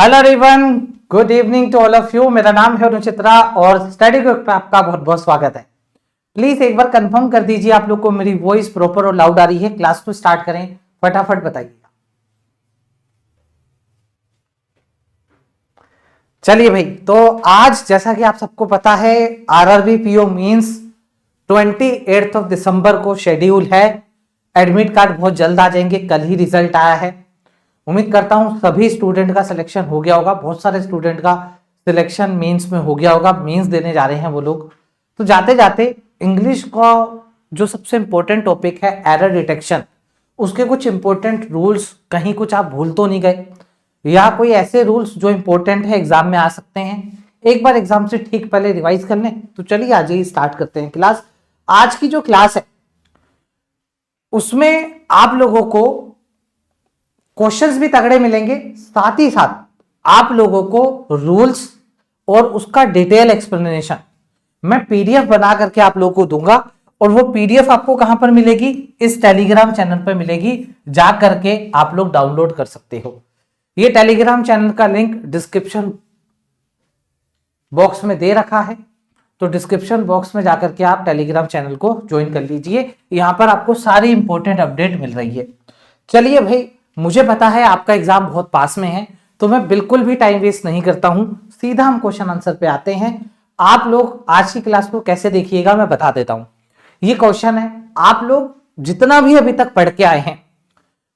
Hello everyone, good evening to all of you. मेरा नाम है अनुचित्रा और स्टडी ग्रुप में आपका बहुत बहुत स्वागत है। प्लीज एक बार कंफर्म कर दीजिए आप लोग को मेरी वॉइस प्रॉपर और लाउड आ रही है। क्लास को स्टार्ट करें, फटाफट बताइएगा। चलिए भाई, तो आज जैसा कि आप सबको पता है आरआरबी पीओ मींस 28 दिसंबर को शेड्यूल है। एडमिट कार्ड बहुत जल्द आ जाएंगे, कल ही रिजल्ट आया है। उम्मीद करता हूं सभी स्टूडेंट का सिलेक्शन हो गया होगा। बहुत सारे स्टूडेंट का सिलेक्शन मेंस में हो गया होगा, मेंस देने जा रहे हैं वो लोग। तो जाते जाते इंग्लिश का जो सबसे इंपॉर्टेंट टॉपिक है एरर डिटेक्शन, उसके कुछ इंपॉर्टेंट रूल्स कहीं कुछ आप भूल तो नहीं गए, या कोई ऐसे रूल्स जो इंपॉर्टेंट है एग्जाम में आ सकते हैं, एक बार एग्जाम से ठीक पहले रिवाइज कर लें। तो चलिए आज ही स्टार्ट करते हैं क्लास। आज की जो क्लास है उसमें आप लोगों को क्वेश्चंस भी तगड़े मिलेंगे, साथ ही साथ आप लोगों को रूल्स और उसका डिटेल एक्सप्लेनेशन मैं पीडीएफ बना करके आप लोगों को दूंगा। और वो पीडीएफ आपको कहां पर मिलेगी? इस टेलीग्राम चैनल पर मिलेगी, जा करके आप लोग डाउनलोड कर सकते हो। ये टेलीग्राम चैनल का लिंक डिस्क्रिप्शन बॉक्स में दे रखा है, तो डिस्क्रिप्शन बॉक्स में जाकर के आप टेलीग्राम चैनल को ज्वाइन कर लीजिए। यहां पर आपको सारी इंपॉर्टेंट अपडेट मिल रही है। चलिए भाई, मुझे पता है आपका एग्जाम बहुत पास में है, तो मैं बिल्कुल भी टाइम वेस्ट नहीं करता हूं, सीधा हम क्वेश्चन आंसर पे आते हैं। आप लोग आज की क्लास को कैसे देखिएगा मैं बता देता हूं। ये क्वेश्चन है, आप लोग जितना भी अभी तक पढ़ के आए हैं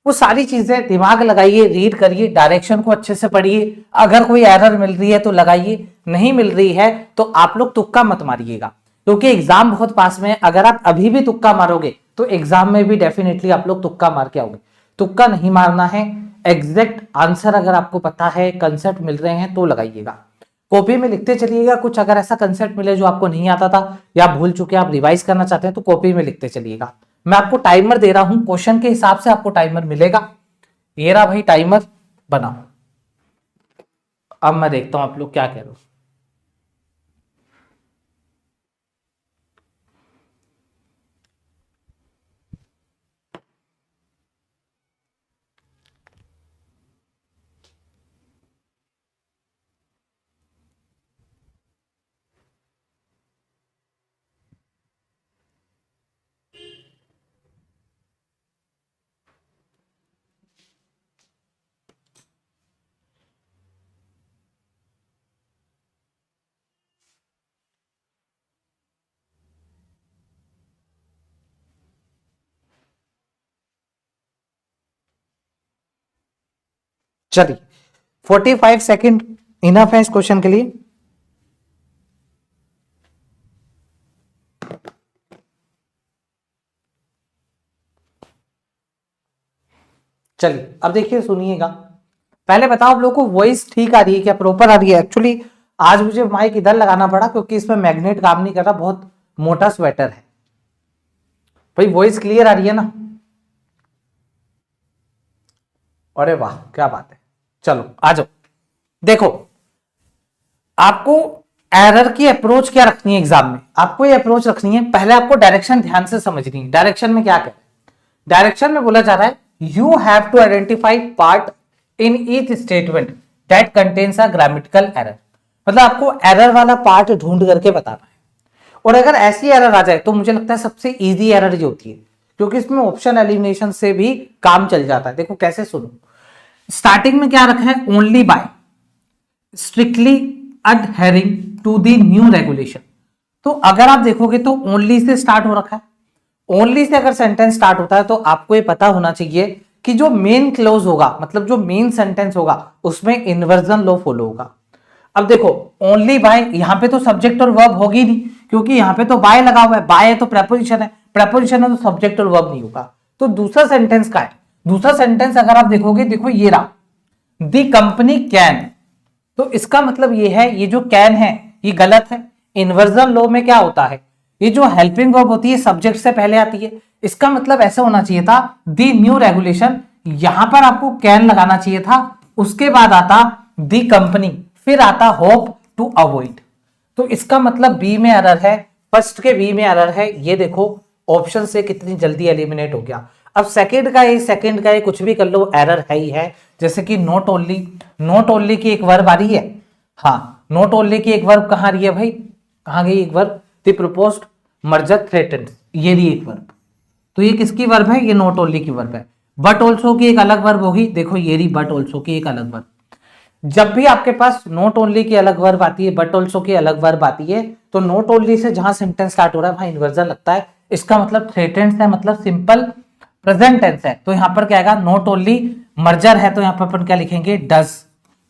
वो सारी चीजें दिमाग लगाइए, रीड करिए, डायरेक्शन को अच्छे से पढ़िए। अगर कोई एरर मिल रही है तो लगाइए, नहीं मिल रही है तो आप लोग तुक्का मत मारिएगा, क्योंकि एग्जाम बहुत पास में है। अगर आप अभी भी तुक्का मारोगे तो एग्जाम में भी डेफिनेटली आप लोग तुक्का मार के आओगे। तुक्का नहीं मारना है, एग्जैक्ट आंसर अगर आपको पता है, कंसेप्ट मिल रहे हैं तो लगाइएगा। कॉपी में लिखते चलिएगा। कुछ अगर ऐसा कंसेप्ट मिले जो आपको नहीं आता था या भूल चुके आप रिवाइज करना चाहते हैं तो कॉपी में लिखते चलिएगा। मैं आपको टाइमर दे रहा हूं, क्वेश्चन के हिसाब से आपको टाइमर मिलेगा। ये रहा भाई टाइमर, बनाओ। अब मैं देखता हूं आप लोग क्या कह रहे हो। चलिए 45 सेकेंड इनफ है इस क्वेश्चन के लिए। चलिए अब देखिए, सुनिएगा। पहले बताओ आप लोगों को वॉइस ठीक आ रही है क्या, प्रॉपर आ रही है? एक्चुअली आज मुझे माइक इधर लगाना पड़ा क्योंकि इसमें मैग्नेट काम नहीं कर रहा, बहुत मोटा स्वेटर है। भाई वॉइस क्लियर आ रही है ना? अरे वाह, क्या बात है। चलो आ जाओ। देखो, आपको एरर की अप्रोच क्या रखनी है एग्जाम में? आपको ये अप्रोच रखनी है, पहले आपको डायरेक्शन ध्यान से समझनी है। डायरेक्शन में क्या करें? डायरेक्शन में बोला जा रहा है you have to identify part in each statement that contains a grammatical error. मतलब आपको एरर वाला पार्ट ढूंढ करके बताना है। और अगर ऐसी एरर आ जाए तो मुझे लगता है सबसे इजी एरर ये होती है, क्योंकि इसमें ऑप्शन एलिमिनेशन से भी काम चल जाता है। देखो कैसे, सुनो। स्टार्टिंग में क्या रखा है? Only by strictly adhering to the new regulation. तो अगर आप देखोगे तो ओनली से स्टार्ट हो रखा है। ओनली से अगर सेंटेंस स्टार्ट होता है तो आपको ये पता होना चाहिए कि जो मेन क्लोज होगा, मतलब जो मेन सेंटेंस होगा, उसमें इन्वर्जन लॉ फॉलो होगा। अब देखो, ओनली बाय, यहां पे तो सब्जेक्ट और वर्ब होगी नहीं, क्योंकि यहां पे तो बाय लगा हुआ है। बाय है तो प्रेपोजिशन है, प्रेपोजिशन है तो सब्जेक्ट और वर्ब नहीं होगा। तो दूसरा सेंटेंस का है, दूसरा सेंटेंस अगर आप देखोगे, देखो ये रहा, द कंपनी कैन। तो इसका मतलब ये है, ये जो कैन है ये गलत है। इन्वर्जन लॉ में क्या होता है, ये जो हेल्पिंग वर्ब होती है सब्जेक्ट से पहले आती है। इसका मतलब ऐसा होना चाहिए था, द न्यू रेगुलेशन, यहां पर आपको कैन लगाना चाहिए था, उसके बाद आता द कंपनी, फिर आता होप टू अवॉइड। तो इसका मतलब बी में एरर है, फर्स्ट के बी में एरर है। ये देखो ऑप्शन से कितनी जल्दी एलिमिनेट हो गया। अब सेकंड का ये कुछ भी कर लो एरर है ही है। जैसे कि नॉट ओनली की एक वर्ब आ रही है, हाँ नॉट ओनली की एक वर्ब कहाँ आ रही है भाई, कहाँ गई एक verb, the proposed merger threatened, ये रही एक वर्ब। तो ये किसकी वर्ब है, ये नॉट ओनली की वर्ब है। बट ऑल्सो की एक अलग वर्ब होगी, देखो ये रही बट ऑल्सो की एक अलग वर्ब। जब भी आपके पास नॉट ओनली की अलग वर्ब आती है, बट ऑल्सो की अलग वर्ब आती है, तो नॉट ओनली से जहां सेंटेंस स्टार्ट हो रहा है वहां इन्वर्जन लगता है। इसका मतलब थ्रेटेंड है, मतलब सिंपल प्रेजेंट टेंस है, तो यहां पर क्या आएगा, नॉट ओनली मर्जर है तो यहां पर अपन क्या लिखेंगे, डज।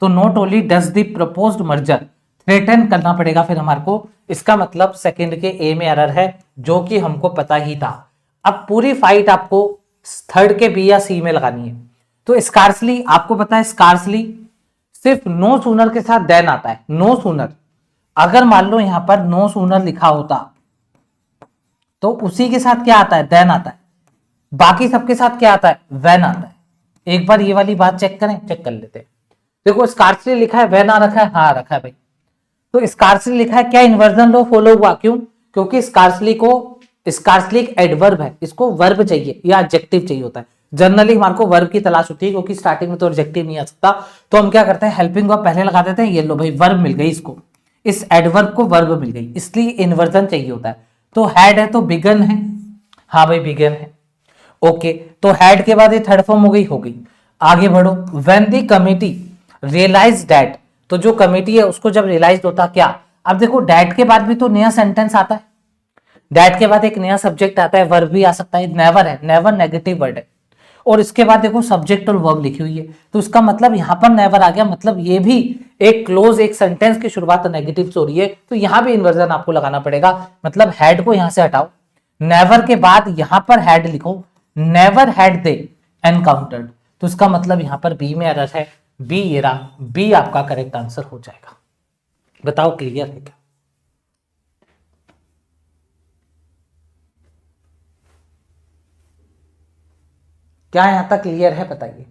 तो not only does the proposed merger, threaten करना पड़ेगा फिर हमारे को। इसका मतलब सेकंड के ए में एरर है, जो कि हमको पता ही था। अब पूरी फाइट आपको थर्ड के बी या सी में लगानी है। तो स्कार्सली, आपको पता है स्कार्सली सिर्फ नो सूनर के साथ देन आता है, नो सूनर। अगर मान लो यहां पर नो सूनर लिखा होता तो उसी के साथ क्या आता है, देन आता है। बाकी सबके साथ क्या आता है, वेन आता है। एक बार ये वाली बात चेक करें, चेक कर लेते हैं। देखो स्कार्सली लिखा है, वेन आ रखा है, हाँ रखा है भाई। तो स्कार्सली लिखा है, क्या इन्वर्जन लो फॉलो हुआ, क्यों, क्योंकि स्कार्सली एक एडवर्ब है, इसको वर्ब चाहिए या एडजेक्टिव चाहिए होता है। जनरली हमारे को वर्ब की तलाश होती है, क्योंकि स्टार्टिंग में तो एडजेक्टिव नहीं आ सकता। तो हम क्या करते हैं, हेल्पिंग वर्ब पहले लगा देते हैं, ये लो भाई वर्ब मिल गई इसको, इस एडवर्ब को वर्ब मिल गई, इसलिए इन्वर्जन चाहिए होता है। तो हैड है तो बिगन है, हाँ भाई बिगन है, ओके। तो हैड के बाद ये थर्ड फॉर्म हो गई। आगे बढ़ो, when the committee realize that, तो जो कमिटी है उसको जब रियलाइज होता क्या, अब देखो डैट के बाद भी तो नया सेंटेंस आता है, डैट के बाद एक नया सब्जेक्ट आता है, वर्ब भी आ सकता है, नेवर है, नेवर नेगेटिव वर्ड है, और इसके बाद देखो सब्जेक्ट और वर्ब लिखी हुई है, तो इसका मतलब यहां पर नेवर आ गया, मतलब ये भी एक क्लोज, एक सेंटेंस की शुरुआत नेगेटिव से हो रही है, तो यहां भी इन्वर्जन आपको लगाना पड़ेगा। मतलब हैड को यहां से हटाओ, नेवर के बाद यहां पर हैड लिखो, नेवर हैड दे एनकाउंटर्ड, तो इसका मतलब यहां पर बी में एरर है, बी ये रहा, बी आपका करेक्ट आंसर हो जाएगा। बताओ क्लियर है क्या? क्या यहां तक क्लियर है बताइए।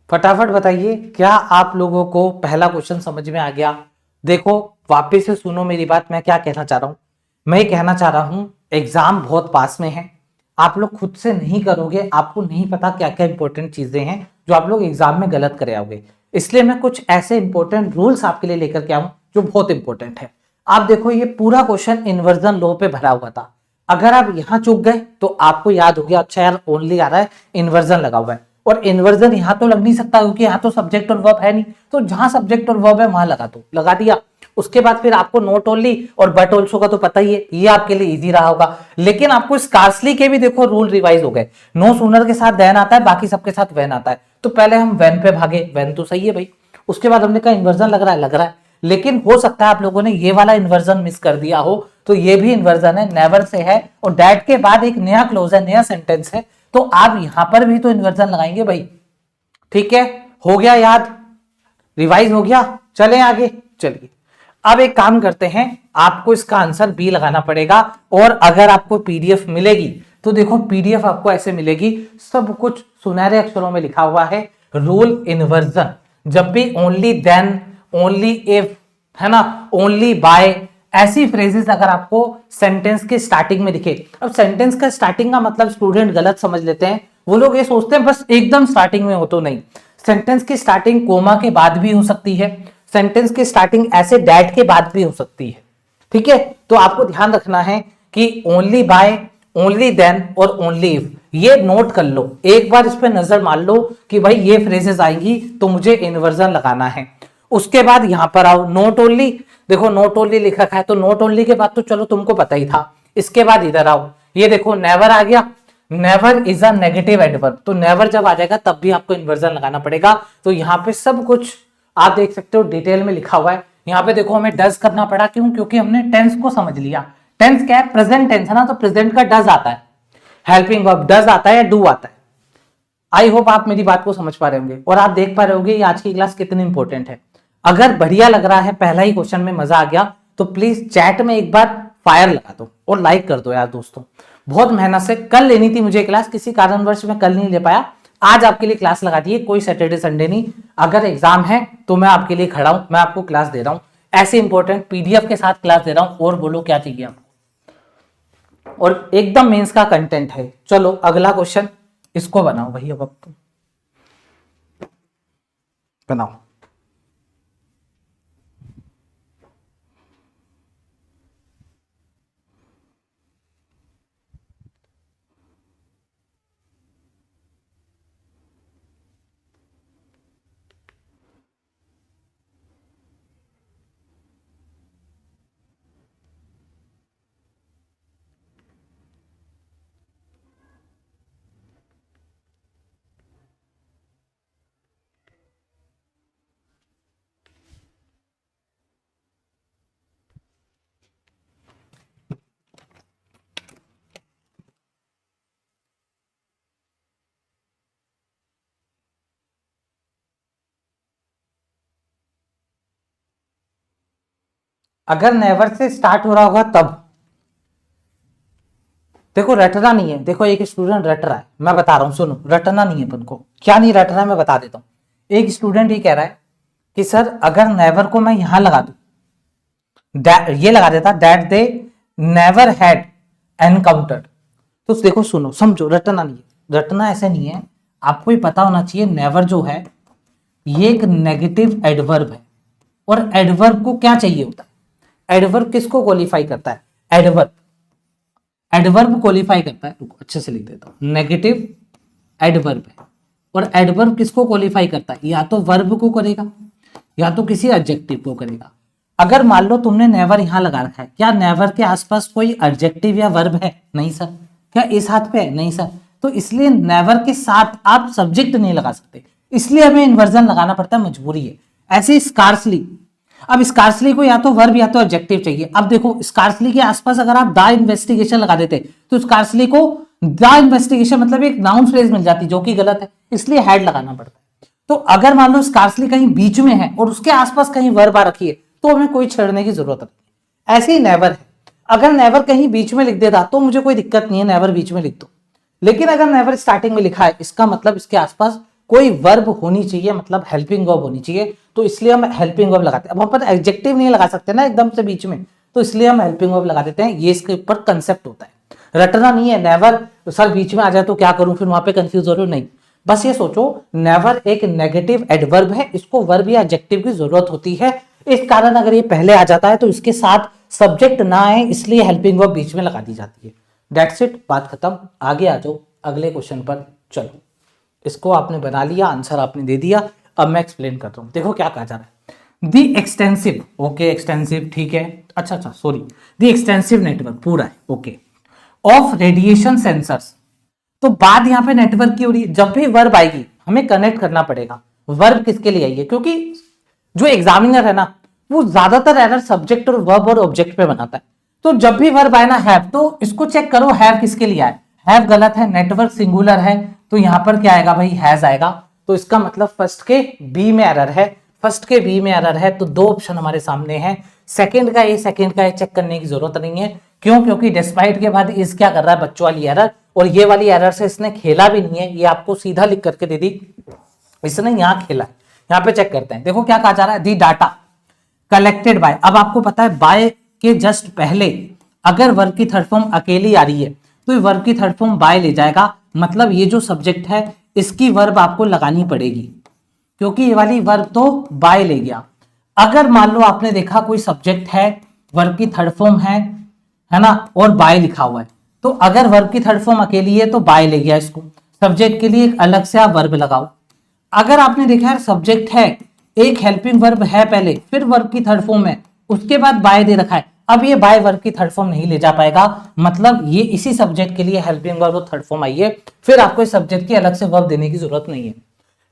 फटाफट बताइए, क्या आप लोगों को पहला क्वेश्चन समझ में आ गया? देखो वापस से सुनो मेरी बात, मैं क्या कहना चाह रहा हूं। मैं ये कहना चाह रहा हूं एग्जाम बहुत पास में है, आप लोग खुद से नहीं करोगे, आपको नहीं पता क्या क्या इंपॉर्टेंट चीजें हैं जो आप लोग एग्जाम में गलत करे आओगे। इसलिए मैं कुछ ऐसे इंपॉर्टेंट रूल्स आपके लिए लेकर के आऊं जो बहुत इंपॉर्टेंट है। आप देखो ये पूरा क्वेश्चन इन्वर्जन लो पे भरा हुआ था, अगर आप यहां चूक गए तो आपको याद हो गया, अच्छा यार ओनली आ रहा है, इन्वर्जन लगा हुआ है, और इन्वर्जन यहां तो लग नहीं सकता क्योंकि यहां तो सब्जेक्ट और वर्ब है नहीं, तो जहां सब्जेक्ट और वर्ब है वहां लगा दो, लगा दिया। उसके बाद फिर आपको नॉट ओनली और बट ऑल्सो का तो पता ही है, ये आपके लिए इजी रहा होगा। लेकिन आपको स्कार्सली के भी देखो रूल रिवाइज हो गए, नो सूनर के साथ देन आता है, बाकी सबके साथ वेन आता है, तो पहले हम वेन पे भागे, वेन तो सही है भाई, उसके बाद हमने कहा इन्वर्जन लग रहा है, लग रहा है, लेकिन हो सकता है आप लोगों ने ये वाला इन्वर्जन मिस कर दिया हो, तो ये भी इन्वर्जन है, नेवर से है, और डैट के बाद एक नया क्लोज है, नया सेंटेंस है, तो आप यहां पर भी तो इन्वर्जन लगाएंगे भाई। ठीक है, हो गया याद, रिवाइज हो गया, चलें आगे। चलिए अब एक काम करते हैं, आपको इसका आंसर बी लगाना पड़ेगा, और अगर आपको पीडीएफ मिलेगी तो देखो पीडीएफ आपको ऐसे मिलेगी, सब कुछ सुनहरे अक्षरों में लिखा हुआ है, रूल इन्वर्जन, जब भी ओनली देन, ओनली इफ, है ना, ओनली बाय, ऐसी फ्रेजेस अगर आपको सेंटेंस के स्टार्टिंग में दिखे। अब सेंटेंस का स्टार्टिंग का मतलब स्टूडेंट गलत समझ लेते हैं, वो लोग ये सोचते हैं बस एकदम स्टार्टिंग में हो, तो नहीं, सेंटेंस की स्टार्टिंग कोमा के बाद भी हो सकती है, सेंटेंस की स्टार्टिंग ऐसे डैट के बाद भी हो सकती है। ठीक है, तो आपको ध्यान रखना है कि ओनली बाय, ओनली देन और ओनली इफ, ये नोट कर लो, एक बार इस पे नजर मार लो कि भाई ये फ्रेजेस आएंगी तो मुझे इन्वर्जन लगाना है। उसके बाद यहां पर आओ, नोट ओनली, देखो नोट ओनली लिखा है, तो नोट ओनली के बाद तो चलो तुमको पता ही था। इसके बाद इधर आओ, ये देखो नेवर आ गया, never is a negative adverb, तो नेवर जब आ जाएगा तब भी आपको इन्वर्जन लगाना पड़ेगा। तो यहाँ पे सब कुछ आप देख सकते हो डिटेल में लिखा हुआ है। यहाँ पे देखो हमें डज करना पड़ा, क्यों, क्योंकि हमने टेंस को समझ लिया। टेंस क्या है, प्रेजेंट टेंस है ना, तो प्रेजेंट का डज आता है, हेल्पिंग वर्ब डज आता है या डू आता है। आई होप आप मेरी बात को समझ पा रहे होंगे और आप देख पा रहे होंगे ये आज की क्लास कितनी इंपॉर्टेंट है। अगर बढ़िया लग रहा है, पहला ही क्वेश्चन में मजा आ गया, तो प्लीज चैट में एक बार फायर लगा दो और लाइक कर दो यार दोस्तों। बहुत मेहनत से कल लेनी थी मुझे क्लास, किसी कारणवश मैं कल नहीं ले पाया, आज आपके लिए क्लास लगा दी है, कोई सैटरडे संडे नहीं। अगर एग्जाम है तो मैं आपके लिए खड़ा हूं, मैं आपको क्लास दे रहा हूं, ऐसे इंपॉर्टेंट पीडीएफ के साथ क्लास दे रहा हूं। और बोलो क्या चाहिए आपको, और एकदम मेंस का कंटेंट है। चलो अगला क्वेश्चन, इसको बनाओ भाई, अब तुम बनाओ। अगर नेवर से स्टार्ट हो रहा होगा तब देखो, रटना नहीं है। देखो एक स्टूडेंट रट रहा है, मैं बता रहा हूं, सुनो, रटना नहीं है अपन को। क्या नहीं रटना है मैं बता देता हूं। एक स्टूडेंट ये कह रहा है कि सर अगर नेवर को मैं यहां लगा दूं, ये लगा देता that they never had encountered, तो देखो सुनो समझो, रटना नहीं है। रटना ऐसे नहीं है, आपको ही पता होना चाहिए नेवर जो है ये एक नेगेटिव एडवर्ब है। और एडवर्ब को क्या चाहिए होता है, एडवर्ब किसको क्वालिफाई करता है, एडवर्ब, एडवर्ब क्वालिफाई करता है, रुको अच्छे से लिख देता हूं, नेगेटिव एडवर्ब है। और एडवर्ब किसको क्वालिफाई करता है, या तो वर्ब को करेगा या तो किसी एडजेक्टिव को करेगा। अगर मान लो तुमने नेवर यहां लगा रखा है, क्या नेवर के आसपास कोई एडजेक्टिव या वर्ब है, नहीं सर। क्या इस हाथ पे है, नहीं सर। तो इसलिए नेवर के साथ आप सब्जेक्ट नहीं लगा सकते, इसलिए हमें इन्वर्जन लगाना पड़ता है, मजबूरी है। ऐसे स्कार्सली, अब स्कार्सली को या तो वर्ब या तो एडजेक्टिव चाहिए। अब देखो स्कार्सली के आसपास अगर आप द इन्वेस्टिगेशन लगा देते तो स्कार्सली को द इन्वेस्टिगेशन मतलब एक नाउन फ्रेज मिल जाती, जो कि गलत है, इसलिए हैड लगाना पड़ता है। तो अगर मान लो स्कार्सली कहीं बीच में है और उसके आसपास कहीं वर्ब आ रखी है तो हमें कोई छेड़ने की जरूरत नहीं। ऐसे ही नेवर है, अगर नेवर कहीं बीच में लिख देता तो मुझे कोई दिक्कत नहीं है, नेवर बीच में लिख दो। लेकिन अगर नेवर स्टार्टिंग में लिखा है, इसका मतलब इसके आसपास कोई वर्ब होनी चाहिए, मतलब हेल्पिंग वर्ब होनी चाहिए, तो इसलिए हम हेल्पिंग वर्ब लगाते हैं। अब हम पर एडजेक्टिव नहीं लगा सकते ना एकदम से बीच में, तो इसलिए हम हेल्पिंग वर्ब लगा देते हैं। ये इसके ऊपर कंसेप्ट होता है, रटना नहीं है। नेवर सर बीच में आ जाए तो क्या करूं, फिर वहां पे कंफ्यूज हो रहे हो, नहीं। बस ये सोचो नेवर एक नेगेटिव एडवर्ब है, इसको वर्ब या एडजेक्टिव की जरूरत होती है। इस कारण अगर ये पहले आ जाता है तो इसके साथ सब्जेक्ट ना आए, इसलिए हेल्पिंग वर्ब बीच में लगा दी जाती है। दैट्स इट, बात खत्म। आगे आ जाओ अगले क्वेश्चन पर। चलो, इसको आपने बना लिया, आंसर आपने दे दिया, अब मैं एक्सप्लेन करता हूं। देखो क्या कहा जा रहा है, दी एक्सटेंसिव, ओके एक्सटेंसिव ठीक है, अच्छा सॉरी, दी एक्सटेंसिव नेटवर्क पूरा है, ओके, ऑफ रेडिएशन सेंसर्स। तो बात यहां पे नेटवर्क की हो रही है। जब भी वर्ब आएगी हमें कनेक्ट करना पड़ेगा, वर्ब किसके लिए आई है, क्योंकि जो एग्जामिनर है ना वो ज्यादातर एरर सब्जेक्ट और वर्ब और ऑब्जेक्ट पे बनाता है। तो जब भी वर्ब आए ना हैव, तो इसको चेक करो हैव किसके लिए आए। हैव गलत है, नेटवर्क सिंगुलर है, तो यहां पर क्या आएगा भाई, हैज आएगा। तो इसका मतलब फर्स्ट के बी में एरर है, फर्स्ट के बी में एरर है, तो दो ऑप्शन हमारे सामने हैं। सेकंड का ए चेक करने की जरूरत नहीं है, क्यों, क्योंकि डिस्पाइट के बाद इस क्या कर रहा है, बच्चों वाली एरर, और ये वाली एरर से इसने खेला भी नहीं है, ये आपको सीधा लिख करके दे दी, इसने यहां खेला। यहां पे चेक करते हैं, देखो क्या कहा जा रहा है, दी डाटा कलेक्टेड बाय। अब आपको पता है बाय के जस्ट पहले अगर वर्ब की थर्ड फॉर्म अकेली आ रही है तो ये वर्ब की थर्ड फॉर्म बाय ले जाएगा, मतलब ये जो सब्जेक्ट है इसकी वर्ब आपको लगानी पड़ेगी, क्योंकि ये वाली वर्ब तो बाय ले गया। अगर मान लो आपने देखा कोई सब्जेक्ट है, वर्ब की थर्ड फॉर्म है ना, और बाय लिखा हुआ है, तो अगर वर्ब की थर्ड फॉर्म अकेली है तो बाय ले गया, इसको सब्जेक्ट के लिए एक अलग से आप वर्ब लगाओ। अगर आपने देखा है सब्जेक्ट है, एक हेल्पिंग वर्ब है पहले, फिर वर्ब की थर्ड फॉर्म है, उसके बाद बाय दे रखा है, अब ये बाय वर्ब की थर्ड फॉर्म नहीं ले जा पाएगा, मतलब ये इसी सब्जेक्ट के लिए हेल्पिंग वर्ब और थर्ड फॉर्म आई है, फिर आपको इस सब्जेक्ट की अलग से वर्ब देने की जरूरत नहीं है।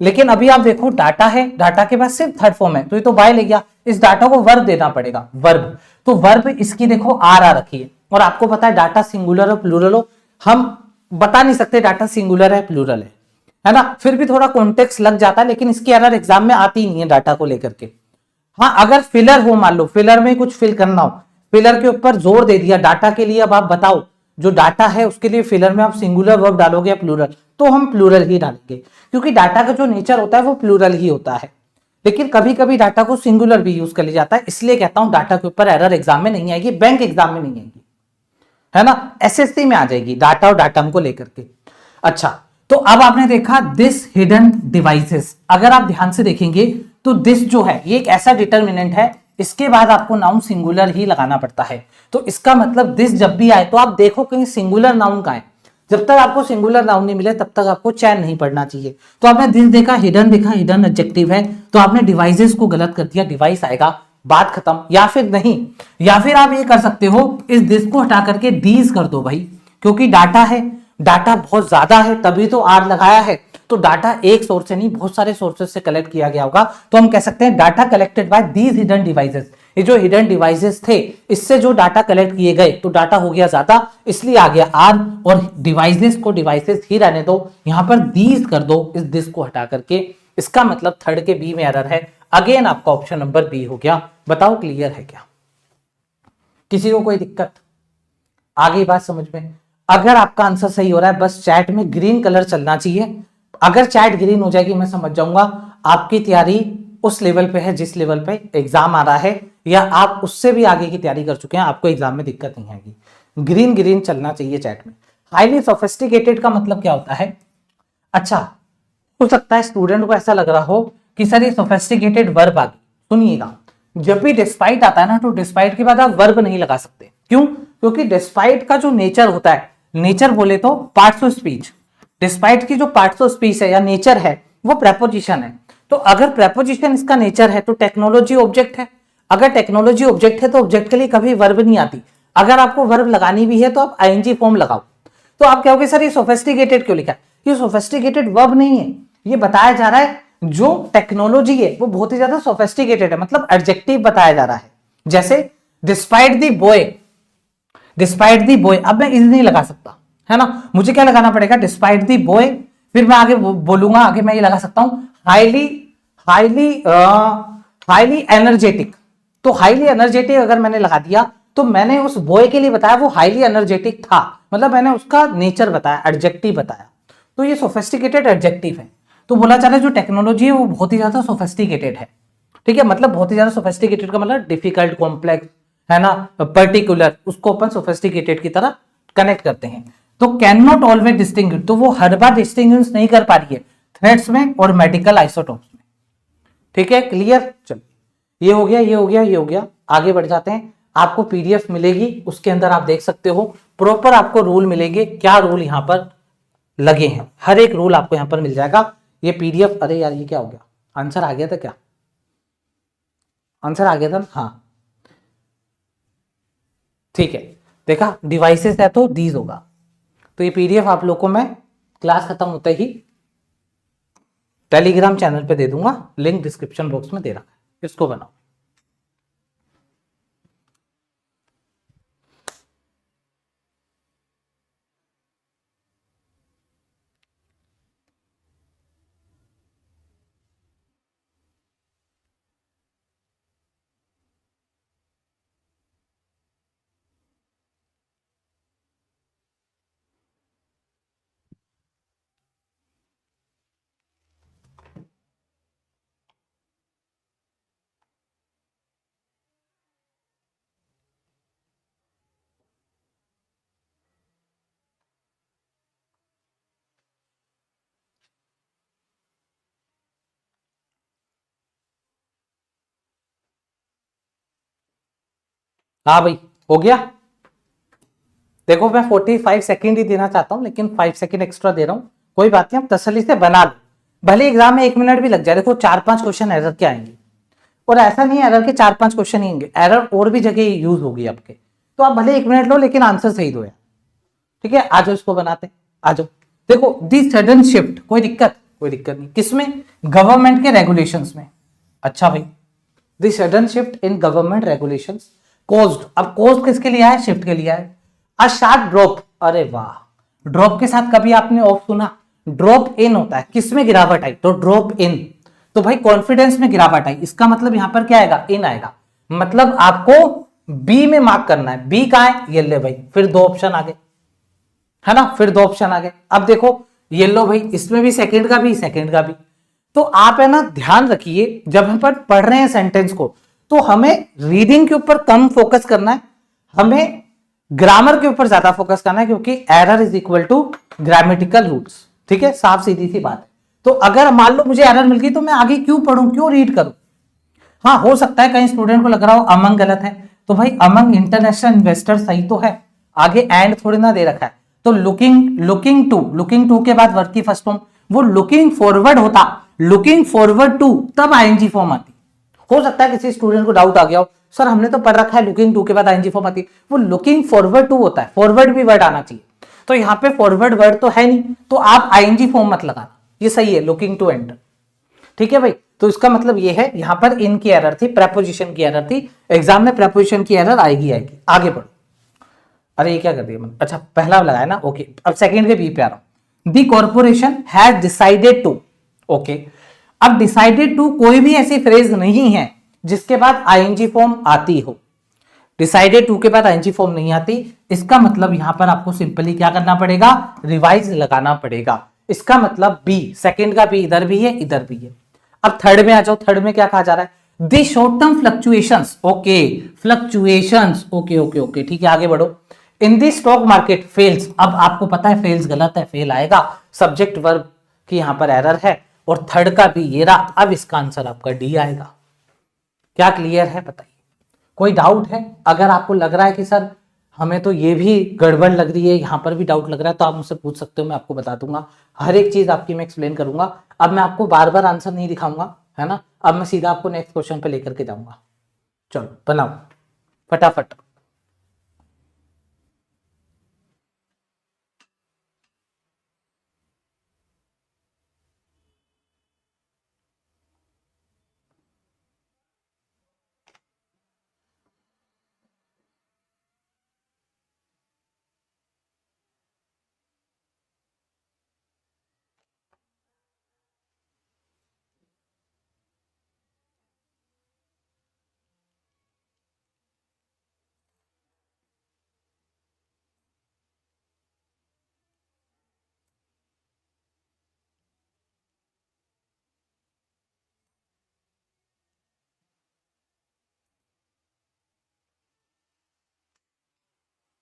लेकिन अभी आप देखो डाटा है, डाटा के बाद सिर्फ थर्ड फॉर्म है, तो ये तो बाय ले गया, इस डाटा को वर्ब देना पड़ेगा, वर्ब। तो वर्ब इसकी देखो आर आ रखी है, और आपको पता है डाटा सिंगुलर और प्लूरल हो, हम बता नहीं सकते डाटा सिंगुलर है प्लूरल है ना, फिर भी थोड़ा कॉन्टेक्स्ट लग जाता है, लेकिन इसकी एरर एग्जाम में आती नहीं है डाटा को लेकर के। हाँ अगर फिलर हो, मान लो फिलर में कुछ फिल करना हो, फिलर के ऊपर जोर दे दिया डाटा के लिए, अब आप बताओ जो डाटा है उसके लिए फिलर में आप सिंगुलर वर्ब डालोगे या प्लूरल, तो हम प्लूरल ही डालेंगे, क्योंकि डाटा का जो नेचर होता है वो प्लूरल ही होता है। लेकिन कभी कभी डाटा को सिंगुलर भी यूज कर लिया जाता है, इसलिए कहता हूं डाटा के ऊपर एरर एग्जाम में नहीं आएगी, बैंक एग्जाम में नहीं आएगी, है ना, एसएससी में आ जाएगी डाटा और डाटम को लेकर के। अच्छा, तो अब आपने देखा दिस हिडन डिवाइसेस, अगर आप ध्यान से देखेंगे तो दिस जो है ये एक ऐसा डिटर्मिनेंट है, इसके बाद आपको नाउन सिंगुलर ही लगाना पड़ता है। तो इसका मतलब दिस जब भी आए तो आप देखो कहीं सिंगुलर नाउन का है, जब तक आपको सिंगुलर नाउन नहीं मिले तब तक आपको चैन नहीं पड़ना चाहिए। तो आपने दिस देखा, हिडन देखा, हिडन एडजेक्टिव है, तो आपने डिवाइसेस को गलत कर दिया, डिवाइस आएगा, बात खत्म। या फिर नहीं, या फिर आप ये कर सकते हो, इस दिस को हटा करके दीज कर दो भाई, क्योंकि डाटा है, डाटा बहुत ज्यादा है तभी तो आर लगाया है, तो डाटा एक सोर्स से नहीं बहुत सारे सोर्सेज से कलेक्ट किया गया होगा, तो हम कह सकते हैं data collected by these hidden devices. ये जो हिडन डिवाइसेस थे इससे जो डाटा कलेक्ट किए गए तो डाटा हो गया ज्यादा, इसलिए आ गया आर, और डिवाइसेस को डिवाइसेस ही रहने दो, यहां पर दीज कर दो इस दिस को हटा करके। इसका मतलब थर्ड के बी में एरर है, अगेन आपका ऑप्शन नंबर बी हो गया। बताओ क्लियर है क्या, किसी को कोई दिक्कत, आगे बात समझ में? अगर आपका आंसर सही हो रहा है बस चैट में ग्रीन कलर चलना चाहिए, अगर चैट ग्रीन हो जाएगी मैं समझ जाऊंगा आपकी तैयारी उस लेवल पे है जिस लेवल पे एग्जाम आ रहा है, या आप उससे भी आगे की तैयारी कर चुके हैं, आपको एग्जाम में दिक्कत नहीं आएगी। ग्रीन ग्रीन चलना चाहिए चैट में। हाईली सोफिस्टिकेटेड का मतलब क्या होता है? अच्छा, हो सकता है स्टूडेंट को ऐसा लग रहा हो कि सर ये सोफिस्टिकेटेड वर्ब आ गई, सुनिएगा, जब भी डिस्पाइट आता है ना तो डिस्पाइट के बाद आप वर्ब नहीं लगा सकते। क्यों? क्योंकि डिस्पाइट का जो नेचर होता है, नेचर बोले तो पार्ट्स ऑफ स्पीच, डिस्पाइट की जो पार्ट्स ऑफ स्पीच है या नेचर है वो प्रेपोजिशन है। तो अगर प्रेपोजिशन इसका नेचर है तो टेक्नोलॉजी ऑब्जेक्ट है, अगर टेक्नोलॉजी ऑब्जेक्ट है तो ऑब्जेक्ट के लिए कभी वर्ब नहीं आती। अगर आपको वर्ब लगानी भी है तो आप आईएनजी फॉर्म लगाओ। तो आप कहोगे सर ये सोफिस्टिकेटेड क्यों लिखा? ये सोफिस्टिकेटेड वर्ब नहीं है, ये बताया जा रहा है जो टेक्नोलॉजी है वो बहुत ही ज्यादा सोफिस्टिकेटेड है, मतलब एडजेक्टिव बताया जा रहा है। जैसे डिस्पाइट दी बॉय, डिस्पाइट दी बॉय, अब मैं इज नहीं लगा सकता, है ना, मुझे क्या लगाना पड़ेगा? डिस्पाइट दी बॉय, फिर मैं आगे बोलूंगा, आगे मैं ये लगा सकता हूं हाईली हाईली हाईली एनर्जेटिक। तो हाईली एनर्जेटिक अगर मैंने लगा दिया तो मैंने उस बॉय के लिए बताया वो हाईली एनर्जेटिक था, मतलब मैंने उसका नेचर बताया, एडजेक्टिव बताया, तो ये सोफिस्टिकेटेड एडजेक्टिव है। तो बोला जा रहा है जो टेक्नोलॉजी है वो बहुत ही ज्यादा सोफिस्टिकेटेड है, ठीक है, मतलब बहुत ही ज्यादा सोफिस्टिकेटेड का मतलब डिफिकल्ट, कॉम्प्लेक्स, है ना, पर्टिकुलर, उसको अपन सोफिस्टिकेटेड की तरह कनेक्ट करते हैं। तो कैन नॉट ऑलवेज डिस्टिंग्विश, तो वो हर बार डिस्टिंग्विश नहीं कर पा रही है थ्रेड्स में और मेडिकल आइसोटोप्स में, ठीक है, क्लियर? चलो, ये हो गया, ये हो गया, ये हो गया, आगे बढ़ जाते हैं। आपको पीडीएफ मिलेगी, उसके अंदर आप देख सकते हो, प्रॉपर आपको रूल मिलेंगे, क्या रूल यहां पर लगे हैं, हर एक रूल आपको यहां पर मिल जाएगा। ये पीडीएफ, अरे यार ये क्या हो गया, आंसर आ गया था क्या? आंसर आ गया था, हाँ ठीक है, देखा डिवाइसेस है तो दीज होगा। तो ये पीडीएफ आप लोग को मैं क्लास खत्म होते ही टेलीग्राम चैनल पे दे दूंगा, लिंक डिस्क्रिप्शन बॉक्स में दे रखा है, इसको बनाओ। हाँ भाई, हो गया। देखो मैं 45 सेकंड ही देना चाहता हूं, लेकिन 5 सेकंड एक्स्ट्रा दे रहा हूं, कोई बात नहीं, आप तसल्ली से बना लो, भले एग्जाम में 1 मिनट भी लग जाए। देखो 4-5 क्वेश्चन एरर के आएंगे, और ऐसा नहीं है एरर के 4-5 क्वेश्चन ही होंगे, एरर और भी जगह यूज होगी आपके, तो आप भले 1 मिनट लो लेकिन आंसर सही दो यार, ठीक है? आ जाओ, इसको बनाते, आ जाओ। देखो दी सडन शिफ्ट, कोई दिक्कत? कोई दिक्कत नहीं, किसमें? गवर्नमेंट के रेगुलेशंस में। अच्छा भाई, the sudden shift in government regulations caused, अब कॉज्ड किसके लिए है? शिफ्ट के लिए है। अ शार्प ड्रॉप, अरे वाह, ड्रॉप के साथ कभी आपने ऑफ सुना? ड्रॉप इन होता है, किसमें गिरावट आई? तो ड्रॉप इन, तो भाई कॉन्फिडेंस में गिरावट आई, इसका मतलब यहां पर क्या आएगा? इन आएगा, मतलब आपको बी में मार्क करना है। बी कहां है? ये ले भाई, फिर 2 ऑप्शन आ गए, है ना, फिर 2 ऑप्शन आ गए। अब देखो येलो भाई, इसमें भी सेकंड का भी, सेकंड का भी। तो आप है ना ध्यान रखिए, जब हम पर पढ़ रहे हैं सेंटेंस को, तो हमें रीडिंग के ऊपर कम फोकस करना है, हमें ग्रामर के ऊपर ज्यादा फोकस करना है, क्योंकि error is equal to grammatical rules. ठीक है, साफ सीधी सी बात है। तो अगर मान लो मुझे एरर मिल गई तो मैं आगे क्यों पढ़ूं, क्यों रीड करूं। हाँ, हो सकता है कहीं स्टूडेंट को लग रहा हो अमंग गलत है, तो भाई अमंग इंटरनेशनल इन्वेस्टर सही तो है, आगे एंड थोड़ी ना दे रखा है। तो लुकिंग टू के बाद वर्ब की फर्स्ट फॉर्म, वो लुकिंग फॉरवर्ड होता, लुकिंग फॉरवर्ड टू, तब आईएनजी फॉर्म आती। हो सकता है किसी स्टूडेंट को डाउट आ गया हो, सर हमने तो पढ़ रखा है लुकिंग टू के बाद आईएनजी फॉर्म आती, वो लुकिंग फॉरवर्ड टू होता है, फॉरवर्ड भी वर्ड आना चाहिए। तो यहाँ पे फॉरवर्ड वर्ड तो है नहीं, तो आप आईएनजी फॉर्म मत लगाना, ये सही है, लुकिंग टू एंटर। ठीक है भाई, तो इसका मतलब ये है, यहां पर इनकी एरर थी, प्रेपोजिशन की एरर थी, एग्जाम में प्रेपोजिशन की एरर आएगी। आगे बढ़ो। अरे ये क्या कर दिया मैंने, अच्छा पहला लगाया ना, ओके। अब सेकंड के बी पे आ रहा हूं। The corporation has decided to, okay. अब डिसाइडेड टू कोई भी ऐसी फ्रेज नहीं है जिसके बाद आईएनजी फॉर्म आती हो। डिसाइडेड टू के बाद आईएनजी फॉर्म नहीं आती, इसका मतलब यहां पर आपको सिंपली क्या करना पड़ेगा, रिवाइज लगाना पड़ेगा। इसका मतलब बी, सेकंड का बी इधर भी है, इधर भी है। अब थर्ड में आ जाओ, थर्ड में क्या कहा जा रहा है, the short term fluctuations, okay, fluctuations, okay okay okay, ठीक है आगे बढ़ो। इन दी स्टॉक मार्केट फेल्स, अब आपको पता है फेल्स गलत है, फेल आएगा, सब्जेक्ट वर्ब की यहां पर एरर है, और थर्ड का भी ये रहा। अब इसका आंसर आपका डी आएगा। क्या क्लियर है बताइए, कोई डाउट है? अगर आपको लग रहा है कि सर हमें तो ये भी गड़बड़ लग रही है, यहां पर भी डाउट लग रहा है, तो आप मुझसे पूछ सकते हो, मैं आपको बता दूंगा, हर एक चीज आपकी मैं एक्सप्लेन करूंगा। अब मैं आपको बार बार आंसर नहीं दिखाऊंगा, है ना, अब मैं सीधा आपको नेक्स्ट क्वेश्चन पे लेकर के जाऊंगा। चलो बनाओ फटाफट।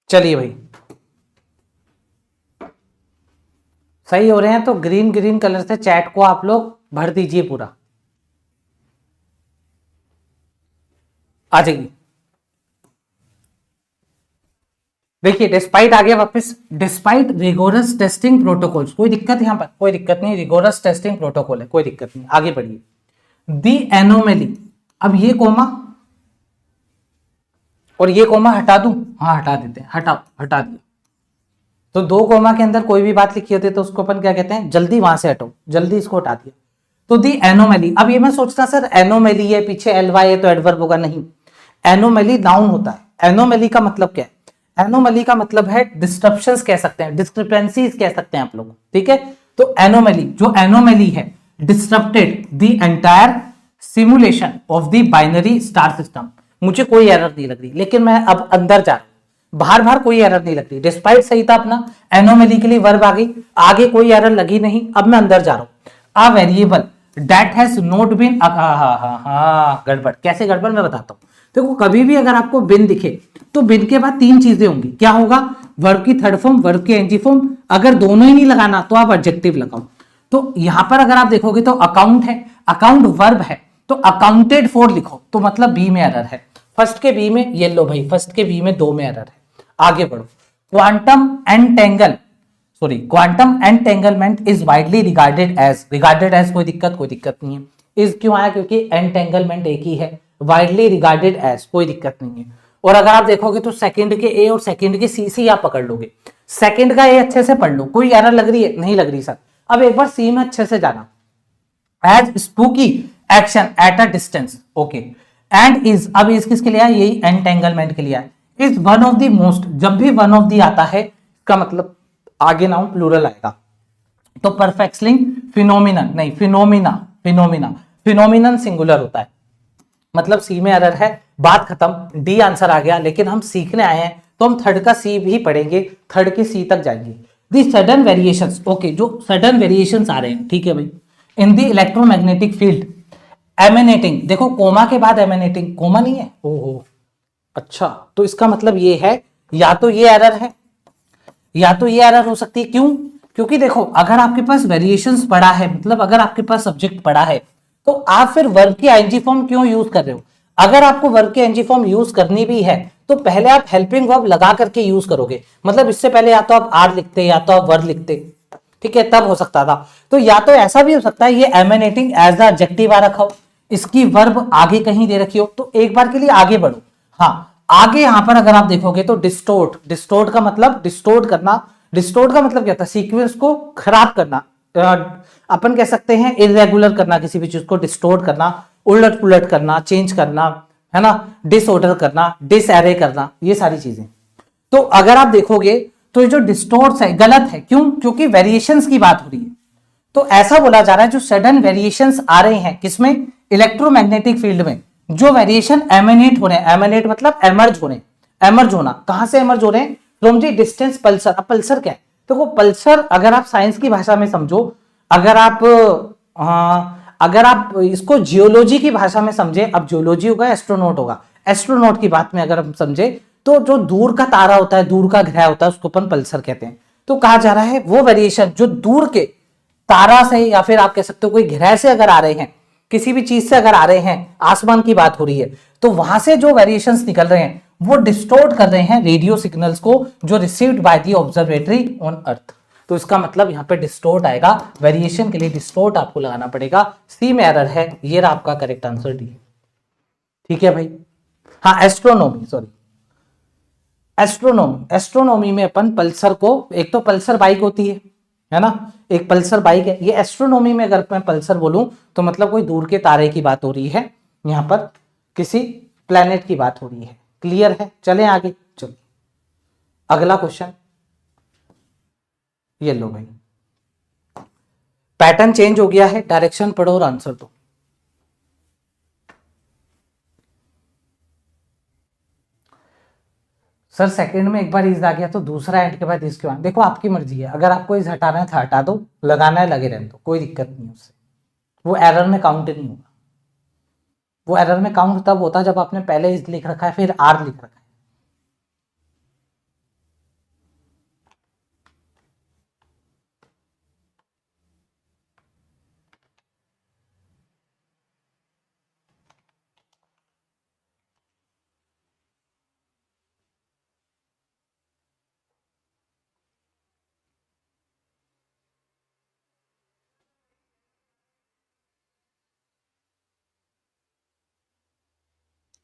चलिए भाई, सही हो रहे हैं तो ग्रीन ग्रीन कलर से चैट को आप लोग भर दीजिए पूरा, आ जाइए। देखिए डिस्पाइट आ गया वापस, डिस्पाइट रिगोरस टेस्टिंग प्रोटोकॉल्स, कोई दिक्कत यहां पर, कोई दिक्कत नहीं, रिगोरस टेस्टिंग प्रोटोकॉल है, कोई दिक्कत नहीं, आगे बढ़िए। दी एनोमेली, अब ये कोमा और ये कोमा हटा दूं, हाँ हटा देते हैं, हटाओ, हटा दिया। तो 2 कोमा के अंदर कोई भी बात लिखी होती है तो उसको अपन क्या कहते हैं, जल्दी वहां से हटो, जल्दी इसको हटा दिया। तो दी एनोमेली, अब ये मैं सोचता सर एनोमेली है, पीछे एलवाई है तो एडवर्ब होगा, नहीं, एनोमेली नाउन होता है। एनोमेली का मतलब क्या है, एनोमेली का मतलब है डिस्टरप्शंस कह सकते हैं, डिस्क्रिपेंसीज कह सकते हैं आप लोग, ठीक है। तो एनोमेली, जो एनोमेली है, disrupted the entire simulation of the binary star system. मुझे कोई एरर नहीं लग रही, लेकिन मैं अब अंदर जा रहा हूं, बाहर बाहर कोई एरर नहीं लग रही, डिस्पाइट सही था अपना, एनोमेली के लिए वर्ब आ गई, आगे कोई एरर लगी नहीं। अब मैं अंदर जा रहा हूं, a variable that has not been, गड़बड़, कैसे गड़बड़ मैं बताता हूं। देखो कभी भी अगर आपको बिन दिखे तो बिन के बाद 3 चीजें होंगी, क्या होगा, वर्ब की थर्ड फॉर्म, वर्ब की एनजी फॉर्म, अगर दोनों ही नहीं लगाना तो आप एडजेक्टिव लगाओ। तो यहां पर अगर आप देखोगे तो अकाउंट है, अकाउंट वर्ब है, तो अकाउंटेड फॉर लिखो, तो मतलब बी में एरर है, फर्स्ट के बी में, ये लो भाई फर्स्ट के बी में 2 में एरर है। आगे बढ़ो। Quantum entanglement is widely regarded as, कोई दिक्कत नहीं है। इज क्यों आया, क्योंकि एंटेंगलमेंट एक ही है, वाइडली रिगार्डेड एज, कोई दिक्कत नहीं है। और अगर आप देखोगे तो सेकंड के ए और सेकंड के सी से आप पकड़ लोगे, सेकंड का ए अच्छे से पढ़ लो, कोई एरर लग रही है, नहीं लग रही सर। अब एक बार सी में अच्छे से जाना, as spooky action at a distance, okay. And is, अब इज किसके लिए है, यही एंटेंगलमेंट के लिए है। Is one of the most, जब भी वन ऑफ द आता है इसका मतलब आगे नाउन प्लूरल आएगा। तो परफेक्टली फिनोमिनन नहीं, फिनोमिनन सिंगुलर होता है, मतलब सी में एरर है, बात खत्म, डी आंसर आ गया। लेकिन हम सीखने आए हैं तो हम थर्ड का सी भी पढ़ेंगे, थर्ड के सी तक जाएंगे, दी सडन वेरिएशंस, ओके, जो सडन वेरिएशंस आ रहे हैं, ठीक है भाई, इन दी इलेक्ट्रोमैग्नेटिक फील्ड एमिनेटिंग, देखो कोमा के बाद एमिनेटिंग, कोमा नहीं है, ओहो, अच्छा, तो इसका मतलब ये है या तो ये एरर है या तो ये एरर हो सकती है। क्यों? क्योंकि देखो अगर आपके पास वेरिएशंस पड़ा है, मतलब अगर आपके पास सब्जेक्ट पड़ा है, तो आप फिर वर्ब की आईएनजी फॉर्म क्यों यूज कर रहे हो? अगर आपको वर्ब की आईएनजी फॉर्म यूज करनी भी है तो पहले आप हेल्पिंग वर्ब लगा करके यूज करोगे, मतलब इससे पहले या तो आप आर लिखते या तो आप वर्ब लिखते, ठीक है, तब हो सकता था। तो या तो ऐसा भी हो सकता है ये एमिनेटिंग एज द एडजेक्टिव आ रखा हो, इसकी वर्ब आगे कहीं दे रखी हो, तो एक बार के लिए आगे बढ़ो। हाँ, आगे यहां पर अगर आप देखोगे तो डिस्टोर्ट, डिस्टोर्ट का मतलब डिस्टोर्ट करना, डिस्टोर्ट का मतलब क्या था? सीक्वेंस को खराब करना, अपन कह सकते हैं इरेगुलर करना, किसी भी चीज को डिस्टोर्ट करना, उलट पुलट करना, चेंज करना, है ना, डिसऑर्डर करना, डिसएरे करना, ये सारी चीजें। तो अगर आप देखोगे तो ये जो डिस्टोर्ट है गलत है, क्यों? क्योंकि वेरिएशंस की बात हो रही है। तो ऐसा बोला जा रहा है जो सडन वेरिएशंस आ रहे हैं किसमें? इलेक्ट्रोमैग्नेटिक फील्ड में, जो वेरिएशन एमिनेट हो रहे हैं, एमिनेट मतलब एमर्ज हो रहे हैं, एमर्ज होना, कहां से एमर्ज हो रहे हैं? From the distance Pulsar. अब पल्सर क्या है? तो वो पल्सर अगर आप साइंस की भाषा में समझो, अगर आप अगर आप इसको जियोलॉजी की भाषा में समझे, अब जियोलॉजी होगा एस्ट्रोनॉट होगा, एस्ट्रोनॉट की बात में अगर हम समझे तो जो दूर का तारा होता है, दूर का ग्रह होता है, उसको अपन पल्सर कहते हैं। तो कहा जा रहा है वो वेरिएशन जो दूर के तारा से या फिर आप कह सकते हो कोई ग्रह से अगर आ रहे हैं, किसी भी चीज से अगर आ रहे हैं, आसमान की बात हो रही है, तो वहां से जो वेरिएशंस निकल रहे हैं वो डिस्टोर्ट कर रहे हैं रेडियो सिग्नल्स को जो received by the observatory on earth. तो इसका मतलब यहां पे डिस्टोर्ट आएगा, वेरिएशन के लिए डिस्टोर्ट आपको लगाना पड़ेगा। सी में एरर है, ये रहा आपका करेक्ट आंसर डी। ठीक है भाई। हाँ, एस्ट्रोनॉमी, सॉरी, एस्ट्रोनॉमी, एस्ट्रोनॉमी में अपन पल्सर को, एक तो पल्सर बाइक होती है ना, एक पल्सर बाइक है, ये एस्ट्रोनॉमी में अगर मैं पल्सर बोलूं तो मतलब कोई दूर के तारे की बात हो रही है, यहां पर किसी प्लेनेट की बात हो रही है। क्लियर है? चलें आगे, चलो अगला क्वेश्चन, ये लो भाई, पैटर्न चेंज हो गया है, डायरेक्शन पढ़ो और आंसर दो। सर सेकंड में एक बार इज आ गया तो दूसरा एंड के बाद इसके बाद, देखो आपकी मर्जी है, अगर आपको इस हटाना है तो हटा दो, लगाना है लगे रहने दो, कोई दिक्कत नहीं है उससे, वो एरर में काउंट नहीं होगा। वो एरर में काउंट तब होता है जब आपने पहले इस लिख रखा है फिर आर लिख रखा है।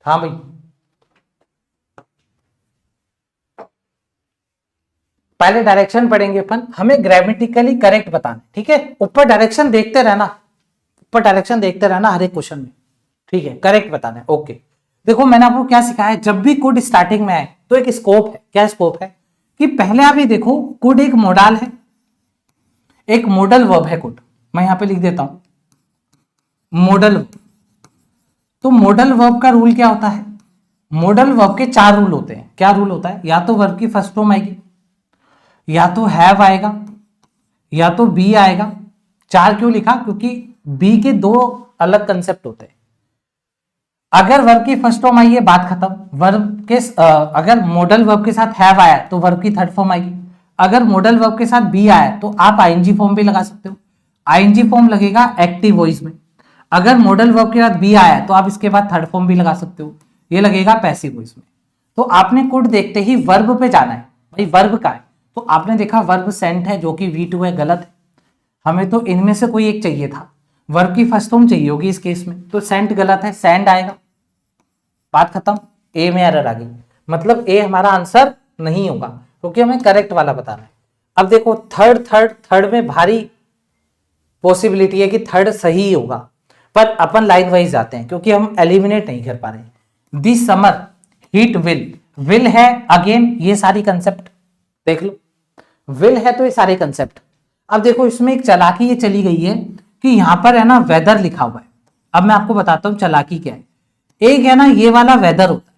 हाँ भाई, पहले डायरेक्शन पढ़ेंगे अपन, हमें ग्रामेटिकली करेक्ट बताना, ठीक है, ऊपर डायरेक्शन देखते रहना, ऊपर डायरेक्शन देखते रहना हर एक क्वेश्चन में, ठीक है, करेक्ट बताना है। ओके, देखो मैंने आपको क्या सिखाया है, जब भी कुड स्टार्टिंग में आए तो एक स्कोप है। क्या स्कोप है? कि पहले आप ये देखो कुड एक मॉडल है, एक मॉडल वर्ब है कुड, मैं यहां पे लिख देता हूं मॉडल। तो मॉडल वर्ब का रूल क्या होता है? मॉडल वर्ब के 4 रूल होते हैं। क्या रूल होता है? या तो वर्ब की फर्स्ट फॉर्म आएगी, या तो हैव आएगा, या तो बी आएगा। 4 क्यों लिखा? क्योंकि बी के 2 अलग कंसेप्ट होते हैं। अगर वर्ब की फर्स्ट फॉर्म आई है, बात खत्म। वर्ब के अगर मॉडल वर्ब के साथ हैव आया तो वर्ब की थर्ड फॉर्म आएगी। अगर मॉडल वर्ब के साथ बी आया तो आप आईएनजी फॉर्म भी लगा सकते हो। आईएनजी फॉर्म लगेगा एक्टिव वॉइस में। अगर मॉडल वर्ब के साथ बी आया तो आप इसके बाद थर्ड फॉर्म भी लगा सकते हो, ये लगेगा पैसिव वॉइस में। तो आपने कुड देखते ही वर्ब पे जाना है, भाई वर्ब का है। तो आपने देखा वर्ब सेंट है जो कि V2 है, गलत है। हमें तो इनमें से कोई एक चाहिए था, वर्ब की फर्स्ट फॉर्म चाहिए होगी इस केस में, तो सेंट गलत है, सेंड आएगा, बात खत्म। ए में एरर आ गई, मतलब ए हमारा आंसर नहीं होगा क्योंकि हमें करेक्ट वाला बताना है। अब देखो थर्ड में भारी पॉसिबिलिटी है कि थर्ड सही होगा, पर अपन लाइन वाइज जाते हैं क्योंकि हम एलिमिनेट नहीं कर पा रहे। दिस समर हीट विल है, अगेन ये सारी कंसेप्ट देख लो, विल है तो ये सारे कंसेप्ट। अब देखो इसमें एक चालाकी ये चली गई है कि यहां पर है ना वेदर लिखा हुआ है। अब मैं आपको बताता हूं चालाकी क्या है। एक है ना ये वाला वेदर होता है,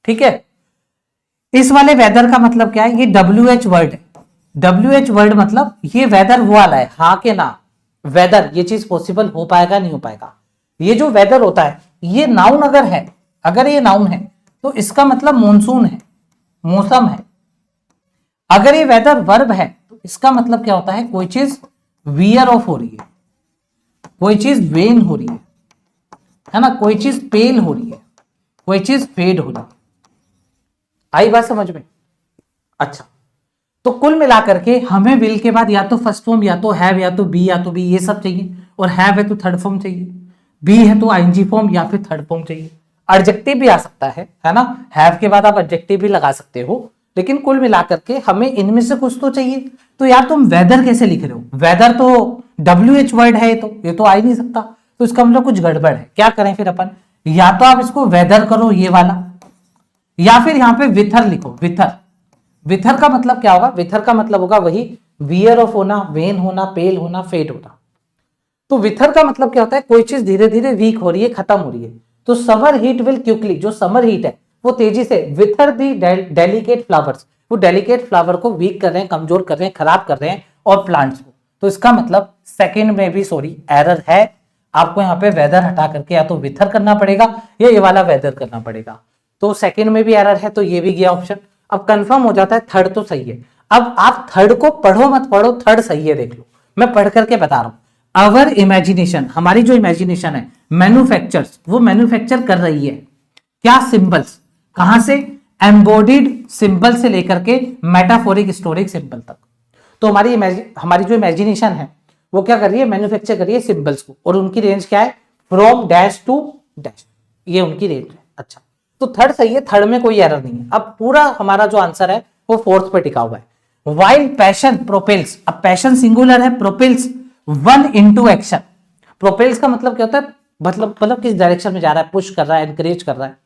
ठीक है, इस वाले वेदर का मतलब क्या है, ये WH वर्ड है। WH वर्ड मतलब ये वेदर वो वाला है, हाँ के ना, वेदर ये चीज पॉसिबल हो पाएगा नहीं हो पाएगा। ये जो वेदर होता है ये नाउन अगर है, अगर ये नाउन है तो इसका मतलब मॉनसून है, मौसम है। अगर ये वेदर वर्ब है तो इसका मतलब क्या होता है, कोई चीज वियर ऑफ हो रही है, कोई चीज वेन हो रही है ना, कोई चीज पेल हो रही है, कोई चीज फेड हो रही है। आई बात समझ में? अच्छा, तो कुल मिलाकर के हमें विल के बाद या तो फर्स्ट फॉर्म, या तो हैव, या तो बी ये सब चाहिए, और हैव है तो थर्ड फॉर्म चाहिए, बी है तो आईएनजी फॉर्म या फिर थर्ड फॉर्म चाहिए। एडजेक्टिव भी आ सकता है ना, हैव के बाद आप एडजेक्टिव भी लगा सकते हो, लेकिन कुल मिलाकर के हमें इनमें से कुछ तो चाहिए। तो यार तुम वेदर कैसे लिख रहे हो, वेदर तो WH वर्ड है, ये तो आ ही नहीं सकता, तो इसका मतलब कुछ गड़बड़ है। क्या करें फिर अपन, या तो आप इसको वेदर करो ये वाला, या फिर यहां पे विथर लिखो, विथर। विथर का मतलब क्या होगा, विथर का मतलब होगा वही वियर ऑफ होना, वेन होना, पेल होना, फेड होना। तो विथर का मतलब क्या होता है, कोई चीज धीरे धीरे वीक हो रही है, खत्म हो रही है। तो समर हीट विल क्विकली, जो समर हीट है वो तेजी से, विथर दी डेलिकेट फ्लावर्स, वो डेलिकेट फ्लावर को वीक कर रहे हैं, कमजोर कर रहे हैं, खराब कर रहे हैं, और प्लांट्स को। तो इसका मतलब सेकंड में भी सॉरी एरर है, आपको यहाँ पे वेदर हटा करके या तो विथर करना पड़ेगा या ये वाला वेदर करना पड़ेगा। तो सेकंड में भी एरर है, तो ये भी गया ऑप्शन। अब कंफर्म हो जाता है थर्ड तो सही है। अब आप थर्ड को पढ़ो मत पढ़ो, थर्ड सही है, देख लो मैं पढ़ करके बता रहा हूं। अवर इमेजिनेशन, हमारी जो इमेजिनेशन है, मैन्युफैक्चर्स, वो मैन्युफैक्चर कर रही है क्या, सिंबल्स। कहां से, एम्बॉडीड सिंबल से लेकर के मेटाफोरिक स्टोरिक सिंबल तक। तो हमारी जो इमेजिनेशन है वो क्या कर रही है, मैन्युफैक्चर कर रही है सिंबल्स को, और उनकी रेंज क्या है, फ्रॉम डैश टू डैश, ये उनकी रेंज है। अच्छा, तो थर्ड सही है, थर्ड में कोई एरर नहीं है। अब पूरा हमारा जो आंसर है वो फोर्थ पे टिका हुआ है। वाइल पैशन प्रोपेल्स, अब पैशन सिंगुलर है, propels one into action. Propels का मतलब क्या होता है, मतलब किस डायरेक्शन में जा रहा है, पुश कर रहा है, एनकरेज कर रहा है।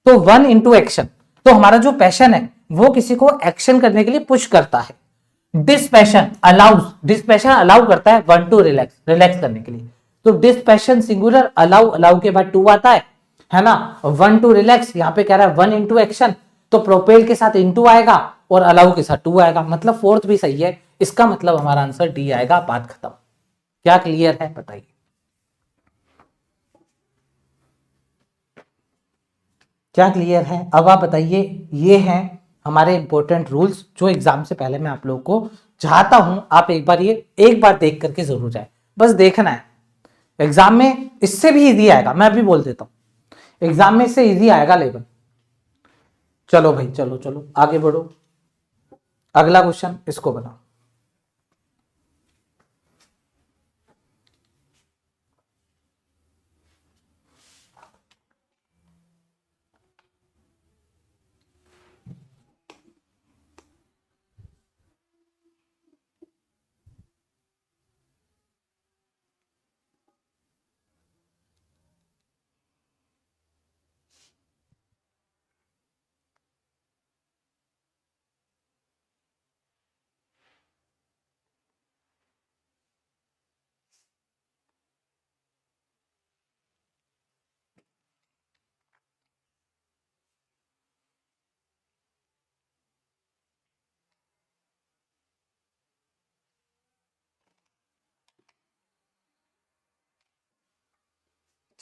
तो वन इनटू एक्शन, तो हमारा जो पैशन है वो किसी को एक्शन करने के लिए पुश करता है। डिस्पैशन अलाउज, डिस्पैशन अलाउ करता है वन टू रिलैक्स, रिलैक्स करने के लिए। तो डिस्पैशन सिंगुलर, अलाउ, अलाउ के बाद टू आता है ना, वन टू रिलैक्स, यहाँ पे कह रहा है वन इनटू एक्शन, तो प्रोपेल के साथ इनटू आएगा और अलाउ के साथ टू आएगा, मतलब फोर्थ भी सही है। इसका मतलब हमारा आंसर डी आएगा, बात खत्म। क्या क्लियर है बताइए? क्या क्लियर है? अब आप बताइए, ये हैं हमारे इंपॉर्टेंट रूल्स जो एग्जाम से पहले मैं आप लोगों को चाहता हूं आप एक बार देख करके जरूर जाए, बस देखना है। एग्जाम में इससे भी इजी आएगा, मैं अभी बोल देता हूं, एग्जाम में इससे इजी आएगा लेवल। चलो भाई, चलो चलो आगे बढ़ो, अगला क्वेश्चन इसको बनाओ।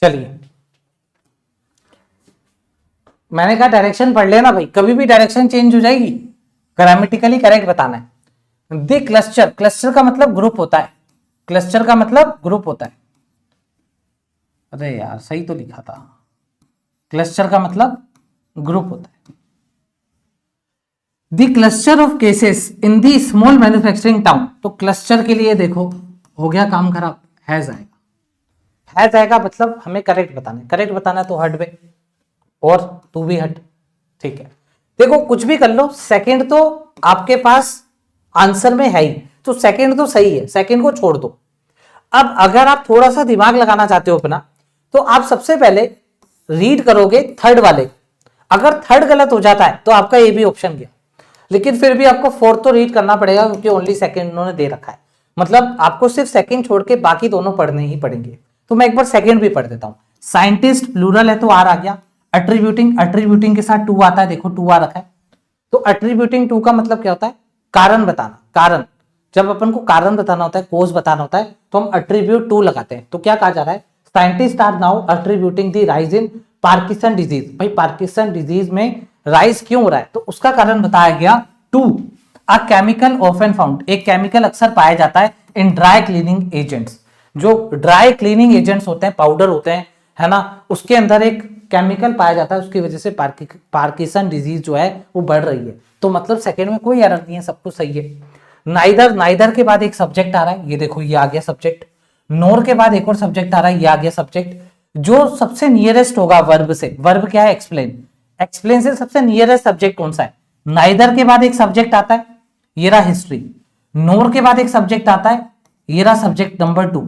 चलिए, मैंने कहा डायरेक्शन पढ़ लेना भाई, कभी भी डायरेक्शन चेंज हो जाएगी, ग्रामेटिकली करेक्ट बताना है। द क्लस्टर, क्लस्टर का मतलब ग्रुप होता है, क्लस्टर का मतलब ग्रुप होता है। अरे यार सही तो लिखा था, क्लस्टर का मतलब ग्रुप होता है। The cluster of cases in the small manufacturing town, तो क्लस्टर के लिए देखो हो गया काम खराब, हैज आएगा। हैज आएगा मतलब हमें करेक्ट बताना है, करेक्ट बताना है तो हट बे, और तू भी हट, ठीक है। देखो कुछ भी कर लो, सेकंड तो आपके पास आंसर में है ही, तो सेकंड तो सही है, सेकंड को छोड़ दो। अब अगर आप थोड़ा सा दिमाग लगाना चाहते हो अपना, तो आप सबसे पहले रीड करोगे थर्ड वाले, अगर थर्ड गलत हो जाता है तो आपका ये भी ऑप्शन गया, लेकिन फिर भी आपको फोर्थ तो रीड करना पड़ेगा, क्योंकि ओनली सेकंड उन्होंने दे रखा है, मतलब आपको सिर्फ सेकंड छोड़ के बाकी दोनों पढ़ने ही पड़ेंगे। तो मैं एक बार सेकंड भी पढ़ देता हूं। साइंटिस्ट प्लूरल है तो आर आ गया, अट्रीब्यूटिंग, अट्रीब्यूटिंग के साथ टू आता है, देखो टू आ रखा है। तो अट्रीब्यूटिंग टू का मतलब क्या होता है? कारण बताना। कारण, जब अपन को कारण बताना होता है, कोज बताना होता है, तो हम अट्रीब्यूट टू लगाते हैं। तो क्या कहा जा रहा है? Scientist are now attributing the rise in Parkinson disease. भाई पार्किंसन डिजीज में राइज क्यों हो रहा है? तो उसका कारण बताया गया to a chemical often found. एक केमिकल अक्सर पाया जाता है इन ड्राई क्लीनिंग एजेंट्स। जो ड्राई क्लीनिंग एजेंट्स होते हैं, पाउडर होते हैं, है ना, उसके अंदर एक केमिकल पाया जाता है, उसकी वजह से पार्किंसन डिजीज जो है वो बढ़ रही है। तो मतलब सेकंड में कोई एरर नहीं है, सब कुछ सही है। नाइदर, नाइदर के बाद एक सब्जेक्ट आ रहा है, ये देखो ये आ गया सब्जेक्ट। नोर के बाद एक और सब्जेक्ट आ रहा है, ये आ गया सब्जेक्ट। जो सबसे नियरेस्ट होगा वर्ब से, वर्ब क्या है? एक्सप्लेन। एक्सप्लेन से सबसे नियरेस्ट सब्जेक्ट कौन सा है? नाइदर के बाद एक सब्जेक्ट आता है, ये रहा हिस्ट्री। नोर के बाद एक सब्जेक्ट आता है, ये रहा सब्जेक्ट नंबर 2।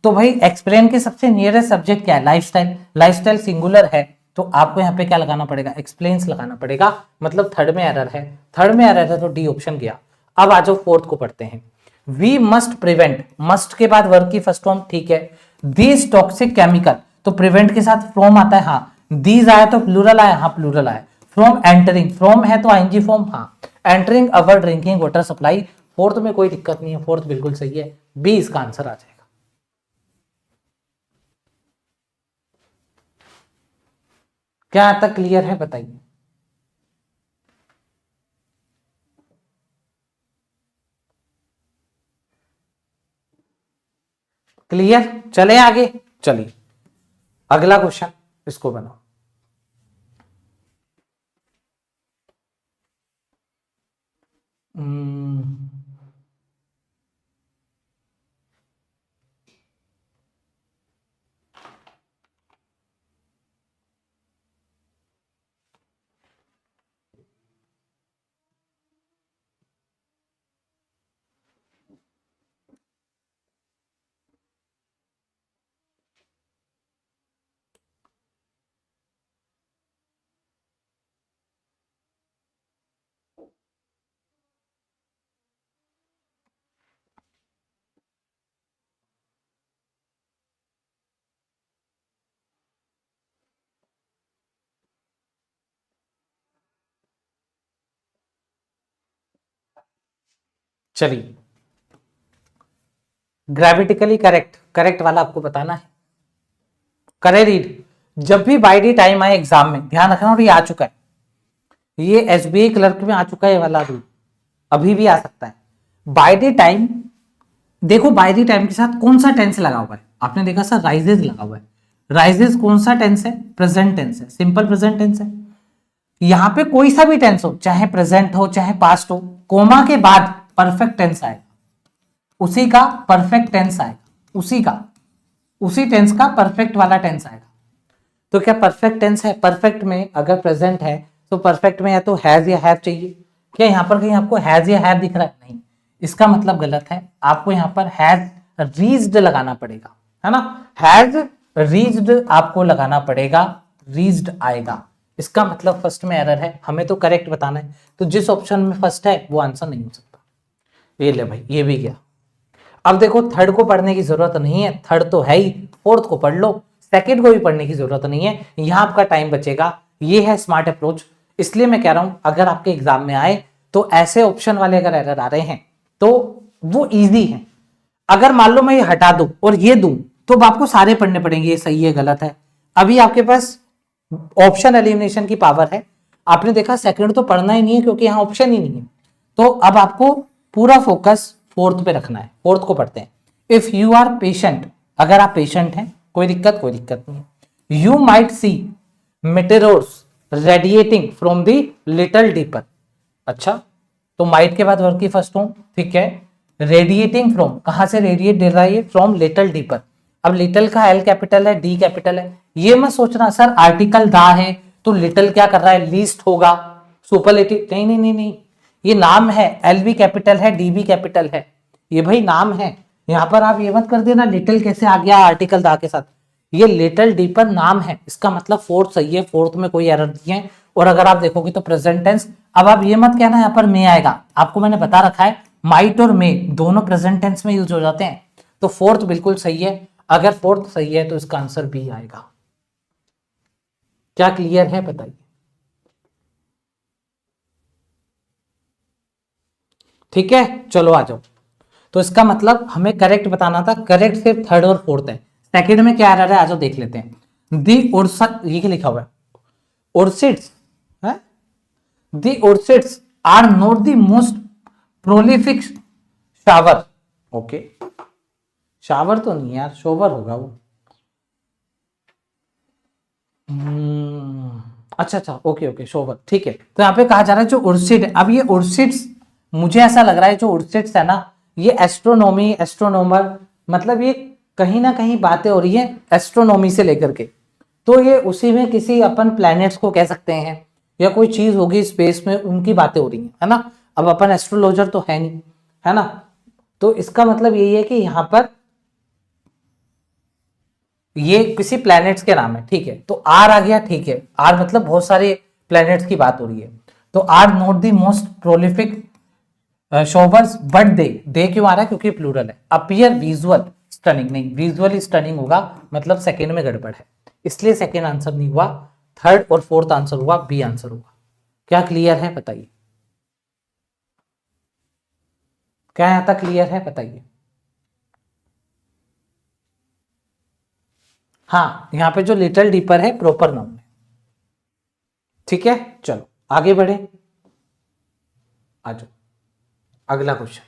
तो भाई एक्सप्लेन के सबसे नियरेस्ट सब्जेक्ट क्या है? लाइफस्टाइल। लाइफस्टाइल सिंगुलर है, तो आपको यहाँ पे क्या लगाना पड़ेगा? एक्सप्लेन्स लगाना पड़ेगा। मतलब थर्ड में एरर है, थर्ड में एरर है, तो डी ऑप्शन गया। अब आ जाओ फोर्थ को पढ़ते हैं। वी मस्ट प्रिवेंट, मस्ट के बाद वर्ब की फर्स्ट फॉर्म, ठीक है। दीज टॉक्सिक केमिकल, तो प्रिवेंट के साथ फ्रॉम आता है, हाँ। दीज आया तो प्लूरल आया, हाँ प्लूरल आया। फ्रॉम एंटरिंग, फ्रॉम है तो आईएनजी फॉर्म, हाँ। एंटरिंग अवर ड्रिंकिंग वाटर सप्लाई। फोर्थ में कोई दिक्कत नहीं है, फोर्थ बिल्कुल सही है, बी इसका आंसर आ जाएगा। क्या तक क्लियर है बताइए? क्लियर? चले आगे, चलिए अगला क्वेश्चन, इसको बनाओ। हम्म, चलिए ग्रेविटिकली करेक्ट, करेक्ट वाला आपको बताना है। करे रीड। जब भी बाई डी टाइम आए एग्जाम में, ध्यान रखना, और ये आ चुका है, ये एसबीआई क्लर्क में आ चुका है ये वाला रूल, अभी भी आ सकता है। बाय द टाइम, देखो बाय द टाइम के साथ कौन सा टेंस लगा हुआ है? आपने देखा सर राइजेज लगा हुआ है। राइजेज कौन सा टेंस है? प्रेजेंट टेंस है, सिंपल प्रेजेंट टेंस है। यहां पे कोई सा भी टेंस हो, चाहे प्रेजेंट हो चाहे पास्ट हो, कोमा के बाद परफेक्ट टेंस आएगा, उसी का परफेक्ट टेंस आएगा, उसी का, उसी टेंस का परफेक्ट वाला टेंस आएगा। तो क्या परफेक्ट टेंस है? परफेक्ट में अगर प्रेजेंट है तो परफेक्ट में या तो हैज या हैव चाहिए। क्या यहाँ पर कहीं आपको हैज या हैव दिख रहा है? नहीं, इसका मतलब गलत है। आपको यहाँ पर हैज रीच्ड लगाना पड़ेगा, है ना। हैज रीच्ड आपको लगाना पड़ेगा, रीच्ड आएगा। इसका मतलब फर्स्ट में एरर है, हमें तो करेक्ट बताना है। तो जिस ऑप्शन में फर्स्ट है वो आंसर नहीं हो सकता। ये ले भाई, ये भी गया। अब देखो थर्ड को पढ़ने की जरूरत नहीं है, थर्ड तो है ही, फोर्थ को पढ़ लो। सेकंड को भी पढ़ने की जरूरत नहीं है, यहां आपका टाइम बचेगा। ये है स्मार्ट अप्रोच। इसलिए मैं कह रहा हूं अगर आपके एग्जाम में आए तो ऐसे ऑप्शन वाले अगर एरर आ रहे हैं तो वो इजी है। अगर मान लो मैं ये हटा दूं और ये दूं तो अब आपको सारे पढ़ने पड़ेंगे, ये सही है गलत है। अभी आपके पास ऑप्शन एलिमिनेशन की पावर है। आपने देखा सेकंड तो पढ़ना ही नहीं है क्योंकि यहां ऑप्शन ही नहीं है। तो अब आपको पूरा फोकस फोर्थ पे रखना है। फोर्थ को पढ़ते हैं। इफ यू आर पेशेंट, अगर आप पेशेंट हैं, कोई दिक्कत, कोई दिक्कत नहीं। You might see meteors radiating from the little deeper. अच्छा, तो माइट के बाद वर्ब की फर्स्ट फॉर्म, ठीक है। रेडिएटिंग फ्रॉम, कहां से रेडिएट दे रहा है? From little deeper. अब लिटल का एल कैपिटल है, डी कैपिटल है। ये मत सोचना सर आर्टिकल दा है तो लिटल क्या कर रहा है? लीस्ट होगा, सुपरलेटिव। नहीं नहीं नहीं नहीं, ये नाम है, एल भी कैपिटल है, डी भी कैपिटल है, ये भाई नाम है। यहां पर आप ये मत कर देना लिटिल कैसे आ गया आर्टिकल दा के साथ। ये लिटिल डीपर नाम है, इसका मतलब फोर्थ सही है, फोर्थ में कोई एरर नहीं है। और अगर आप देखोगे तो प्रेजेंट टेंस। अब आप ये मत कहना यहाँ पर मे आएगा, आपको मैंने बता रखा है माइट और मे दोनों प्रेजेंट टेंस में यूज हो जाते हैं। तो फोर्थ बिल्कुल सही है। अगर फोर्थ सही है तो इसका आंसर बी आएगा। क्या क्लियर है बताइए? ठीक है, चलो आ जाओ। तो इसका मतलब हमें करेक्ट बताना था, करेक्ट सिर्फ थर्ड और फोर्थ है। सेकंड में क्या आ रहा है, आ जाओ देख लेते हैं। दी उर्सा, ये क्या लिखा हुआ है, ओर्सिड्स है, the Ursids are not the most prolific shower. Okay, shower तो नहीं यार, शोवर होगा वो। अच्छा अच्छा, ओके ओके, शोवर, ठीक है। तो यहाँ पे कहा जा रहा है जो उर्सिड है, अब ये उर्सिड्स, मुझे ऐसा लग रहा है जो उर्सिड्स है ना, ये एस्ट्रोनॉमी, एस्ट्रोनॉमर, मतलब ये कहीं ना कहीं बातें हो रही है एस्ट्रोनॉमी से लेकर के। तो ये उसी में किसी अपन प्लैनेट्स को कह सकते हैं, या कोई चीज होगी स्पेस में, उनकी बातें हो रही है ना। अब अपन एस्ट्रोलॉजर तो है नहीं, है ना। तो इसका मतलब यही है कि यहाँ पर ये किसी प्लैनेट्स के नाम है, ठीक है। तो आर आ गया, ठीक है, आर मतलब बहुत सारे प्लैनेट्स की बात हो रही है। तो are not the most prolific showers, but they क्यों आ रहा है, क्योंकि प्लूरल है। अपीयर विजुअल स्टनिंग, नहीं विजुअली स्टनिंग होगा, मतलब सेकेंड में गड़बड़ है, इसलिए सेकेंड आंसर नहीं हुआ। थर्ड और फोर्थ आंसर हुआ, बी आंसर हुआ। क्या क्लियर है बताइए, क्या यहां तक क्लियर है बताइए। हाँ, यहां पे जो लिटिल डीपर है प्रॉपर नाउन है, ठीक है। चलो आगे बढ़े, आ जाओ अगला क्वेश्चन।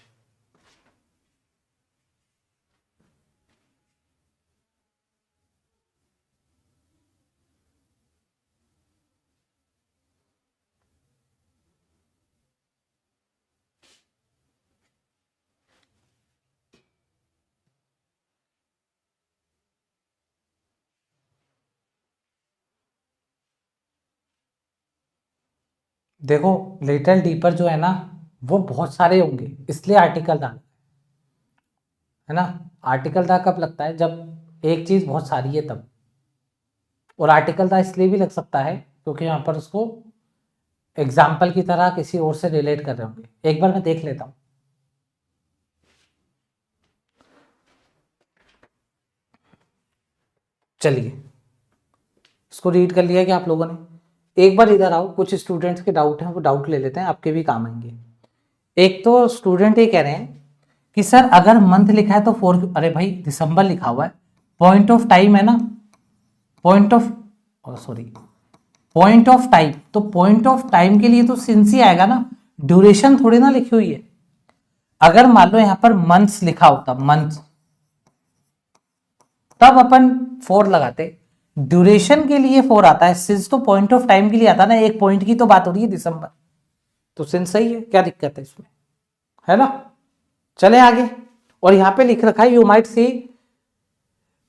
देखो लिटिल डीपर जो है ना, वो बहुत सारे होंगे, इसलिए आर्टिकल था, है ना। आर्टिकल था कब लगता है, जब एक चीज बहुत सारी है तब। और आर्टिकल था इसलिए भी लग सकता है क्योंकि यहाँ पर उसको एग्जाम्पल की तरह किसी और से रिलेट कर रहे होंगे। एक बार मैं देख लेता हूं। चलिए, इसको रीड कर लिया कि आप लोगों ने। एक बार इधर आओ, कुछ स्टूडेंट्स के डाउट हैं, वो डाउट ले लेते हैं, आपके भी काम आएंगे। एक तो स्टूडेंट ये कह रहे हैं कि सर अगर मंथ लिखा है तो फोर, अरे भाई दिसंबर लिखा हुआ है, पॉइंट ऑफ टाइम है ना, point of, sorry, point of time, तो पॉइंट ऑफ टाइम के लिए तो सिंस ही आएगा ना, ड्यूरेशन थोड़ी ना लिखी हुई है। अगर मान लो यहां पर मंथ्स लिखा होता, मंथ्स, तब अपन फोर लगाते। ड्यूरेशन के लिए फोर आता है, सिंस तो पॉइंट ऑफ टाइम के लिए आता ना, एक पॉइंट की तो बात हो रही है दिसंबर, तो सिंस सही है, क्या दिक्कत है इसमें, है ना। चले आगे, और यहां पे लिख रखा है you might C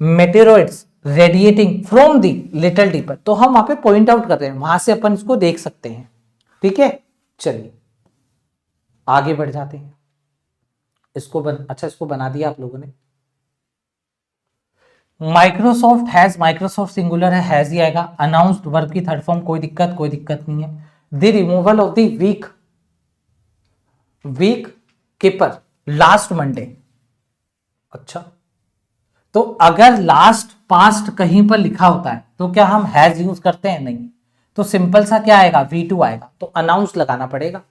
meteoroids radiating from the little deeper, तो हम वहां पे पॉइंट आउट कर रहे हैं, वहां से अपन इसको देख सकते हैं, ठीक है। चलिए आगे बढ़ जाते हैं। अच्छा इसको बना दिया आप लोगों ने। माइक्रोसॉफ्ट हैज, माइक्रोसॉफ्ट सिंगुलर है, हैज ही आएगा। अनाउंस्ड वर्ब की थर्ड फॉर्म, कोई दिक्कत नहीं है। The removal of the wicket keeper last Monday. अच्छा, तो अगर लास्ट पास्ट कहीं पर लिखा होता है तो क्या हम हैज यूज करते हैं, नहीं। तो सिंपल सा क्या आएगा, V2 आएगा, तो अनाउंस लगाना पड़ेगा।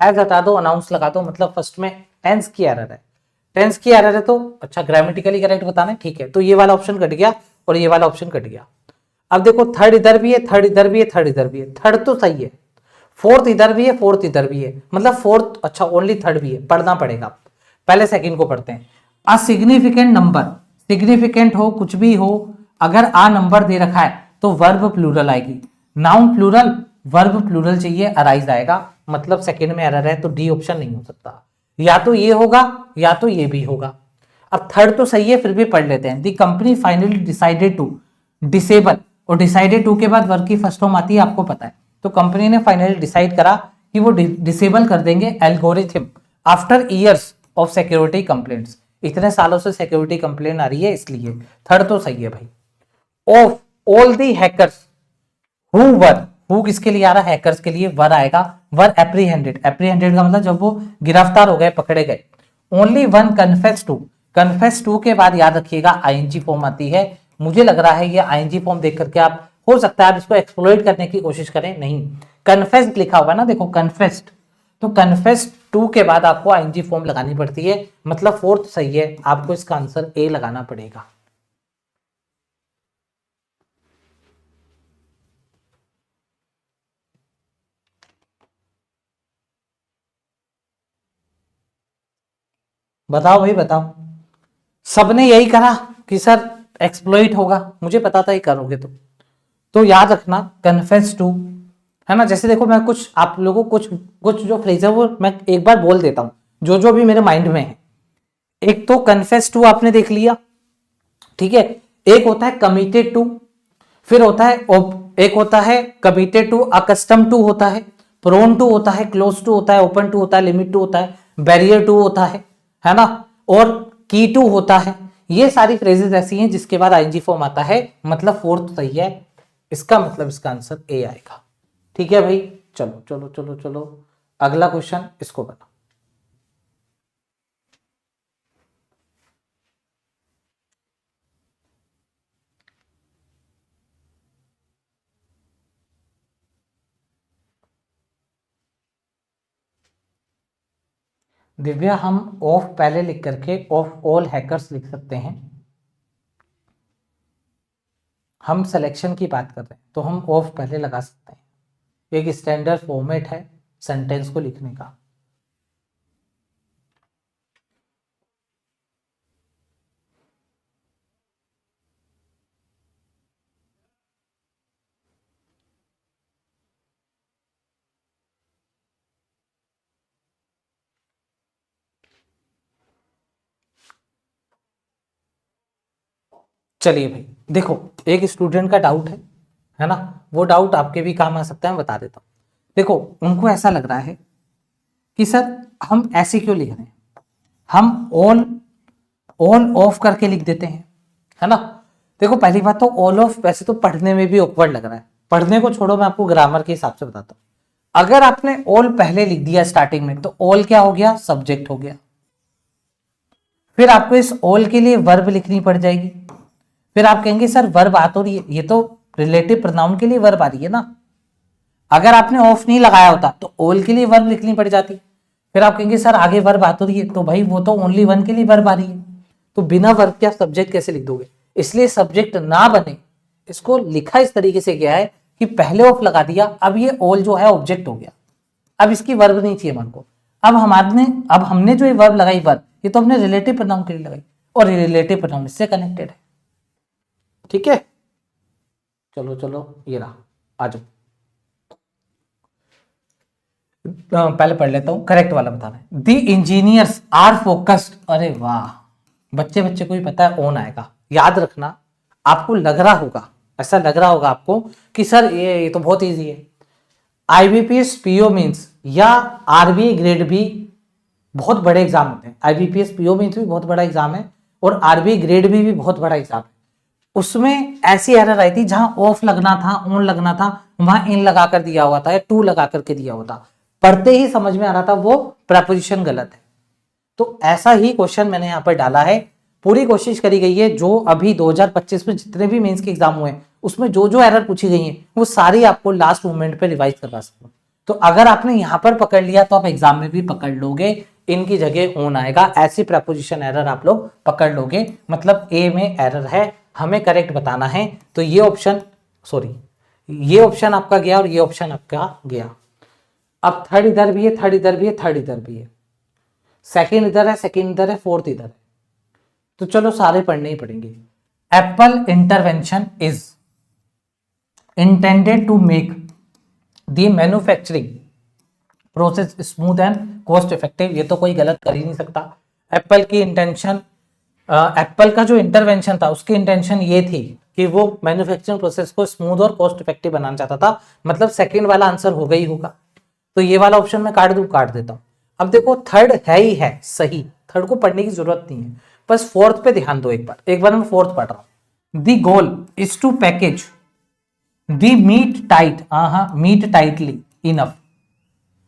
हैज हटा दो, अनाउंस लगा दो, मतलब फर्स्ट में टेंस की एरर है, टेंस की एरर है तो अच्छा ग्रामेटिकली करेक्ट बताना है, ठीक है। तो ये वाला ऑप्शन कट गया और ये वाला ऑप्शन कट गया। अब देखो थर्ड इधर भी है, थर्ड इधर भी है, थर्ड इधर भी है, थर्ड तो सही है, फोर्थ इधर भी है, फोर्थ इधर भी है, मतलब फोर्थ, अच्छा ओनली थर्ड भी है, पढ़ना पड़ेगा। पहले सेकंड को पढ़ते हैं। अ सिग्निफिकेंट नंबर, सिग्निफिकेंट हो कुछ भी हो, अगर आ नंबर दे रखा है तो वर्ब प्लूरल आएगी। नाउन प्लूरल, वर्ब प्लूरल चाहिए, अराइज आएगा, मतलब सेकंड में एरर है, तो डी ऑप्शन नहीं हो सकता। या तो ये होगा या तो ये भी होगा। अब थर्ड तो सही है, फिर भी पढ़ लेते हैं। The company finally decided to disable, और डिसाइडेड टू के बाद वर्ब की फर्स्ट फॉर्म आती है, आपको पता है। तो कंपनी ने फाइनली डिसाइड करा कि वो डिसेबल कर देंगे algorithm after years of security complaints. इतने सालों से सिक्योरिटी कंप्लेन आ रही है, इसलिए थर्ड तो सही है भाई। Of all the hackers who were, who किसके लिए आ रहा है, हैकर्स के लिए, वर आएगा। वर एप्रीहेंडेड, एप्रीहेंडेड का मतलब जब वो गिरफ्तार हो गए, पकड़े गए। Only one confess to, confess to के बाद याद रखिएगा आईएनजी फॉर्म आती है। मुझे लग रहा है ये आईएनजी फॉर्म देख करके आप, हो सकता है आप इसको एक्सप्लोइट करने की कोशिश करें, नहीं, कन्फेस लिखा हुआ है ना, देखो कन्फेस्ड, तो कन्फेस टू के बाद आपको आईएनजी फॉर्म लगानी पड़ती है, मतलब फोर्थ सही है, आपको इसका आंसर ए लगाना पड़ेगा। बताओ भाई बताओ, सबने यही करा कि सर एक्सप्लॉइट होगा, मुझे पता था ये करोगे। तो याद रखना कन्फेस टू, है ना। जैसे देखो मैं कुछ आप लोगों को कुछ कुछ जो फ्रेज है वो मैं एक बार बोल देता हूं, जो जो भी मेरे माइंड में है। एक तो कन्फेस टू आपने देख लिया, ठीक है। एक होता है कमिटेड टू, फिर होता है एक होता है कमिटेड टू, अकस्टम टू होता है, प्रोन टू होता है, क्लोज टू होता है, ओपन टू होता है, लिमिट टू होता है, बैरियर टू होता है ना, और की टू होता है। ये सारी फ्रेजेस ऐसी हैं जिसके बाद आईएनजी फॉर्म आता है, मतलब फोर्थ सही है, इसका मतलब इसका आंसर ए आएगा। ठीक है भाई, चलो चलो चलो चलो अगला क्वेश्चन, इसको बताओ। दिव्या, हम ऑफ पहले लिख करके ऑफ ऑल हैकर्स लिख सकते हैं। हम सिलेक्शन की बात कर रहे हैं तो हम ऑफ पहले लगा सकते हैं, एक स्टैंडर्ड फॉर्मेट है सेंटेंस को लिखने का। चलिए भाई देखो, एक स्टूडेंट का डाउट है ना, वो डाउट आपके भी काम आ सकता है, बता देता हूं। देखो उनको ऐसा लग रहा है कि सर हम ऐसे क्यों लिख रहे हैं, हम ऑल ऑन ऑफ करके लिख देते हैं, है ना। देखो पहली बात तो ऑल ऑफ वैसे तो पढ़ने में भी ऑकवर्ड लग रहा है, पढ़ने को छोड़ो, मैं आपको ग्रामर के हिसाब से बताता हूं। अगर आपने ऑल पहले लिख दिया स्टार्टिंग में तो ऑल क्या हो गया, सब्जेक्ट हो गया। फिर आपको इस ऑल के लिए वर्ब लिखनी पड़ जाएगी। फिर आप कहेंगे सर वर्ब आ तो रही है, ये तो रिलेटिव प्रोनाउन के लिए वर्ब आ रही है ना। अगर आपने ऑफ नहीं लगाया होता तो ऑल के लिए वर्ब लिखनी पड़ जाती। फिर आप कहेंगे सर आगे वर्ब आ तो रही है, तो भाई वो तो ओनली वन के लिए वर्ब आ रही है, तो बिना वर्ब के आप सब्जेक्ट कैसे लिख दोगे। इसलिए सब्जेक्ट ना बने, इसको लिखा इस तरीके से गया है कि पहले ऑफ लगा दिया, अब ये ऑल जो है ऑब्जेक्ट हो गया, अब इसकी वर्ब नहीं चाहिए मन को। अब हमने जो ये वर्ब लगाई वर्ब, ये तो हमने रिलेटिव प्रोनाउन के लिए लगाई, और रिलेटिव प्रोनाउन इससे कनेक्टेड है। ठीक है, चलो चलो ये रहा, आ जाओ। पहले पढ़ लेता हूं, करेक्ट वाला बताना है। द इंजीनियर्स आर फोकस्ड, अरे वाह, बच्चे बच्चे को ही पता है ओन आएगा। याद रखना, आपको लग रहा होगा, ऐसा लग रहा होगा आपको कि सर ये तो बहुत इजी है। आईबीपीएस पीओ मींस या आरबीआई ग्रेड भी बहुत बड़े एग्जाम होते हैं। आईबीपीएस पीओ मींस भी बहुत बड़ा एग्जाम है, और आरबीआई ग्रेड भी बहुत बड़ा एग्जाम है। उसमें ऐसी एरर आई थी जहां ऑफ लगना था, ऑन लगना था, वहां इन लगा कर दिया हुआ था या टू लगा करके दिया हुआ था, पढ़ते ही समझ में आ रहा था वो प्रपोजिशन गलत है। तो ऐसा ही क्वेश्चन मैंने यहाँ पर डाला है। पूरी कोशिश करी गई है, जो अभी 2025 में जितने भी मेंस के एग्जाम हुए हैं उसमें जो जो एरर पूछी गई है वो सारी आपको लास्ट मोमेंट पे रिवाइज करवा सकता हूँ। तो अगर आपने यहाँ पर पकड़ लिया तो आप एग्जाम में भी पकड़ लोगे, इनकी जगह ऑन आएगा, ऐसी प्रपोजिशन एरर आप लोग पकड़ लोगे। मतलब ए में एरर है, हमें करेक्ट बताना है। तो ये ऑप्शन, सॉरी ये ऑप्शन आपका गया और ये ऑप्शन आपका गया। अब थर्ड इधर भी है, थर्ड इधर भी है, थर्ड इधर भी है, सेकंड इधर है, सेकंड इधर है, फोर्थ इधर है। तो चलो सारे पढ़ने ही पड़ेंगे। Apple intervention is intended to make the manufacturing process smooth and cost effective. ये तो कोई गलत कर ही नहीं सकता। एप्पल की इंटेंशन, एप्पल का जो इंटरवेंशन था उसकी इंटेंशन ये थी कि वो मैन्युफैक्चरिंग प्रोसेस को स्मूथ और कॉस्ट इफेक्टिव बनाना चाहता था, मतलब सेकंड वाला आंसर होगा ही होगा। तो ये वाला ऑप्शन मैं काट देता हूं। अब देखो थर्ड है ही है सही, थर्ड को पढ़ने की जरूरत नहीं है, बस फोर्थ पे ध्यान दो। एक बार मैं फोर्थ पढ़ रहा हूं। The goal is to package the meat tight, हाँ मीट टाइटली इनफ।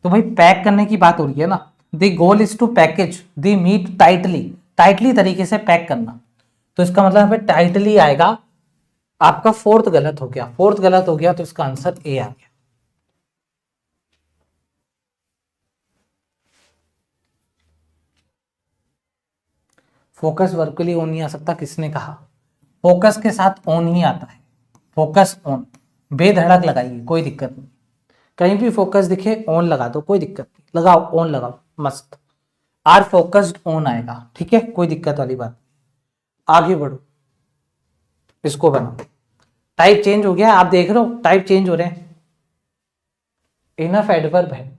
तो भाई पैक करने की बात हो रही है ना। The goal is to package the meat tightly, tightly तरीके से पैक करना, तो इसका मतलब टाइटली आएगा। आपका फोर्थ गलत हो गया, फोर्थ गलत हो गया तो इसका आंसर ए आ गया। फोकस वर्ब के लिए ऑन नहीं आ सकता, किसने कहा? फोकस के साथ ऑन ही आता है, फोकस ऑन, बेधड़क लगाइए, कोई दिक्कत नहीं। कहीं भी फोकस दिखे ऑन लगा दो, कोई दिक्कत नहीं, लगाओ ऑन लगाओ, मस्त। आर फोकस्ड ऑन आएगा, ठीक है, कोई दिक्कत वाली बात। आगे बढ़ो, इसको बनाओ। टाइप चेंज हो गया, आप देख रहे हो टाइप चेंज हो रहे हैं। इनफ एडवर्ब है,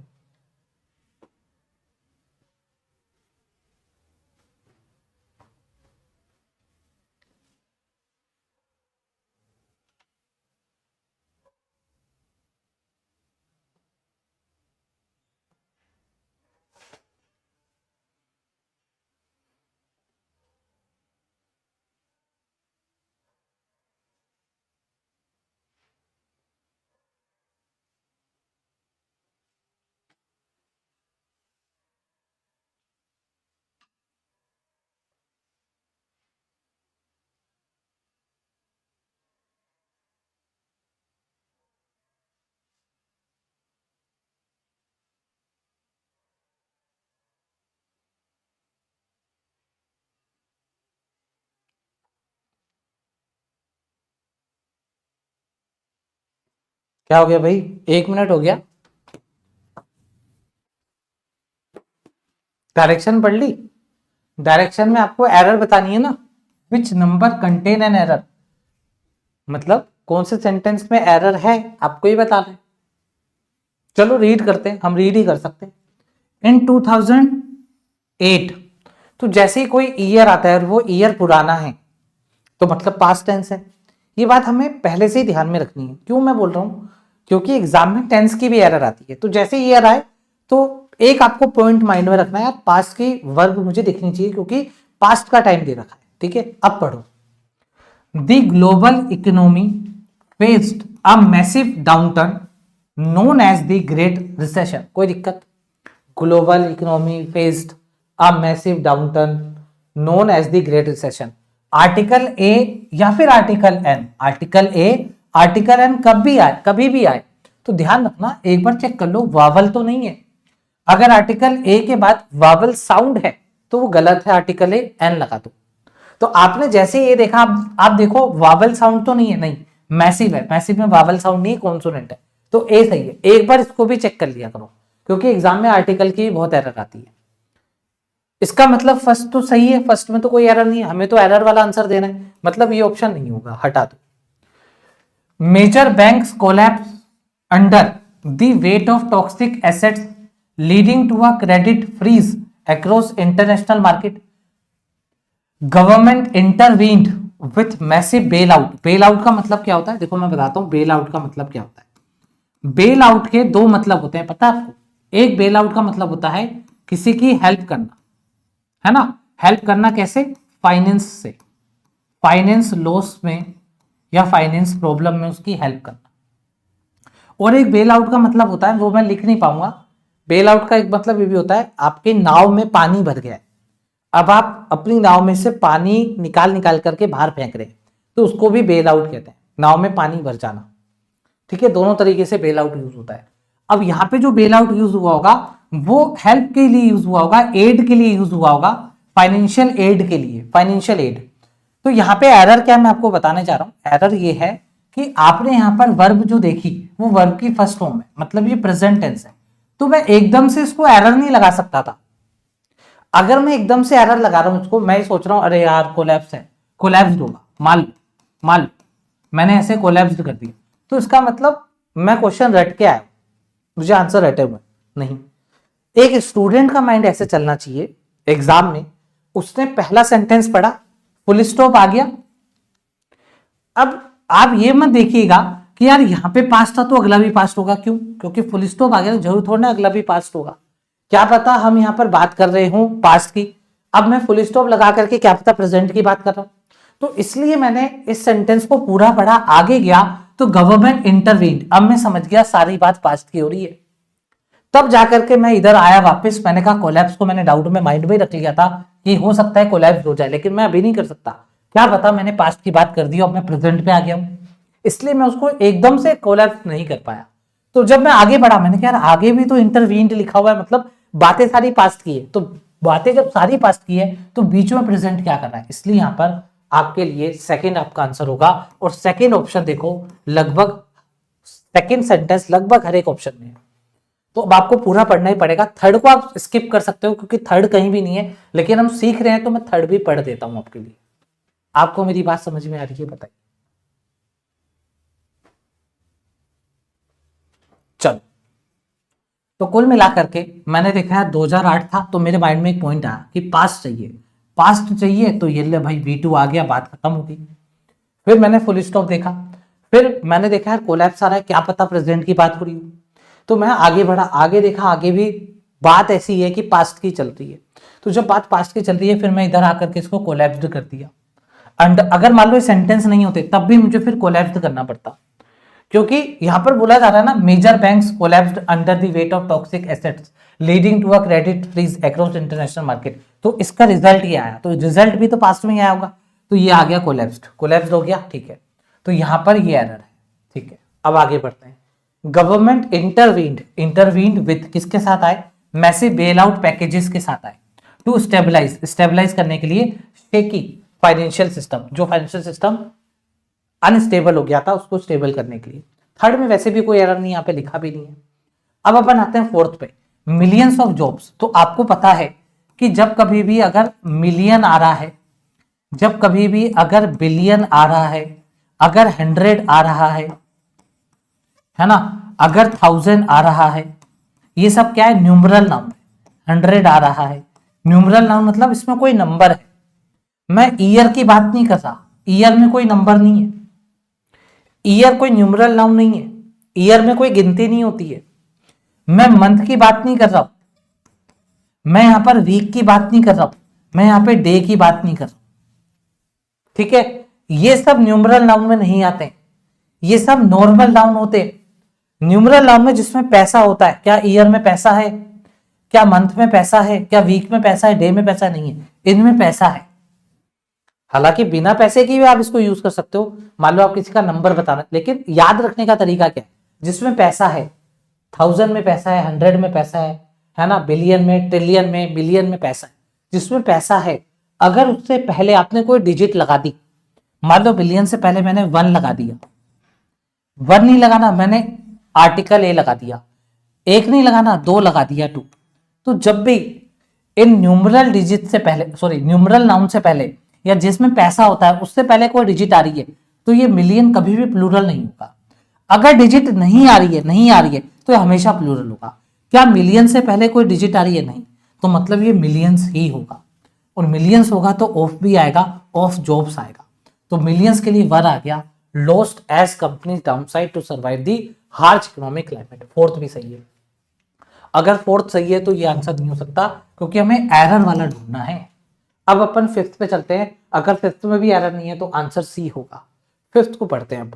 क्या हो गया भाई? 1 मिनट हो गया। डायरेक्शन पढ़ ली? डायरेक्शन में आपको एरर बतानी है ना, which number contain an error, मतलब कौन से सेंटेंस में एरर है आपको ही बताना है। चलो रीड करते हैं, हम रीड ही कर सकते हैं। इन 2008, तो जैसे ही कोई ईयर आता है और वो ईयर पुराना है तो मतलब पास्ट टेंस है। ये बात हमें पहले से ही ध्यान में रखनी है। क्यों मैं बोल रहा हूं? क्योंकि एग्जाम में टेंस की भी एरर आती है। तो जैसे ईयर आए तो एक आपको पॉइंट माइंड में रखना है, यार पास्ट की वर्ब मुझे दिखनी चाहिए क्योंकि पास्ट का टाइम दे रखा है, ठीक है। अब पढ़ो, the global economy faced a massive downturn known as the great recession. कोई दिक्कत? Global economy faced a massive downturn known as the great recession. Article a या फिर article an, article a article an कब भी आए, कभी भी आए तो ध्यान रखना, एक बार चेक कर लो वावल तो नहीं है। अगर आर्टिकल ए के बाद वावल साउंड है तो वो गलत है, आर्टिकल ए एन लगा दो। तो आपने जैसे ये देखा, आप देखो वावल साउंड तो नहीं है, नहीं मैसिव है, मैसिव में वावल साउंड नहीं है, कॉन्सोनेंट है, तो ए सही है। एक बार इसको भी चेक कर लिया करो क्योंकि एग्जाम में आर्टिकल की बहुत एरर आती है। इसका मतलब फर्स्ट तो सही है, फर्स्ट में तो कोई एरर नहीं है, हमें तो एरर वाला आंसर देना है, मतलब ये ऑप्शन नहीं होगा, हटा दो। Major banks collapse under the weight of toxic assets leading to a credit freeze across international market. Government intervened with massive bail out. Bail out का मतलब क्या होता है? देखो मैं बताता हूं बेल आउट का मतलब क्या होता है। बेल आउट के दो मतलब होते हैं, पता है आपको? एक बेल आउट का मतलब होता है किसी की हेल्प करना, है ना। हेल्प करना कैसे? फाइनेंस से, फाइनेंस लॉस में या फाइनेंस प्रॉब्लम में उसकी हेल्प करना। और एक बेल आउट का मतलब होता है, वो मैं लिख नहीं पाऊंगा। बेल आउट का एक मतलब ये भी होता है, आपके नाव में पानी भर गया है, अब आप अपनी नाव में से पानी निकाल निकाल करके बाहर फेंक रहे हैं, तो उसको भी बेल आउट कहते हैं, नाव में पानी भर जाना, ठीक है। दोनों तरीके से बेल आउट यूज होता है। अब यहाँ पे जो बेल आउट यूज हुआ होगा वो हेल्प के लिए यूज हुआ होगा, एड के लिए यूज हुआ होगा, फाइनेंशियल एड के लिए, फाइनेंशियल एड। तो यहाँ पे एरर क्या मैं आपको बताने जा रहा हूं, एरर ये है कि आपने यहाँ पर वर्ब जो देखी वो वर्ब की फर्स्ट फॉर्म है, मतलब ये प्रेजेंट टेंस है, तो मैं एकदम से इसको एरर नहीं लगा सकता था। अगर मैं एकदम से एरर लगा रहा हूं उसको, मैं सोच रहा हूं अरे यार कोलैप्स है, कोलैप्स होगा, मान मैंने ऐसे कोलैप्स कर दिया, तो इसका मतलब मैं क्वेश्चन रट के आया, मुझे आंसर रटे हुए नहीं। एक स्टूडेंट का माइंड ऐसे चलना चाहिए एग्जाम में, उसने पहला सेंटेंस पढ़ा, फुल स्टॉप आ गया। अब आप ये मत देखिएगा कि यार यहाँ पे पास्ट था तो अगला भी पास्ट होगा, क्यों? क्योंकि फुल स्टॉप आ गया तो जरूर थोड़ा ना अगला भी पास्ट होगा। क्या पता हम यहाँ पर बात कर रहे हूं पास्ट की, अब मैं फुल स्टॉप लगा करके क्या पता प्रेजेंट की बात कर रहा हूं। तो इसलिए मैंने इस सेंटेंस को पूरा पढ़ा, आगे गया तो गवर्नमेंट इंटरवीन्ड, अब मैं समझ गया सारी बात पास्ट की हो रही है। तब जाकर के मैं इधर आया वापस, मैंने कहा कोलैप्स को मैंने डाउट में माइंड में रख लिया था कि हो सकता है कोलैप्स हो जाए, लेकिन मैं अभी नहीं कर सकता, क्या पता मैंने पास्ट की बात कर दी और मैं प्रेजेंट पे आ गया हूं, इसलिए मैं उसको एकदम से कोलैप्स नहीं कर पाया। तो जब मैं आगे बढ़ा मैंने कहा यार आगे भी तो इंटरवीन्ड लिखा हुआ है, मतलब बातें सारी पास्ट की है, तो बातें जब सारी पास्ट की है तो बीच में प्रेजेंट क्या करना है, इसलिए यहां पर आपके लिए सेकंड आपका आंसर होगा। और सेकंड ऑप्शन देखो, लगभग सेकंड सेंटेंस लगभग हर एक ऑप्शन में है, तो अब आपको पूरा पढ़ना ही पड़ेगा। थर्ड को आप स्किप कर सकते हो क्योंकि थर्ड कहीं भी नहीं है, लेकिन हम सीख रहे हैं तो मैं थर्ड भी पढ़ देता हूं आपके लिए। आपको मेरी बात समझ में आ रही है, बताइए। चलो, तो कुल मिलाकर के मैंने देखा है 2008 था, तो मेरे माइंड में एक पॉइंट आया कि पास्ट चाहिए, पास्ट चाहिए, तो ये ले भाई V2 आ गया, बात खत्म हो गई। फिर मैंने फुल स्टॉप देखा, फिर मैंने देखा यार कोलैप्स आ रहा है, क्या पता प्रेजेंट की बात हो रही हो, तो मैं आगे बढ़ा, आगे देखा, आगे भी बात ऐसी है कि पास्ट की चल रही है। तो जब बात पास्ट की चल रही है, फिर मैं इधर आकर के इसको कोलैप्स्ड कर दिया। एंड अगर मान लो सेंटेंस नहीं होते तब भी मुझे फिर कोलैप्स्ड करना पड़ता, क्योंकि यहां पर बोला जा रहा है ना, major banks collapsed under the weight of toxic assets leading to a credit freeze across international market. तो इसका रिजल्ट ये आया, तो रिजल्ट भी तो पास्ट में ही आया होगा, तो ये आ गया कोलैप्स्ड, कोलैप्स्ड हो गया, ठीक है। तो यहां पर ये एरर है, ठीक है। अब आगे बढ़ते हैं। गवर्नमेंट इंटरवीन्ड विद किसके साथ आए, मैसिव बेल आउट पैकेजेस के साथ आए टू स्टेबलाइज करने के लिए शेकी फाइनेंशियल सिस्टम, जो फाइनेंशियल सिस्टम अनस्टेबल हो गया था उसको स्टेबल करने के लिए। थर्ड में वैसे भी कोई एरर नहीं, यहाँ पे लिखा भी नहीं है। अब अपन आते हैं फोर्थ पे, मिलियंस ऑफ जॉब्स। तो आपको पता है कि जब कभी भी अगर मिलियन आ रहा है, जब कभी भी अगर बिलियन आ रहा है, अगर 100 आ रहा है ना, अगर 1000 आ रहा है, ये सब क्या है, न्यूमरल नाउन है। 100 आ रहा है, न्यूमरल नाउन मतलब इसमें कोई नंबर है। मैं ईयर की बात नहीं कर रहा, ईयर में कोई नंबर नहीं है, ईयर कोई न्यूमरल नाउन नहीं है, ईयर में कोई गिनती नहीं होती है। मैं मंथ की बात नहीं कर रहा हूं, मैं यहां पर वीक की बात नहीं कर रहा हूं, मैं यहां पे डे की बात नहीं कर रहा हूं, ठीक है। ये सब न्यूमरल नाउन में नहीं आते, ये सब नॉर्मल नाउन होते हैं। न्यूमरल नाउन में जिसमें पैसा होता है, क्या ईयर में पैसा है, क्या मंथ में पैसा है, क्या वीक में पैसा है, डे में पैसा नहीं है, इनमें पैसा है। हालांकि बिना पैसे की भी आप इसको यूज कर सकते हो, मान लो आप किसी का नंबर बताना, लेकिन याद रखने का तरीका क्या है, जिसमें पैसा है, 1000 में पैसा है, 100 में पैसा है ना, बिलियन में, ट्रिलियन में, मिलियन में पैसा है, जिसमें पैसा है, अगर उससे पहले आपने कोई डिजिट लगा दी, मान लो बिलियन से पहले मैंने 1 लगा दिया, 1 नहीं लगाना, मैंने आर्टिकल ए लगा दिया, 1 नहीं लगाना, 2 लगा दिया, 2। तो जब भी इन न्यूमरल डिजिट से पहले, सॉरी न्यूमरल नाउन से पहले या जिसमें पैसा होता है उससे पहले कोई डिजिट आ रही है, तो ये मिलियन कभी भी प्लूरल नहीं होगा। अगर डिजिट नहीं आ रही है तो ये हमेशा प्लूरल होगा। क्या मिलियन से पहले कोई डिजिट आ रही है, नहीं, तो मतलब ये मिलियंस ही होगा, और मिलियंस होगा तो ऑफ भी आएगा, ऑफ जॉब्स आएगा। तो मिलियंस के लिए वन आ गया, lost as company downside to survive the harsh economic climate. Fourth भी सही है, अगर फोर्थ सही है तो ये आंसर नहीं हो सकता, क्योंकि हमें एरर वाला ढूंढना है। अब अपन फिफ्थ पे चलते हैं, अगर फिफ्थ में भी एरर नहीं है तो आंसर सी होगा। फिफ्थ को पढ़ते हैं।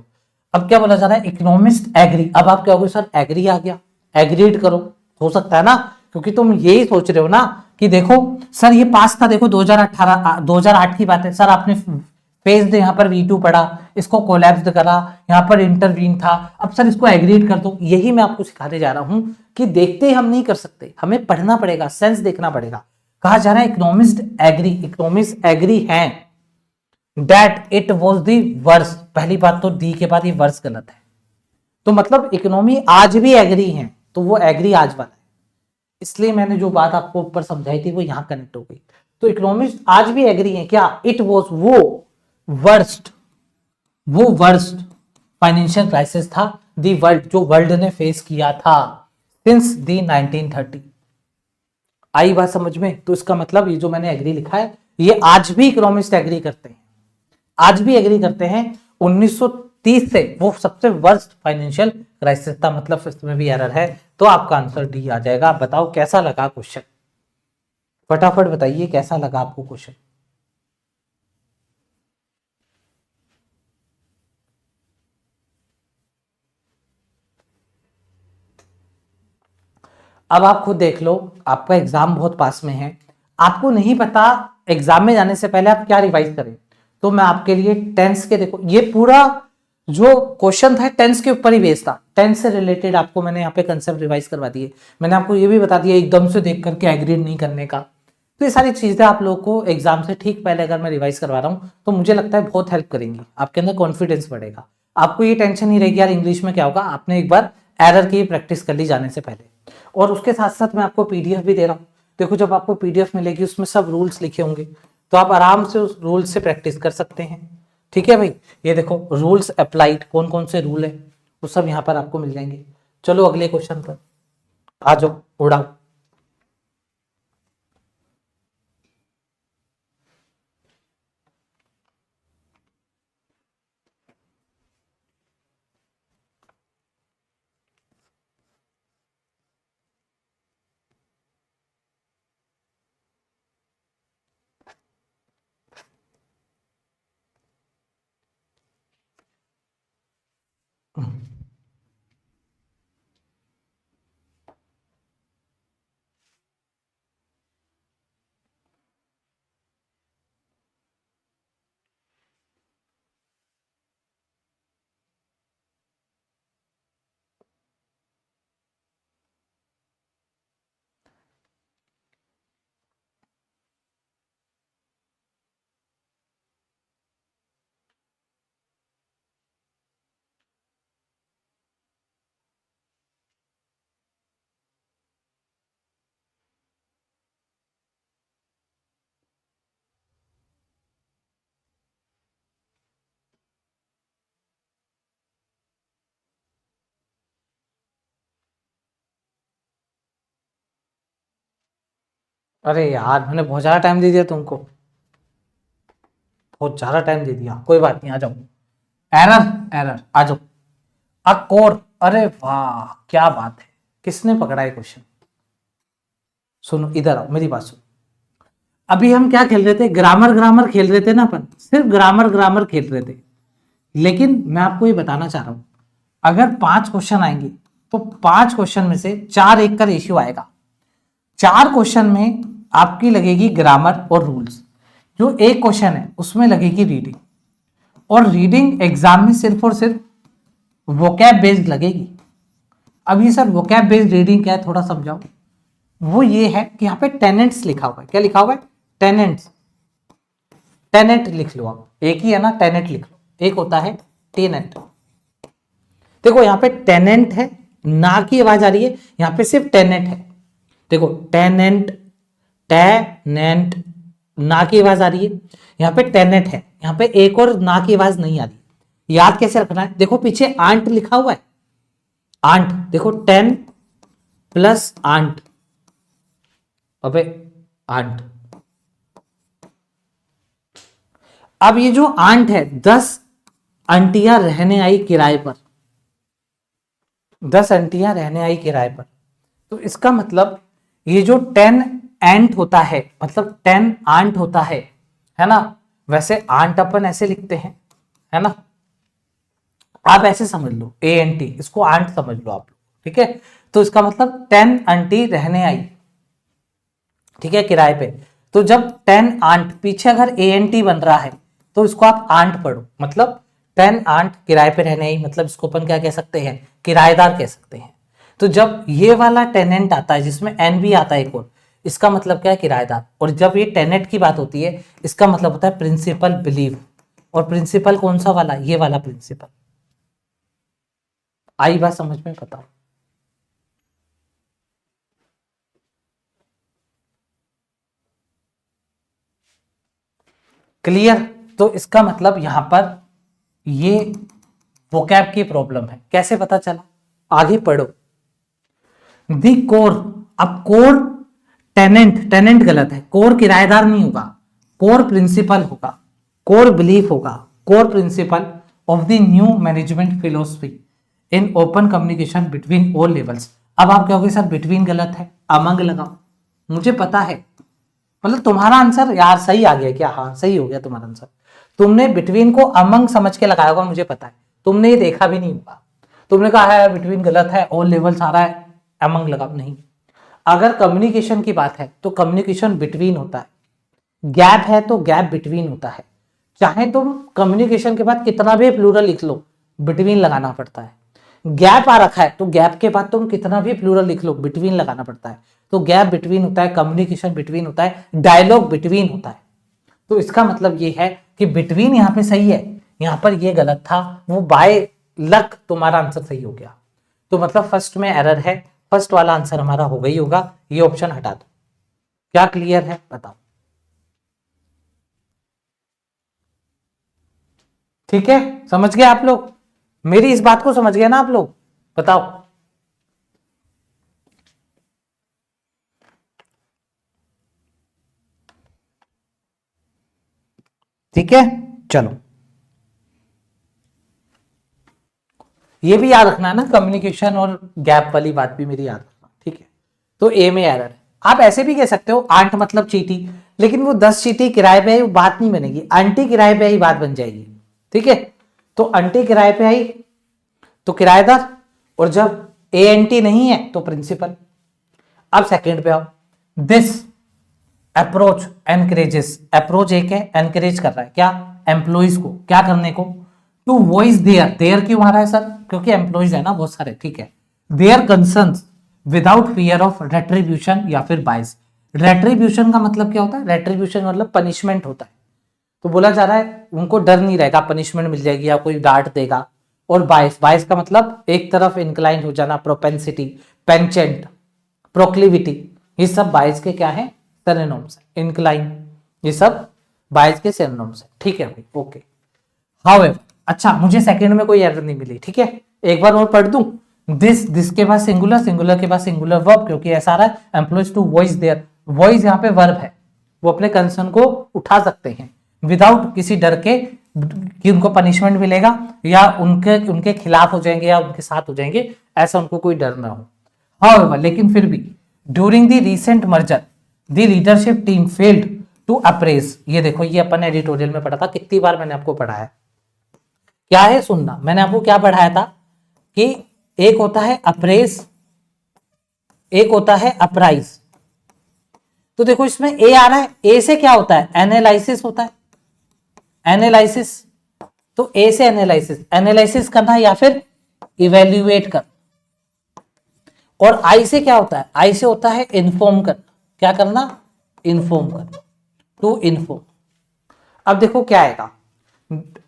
अब क्या बोला जा रहा है, इकोनॉमिस्ट एग्री। अब आप क्या होगे, सर एग्री आ गया, एग्रीड करो, हो सकता है ना, क्योंकि तुम यही सोच रहे हो ना कि देखो सर ये पास था, देखो 2008 की बात है सर, आपने फेज यहाँ पर V2 पढ़ा, इसको कोलैप्स करा, यहाँ पर इंटरवीन था, अब सर इसको एग्रीड कर दो। यही मैं आपको सिखाने जा रहा हूं कि देखते ही हम नहीं कर सकते, हमें पढ़ना पड़ेगा, सेंस देखना पड़ेगा। कहा जा रहा है इकोनॉमिस्ट एग्री हैं that it was the worst. पहली बात तो डी के बाद ये वर्स गलत है, तो मतलब इकोनॉमी आज भी एग्री है, तो वो एग्री आज वाला है, इसलिए मैंने जो बात आपको ऊपर समझाई थी वो यहां कनेक्ट हो गई। तो इकोनॉमिस्ट आज भी एग्री है क्या, इट वाज वो वर्स्ट फाइनेंशियल क्राइसिस था दी वर्ल्ड, जो वर्ल्ड ने फेस किया था सिंस दी 1930। आई बात समझ में? तो इसका मतलब ये जो मैंने एग्री लिखा है ये आज भी इकोनॉमिस्ट एग्री करते हैं, आज भी एग्री करते हैं। 1930 से वो सबसे वर्स्ट फाइनेंशियल क्राइसिस था, मतलब फिफ्थ में भी एरर है, तो आपका आंसर डी आ जाएगा। बताओ कैसा लगा क्वेश्चन, फटाफट बताइए कैसा लगा आपको क्वेश्चन। अब आप खुद देख लो, आपका एग्जाम बहुत पास में है, आपको नहीं पता एग्जाम में जाने से पहले आप क्या रिवाइज करें, तो मैं आपके लिए टेंस के, देखो ये पूरा जो क्वेश्चन था टेंस के ऊपर ही बेस्ड था, टेंस से रिलेटेड आपको मैंने यहाँ पे कंसेप्ट रिवाइज करवा दिए। मैंने आपको ये भी बता दिया एकदम से देख करके एग्रीड नहीं करने का, तो ये सारी चीजें आप लोगों को एग्जाम से ठीक पहले अगर मैं रिवाइज करवा रहा हूँ तो मुझे लगता है बहुत हेल्प करेंगी, आपके अंदर कॉन्फिडेंस बढ़ेगा, आपको ये टेंशन नहीं रहेगी यार इंग्लिश में क्या होगा, आपने एक बार एरर की प्रैक्टिस कर ली जाने से पहले। और उसके साथ साथ मैं आपको पीडीएफ भी दे रहा हूँ, देखो जब आपको पीडीएफ मिलेगी उसमें सब रूल्स लिखे होंगे, तो आप आराम से उस रूल से प्रैक्टिस कर सकते हैं। ठीक है भाई, ये देखो रूल्स अप्लाइड, कौन कौन से रूल है वो सब यहाँ पर आपको मिल जाएंगे। चलो अगले क्वेश्चन पर आ जाओ, उड़ाओ। अरे यार मैंने बहुत ज्यादा टाइम दे दिया तुमको, बहुत ज्यादा टाइम दे दिया, कोई बात नहीं, आ जाओ। एरर, एरर आ जाओ। अ कोर, अरे वाह क्या बात है, किसने पकड़ा है क्वेश्चन। सुनो इधर आओ, मेरी बात सुनो। अभी हम क्या खेल रहे थे, ग्रामर ग्रामर खेल रहे थे ना अपन, सिर्फ ग्रामर ग्रामर खेल रहे थे। लेकिन मैं आपको ये बताना चाह रहा हूं, अगर 5 क्वेश्चन आएंगे तो 5 क्वेश्चन में से 4-1 का रेशियो आएगा। 4 क्वेश्चन में आपकी लगेगी ग्रामर और रूल्स, जो एक क्वेश्चन है उसमें लगेगी रीडिंग, और रीडिंग एग्जाम में सिर्फ और सिर्फ वोकैब बेस्ड लगेगी। अब ये सर वोकैब बेस्ड रीडिंग क्या है, थोड़ा समझाओ। वो ये है कि यहाँ पे टेनेंट्स लिखा हुआ है, क्या लिखा हुआ है, टेनेंट्स। टेनेंट लिख लो आप, एक ही है ना, टेनेंट लिख लो, एक होता है टेनेंट। देखो यहाँ पे टेनेंट है, ना की आवाज आ रही है, यहाँ पे सिर्फ टेनेंट है। देखो टेनेंट, टेनेंट, ना की आवाज आ रही है, यहाँ पे टेनेंट है, यहाँ पे एक और ना की आवाज नहीं आ रही। याद कैसे रखना है, देखो पीछे आंट लिखा हुआ है, आंट देखो 10 प्लस आंट, अबे आंट। अब ये जो आंट है, 10 आंटियां रहने आई किराए पर, 10 आंटियां रहने आई किराए पर, तो इसका मतलब ये जो 10 एंट होता है, मतलब 10 आंट होता है ना। वैसे आंट अपन ऐसे लिखते हैं, है ना, आप ऐसे समझ लो, ANT, इसको आंट समझ लो आप लोग, ठीक है। तो इसका मतलब 10 आंटी रहने आई, ठीक है, किराए पे। तो जब 10 आंट, पीछे अगर ANT बन रहा है तो इसको आप आंट पढ़ो, मतलब 10 आंट किराए पे रहने आई, मतलब इसको अपन क्या कह सकते हैं, किराएदार कह सकते हैं। तो जब ये वाला टेनेंट आता है जिसमें एन भी आता है एक और, इसका मतलब क्या है, किराएदार। और जब ये टेनेंट की बात होती है, इसका मतलब होता है प्रिंसिपल बिलीव। और प्रिंसिपल कौन सा वाला, ये वाला प्रिंसिपल। आई बात समझ में, बताओ। क्लियर। तो इसका मतलब यहां पर ये वोकैब की प्रॉब्लम है, कैसे पता चला, आगे पढ़ो। दी कोर, अब कोर टेनेंट, टेनेंट गलत है, कोर किराएदार नहीं होगा, कोर प्रिंसिपल होगा, कोर बिलीफ होगा, core principle of the new management philosophy in open communication between all levels. अब आप कहोगे सर बिटवीन गलत है, अमंग लगाओ। मुझे पता है, मतलब तुम्हारा आंसर यार सही आ गया क्या, हाँ सही हो गया तुम्हारा आंसर। तुमने बिटवीन को अमंग समझ के लगाया होगा, मुझे पता है, तुमने ये देखा भी नहीं होगा, तुमने कहा है बिटवीन गलत है, ऑल लेवल्स आ रहा है, अमंग लगाओ। नहीं, अगर कम्युनिकेशन की बात है तो कम्युनिकेशन बिटवीन होता है, गैप है तो गैप बिटवीन होता है। चाहे तुम कम्युनिकेशन के बाद कितना भी प्लूरल लिख लो, बिटवीन लगाना पड़ता है। गैप आ रखा है तो गैप के बाद तुम कितना भी प्लूरल लिख लो, बिटवीन लगाना पड़ता है। तो गैप बिटवीन होता है, कम्युनिकेशन बिटवीन होता है, डायलॉग बिटवीन होता है। तो इसका मतलब ये है कि बिटवीन यहाँ पे सही है, यहां पर ये गलत था, वो बाय लक तुम्हारा आंसर सही हो गया। तो मतलब फर्स्ट में एरर है, फर्स्ट वाला आंसर हमारा हो गई होगा, ये ऑप्शन हटा दो। क्या क्लियर है बताओ? ठीक है, समझ गए आप लोग? मेरी इस बात को समझ गए ना आप लोग? बताओ। ठीक है, चलो ये भी याद रखना ना, कम्युनिकेशन और गैप वाली बात भी मेरी याद रखना, ठीक है। तो ए में एरर है। आप ऐसे भी कह सकते हो आंट मतलब चीटी, लेकिन वो 10 चीटी किराए पे आई, वो बात नहीं बनेगी, आंटी किराए पे आई बात बन जाएगी, ठीक है। तो आंटी किराए पे आई तो किराएदार, और जब ए एन टी नहीं है तो प्रिंसिपल। अब सेकंड पे आओ, दिस अप्रोच एनकरेजेस, अप्रोच एक है, एनकरेज कर रहा है क्या, एम्प्लॉइज को क्या करने को, टू वॉइस देयर, देयर क्यों आ रहा है सर, क्योंकि एम्प्लॉइज है ना बहुत सारे, ठीक है, their concerns without fear of retribution या फिर बाइस। रेट्रीब्यूशन का मतलब क्या होता है, रेट्रीब्यूशन मतलब पनिशमेंट होता है, तो बोला जा रहा है उनको डर नहीं रहेगा, पनिशमेंट मिल जाएगी या कोई डांट देगा। और बाइस, बाइस का मतलब एक तरफ इंक्लाइन हो जाना, प्रोपेंसिटी, पेंचेंट, प्रोक्लिविटी, ये सब बाइस के क्या है, सिनोनिम्स है। इंक्लाइन, ये सब बाइस के सिनोनिम्स है, ठीक है भाई, ओके। हाउएवर, अच्छा मुझे सेकंड में कोई एरर नहीं मिली, ठीक है, एक बार और पढ़ दूं, दिस के बाद सिंगुलर, सिंगुलर के बाद सिंगुलर वर्ब, क्योंकि ऐसा आ रहा है employees to voice their, voice यहाँ पे वर्ब है, वो अपने कंसर्न को उठा सकते हैं विदाउट किसी डर के कि उनको पनिशमेंट मिलेगा या उनके उनके खिलाफ हो जाएंगे या उनके साथ हो जाएंगे, ऐसा उनको कोई डर ना हो। हाउएवर, लेकिन फिर भी during the recent merger the leadership team failed to appraise, ये देखो ये अपन एडिटोरियल में पढ़ा था, कितनी बार मैंने आपको पढ़ाया, क्या है सुनना, मैंने आपको क्या पढ़ाया था कि एक होता है अप्रेज, एक होता है अप्राइज। तो देखो इसमें ए आ रहा है, ए से क्या होता है, एनालिसिस होता है, एनालिसिस, तो ए से एनालिसिस, एनालिसिस करना या फिर इवेल्युएट कर। और आई से क्या होता है, आई से होता है इन्फॉर्म कर, क्या करना, इन्फॉर्म कर, टू इन्फॉर्म। अब देखो क्या आएगा,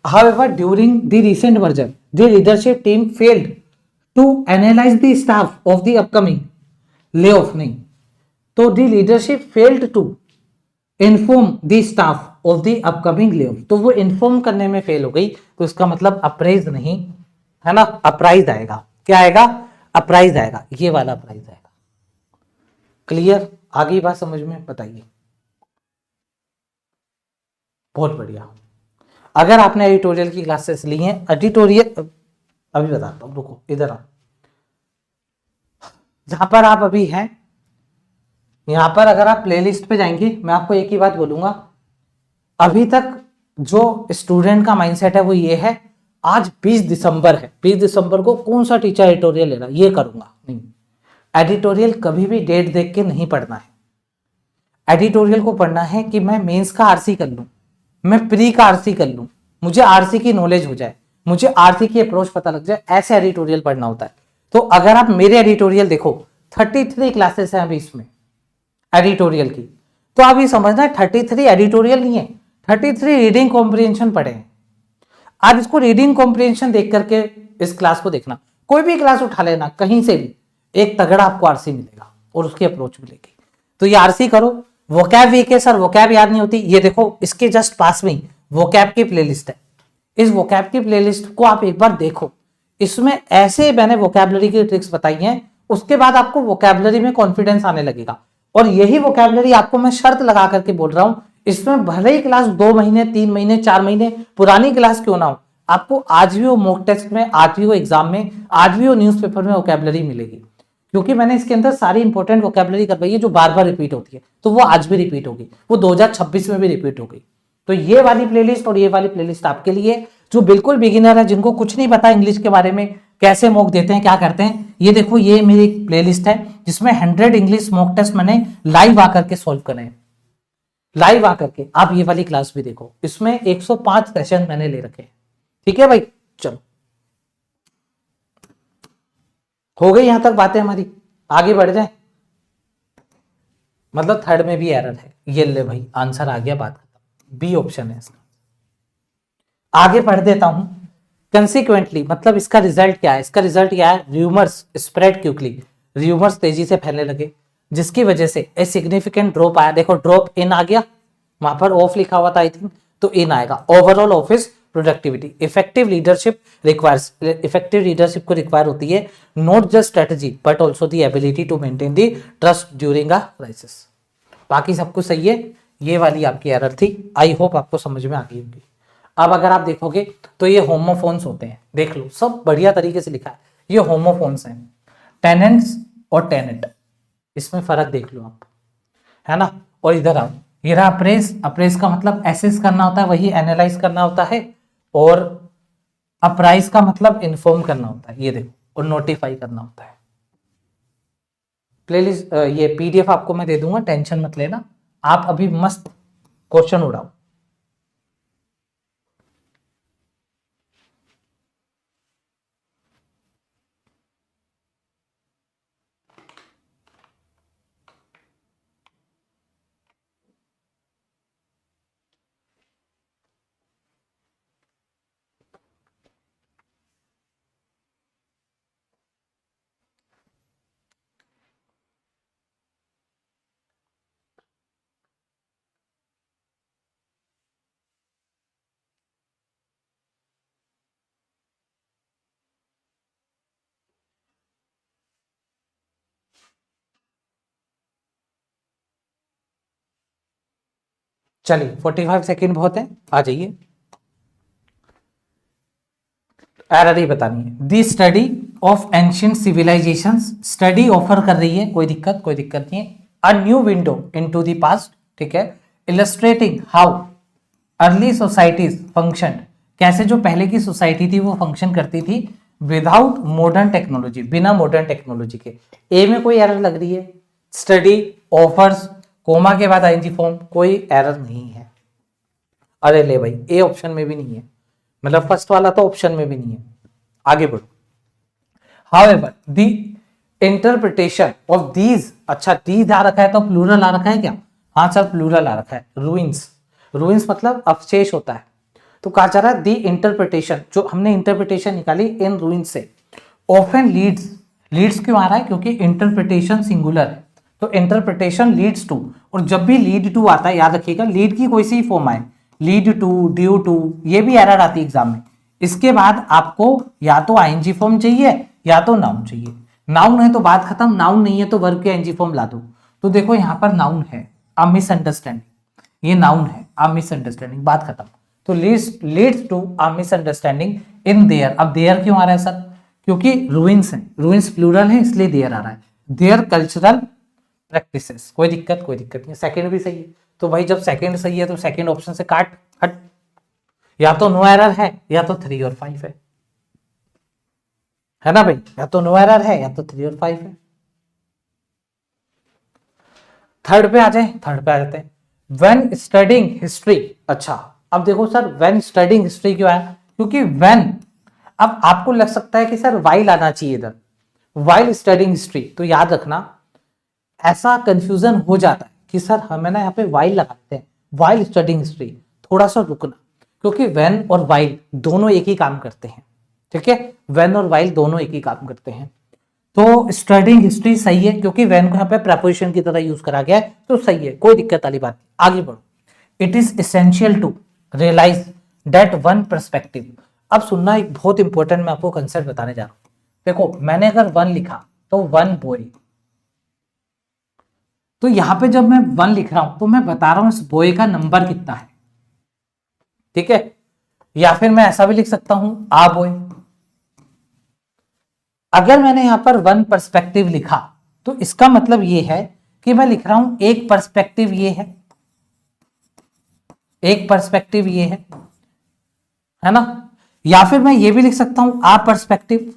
however during the recent merger the leadership team failed to analyze the staff of the upcoming layoff, नहीं तो the leadership failed to inform the staff of the upcoming layoff, तो वो inform करने में फेल हो गई, तो इसका मतलब अप्राइज नहीं है ना, अप्राइज आएगा, क्या आएगा, अप्राइज आएगा, ये वाला अप्राइज आएगा। क्लियर, आगे बात समझ में, बताइए। बहुत बढ़िया। अगर आपने एडिटोरियल की क्लासेस ली हैं, एडिटोरियल अभी बताता हूं, रुको इधर आओ, जहां पर आप अभी हैं यहां पर अगर आप प्लेलिस्ट पे जाएंगे, मैं आपको एक ही बात बोलूंगा, अभी तक जो स्टूडेंट का माइंडसेट है वो ये है, आज 20 दिसंबर है, 20 दिसंबर को कौन सा टीचर एडिटोरियल ले रहा है ये करूंगा, नहीं, एडिटोरियल कभी भी डेट देख के नहीं पढ़ना है। एडिटोरियल को पढ़ना है कि मैं मेंस का आरसी कर लूं, मैं प्री का आरसी कर लूं, मुझे आरसी की नॉलेज हो जाए, मुझे आरसी की अप्रोच पता लग जाए, ऐसे एडिटोरियल पढ़ना होता है। तो अगर आप मेरे एडिटोरियल देखो, 33 क्लासेस हैं अभी इसमें एडिटोरियल की, तो आप ये समझना 33 एडिटोरियल नहीं है, 33 रीडिंग कॉम्प्रिहेंशन पढ़े हैं। आप इसको रीडिंग कॉम्प्रिहेंशन देख करके इस क्लास को देखना, कोई भी क्लास उठा लेना कहीं से भी, एक तगड़ा आपको आरसी मिलेगा और उसकी अप्रोच मिलेगी। तो ये आरसी करो। वोकैब वीक है सर, वोकैब याद नहीं होती, ये देखो इसके जस्ट पास में वोकैब की प्लेलिस्ट है, इस वोकैब की प्लेलिस्ट को आप एक बार देखो, इसमें ऐसे मैंने वोकैबलरी की ट्रिक्स बताई हैं, उसके बाद आपको वोकैबलरी में कॉन्फिडेंस आने लगेगा। और यही वोकैबलरी आपको मैं शर्त लगा करके बोल रहा हूं, इसमें भले ही क्लास 2 महीने 3 महीने 4 महीने पुरानी क्लास क्यों ना हो, आपको आज भी वो मॉक टेस्ट में, आज भी वो एग्जाम में, आज भी वो न्यूज़पेपर में वोकैबलरी मिलेगी, क्योंकि मैंने इसके अंदर सारी इंपॉर्टेंट वोकैबलरी करवाई है जो बार बार रिपीट होती है, तो वो आज भी रिपीट होगी, वो 2026 में भी रिपीट हो गई। तो ये वाली प्लेलिस्ट और ये वाली प्लेलिस्ट आपके लिए जो बिल्कुल बिगिनर है, जिनको कुछ नहीं पता इंग्लिश के बारे में, कैसे मॉक देते हैं, क्या करते हैं, ये देखो ये मेरी प्लेलिस्ट है जिसमें 100 इंग्लिश मॉक टेस्ट मैंने लाइव आकर के सॉल्व करे हैं, लाइव आकर के। आप ये वाली क्लास भी देखो, इसमें 105 सेशन मैंने ले रखे हैं, ठीक है भाई। चलो हो गई यहां तक बातें हमारी, आगे बढ़ जाए। मतलब थर्ड में भी एरर है। ये ले भाई, आंसर आ गया, बात खत्म, बी ऑप्शन है इसका। आगे पढ़ देता हूं। कंसिक्वेंटली मतलब इसका रिजल्ट क्या है? इसका रिजल्ट क्या है? र्यूमर्स स्प्रेड क्विकली, र्यूमर्स तेजी से फैलने लगे, जिसकी वजह से ए सिग्निफिकेंट ड्रॉप आया। देखो ड्रॉप इन आ गया, वहां पर ऑफ लिखा हुआ था आई थिंक, तो इन आएगा। Overall office productivity, effective leadership requires, effective leadership को रिक्वायर होती है not just strategy but also the ability to maintain the trust during a crisis. बाकी सब कुछ सही है, ये वाली आपकी एरर थी। आई होप आपको समझ में आ गई होगी। अब अगर आप देखोगे तो ये होमोफोन्स होते हैं, देख लो सब बढ़िया तरीके से लिखा है, ये होमोफोन्स हैं। टेनेंट्स और टेनेंट, इसमें फर्क देख लो आप, है ना। और इधर आओ, ये रहा अप्रेस। अप्रेस का मतलब एसेस करना होता है, वही एनालाइज करना होता है। और अप्राइज का मतलब इन्फॉर्म करना होता है, ये देखो, और नोटिफाई करना होता है। प्लेलिस्ट ये पीडीएफ आपको मैं दे दूंगा, टेंशन मत लेना, आप अभी मस्त क्वेश्चन उड़ाओ। चलिए 45 सेकेंड बहुत है, आ जाइए। एरर ही बतानी है। The study of ancient civilisation, study offer कर रही है, कोई दिक्कत नहीं है। A new window into the past, ठीक है, illustrating how early societies function, कैसे जो पहले की सोसाइटी थी वो फंक्शन करती थी विदाउट मॉडर्न टेक्नोलॉजी, बिना मॉडर्न टेक्नोलॉजी के। ए में कोई एरर लग रही है? स्टडी ऑफर्स कोमा के बाद आईएनजी फॉर्म, कोई एरर नहीं है। अरे ले भाई, ए ऑप्शन में भी नहीं है, मतलब फर्स्ट वाला तो ऑप्शन में भी नहीं है। आगे बढ़ो। However the interpretation of these, अच्छा दीज आ रखा है तो प्लूरल आ रखा है क्या? हाँ सर प्लूरल आ रखा है। रूइंस, रूइंस मतलब अवशेष होता है। तो कहा जा रहा है दी इंटरप्रिटेशन, जो हमने इंटरप्रिटेशन निकाली इन रूइंस से, ऑफन लीड्स, लीड्स क्यों आ रहा है? क्योंकि इंटरप्रिटेशन सिंगुलर है, तो इंटरप्रिटेशन लीड्स टू। और जब भी लीड टू आता है, याद रखिएगा लीड की कोई सी फॉर्म आए, लीड टू, ड्यू टू, ये भी एरर आती है एग्जाम में। इसके बाद आपको या तो आईएनजी फॉर्म चाहिए या तो नाउन चाहिए। नाउन है तो बात खत्म, नाउन नहीं है तो वर्ब के आईएनजी फॉर्म ला दो। तो देखो यहां पर नाउन है, अ मिसअंडरस्टैंडिंग, ये नाउन है, अ मिसअंडरस्टैंडिंग, बात खत्म। तो leads to a misunderstanding in their. अब देयर क्यों आ रहा है सर? क्योंकि रूइंस है, रूइंस प्लूरल है इसलिए देयर आ रहा है। देयर कल्चरल प्रैक्टिसेस, कोई दिक्कत नहीं। सेकंड भी सही है, तो भाई जब सेकंड सही है तो सेकंड ऑप्शन से काट हट, या तो नो एरर है या तो 3 और 5 है ना भाई, या तो नो एरर है या तो 3 और 5 है। थर्ड पे आ जाते हैं। व्हेन स्टडिंग हिस्ट्री, अच्छा अब देखो सर व्हेन स्टडिंग हिस्ट्री क्यों आया? क्योंकि व्हेन, अब आपको लग सकता है कि सर वाइल आना चाहिए इधर, वाइल स्टडिंग हिस्ट्री, तो याद रखना ऐसा कंफ्यूजन हो जाता है कि सर हमें ना यहाँ पे वाइल लगाते हैं, वाइल स्टडिंग हिस्ट्री, थोड़ा सा रुकना, क्योंकि व्हेन और वाइल दोनों एक ही काम करते हैं, ठीक है, व्हेन और वाइल दोनों एक ही काम करते हैं। तो स्टडिंग हिस्ट्री सही है, क्योंकि व्हेन को यहाँ पे प्रेपोजिशन की तरह यूज करा गया है, तो सही है, कोई दिक्कत वाली बात नहीं। आगे बढ़ो। It is essential to realize that one perspective. अब सुनना, एक बहुत इंपॉर्टेंट मैं आपको कंसेप्ट बताने जा रहा हूं। देखो मैंने अगर वन लिखा तो वन बॉय, तो यहां पे जब मैं वन लिख रहा हूं तो मैं बता रहा हूं इस बॉय का नंबर कितना है, ठीक है। या फिर मैं ऐसा भी लिख सकता हूं आ बॉय। अगर मैंने यहां पर वन पर्सपेक्टिव लिखा तो इसका मतलब ये है कि मैं लिख रहा हूं एक पर्सपेक्टिव ये है ना। या फिर मैं ये भी लिख सकता हूं आ पर्सपेक्टिव।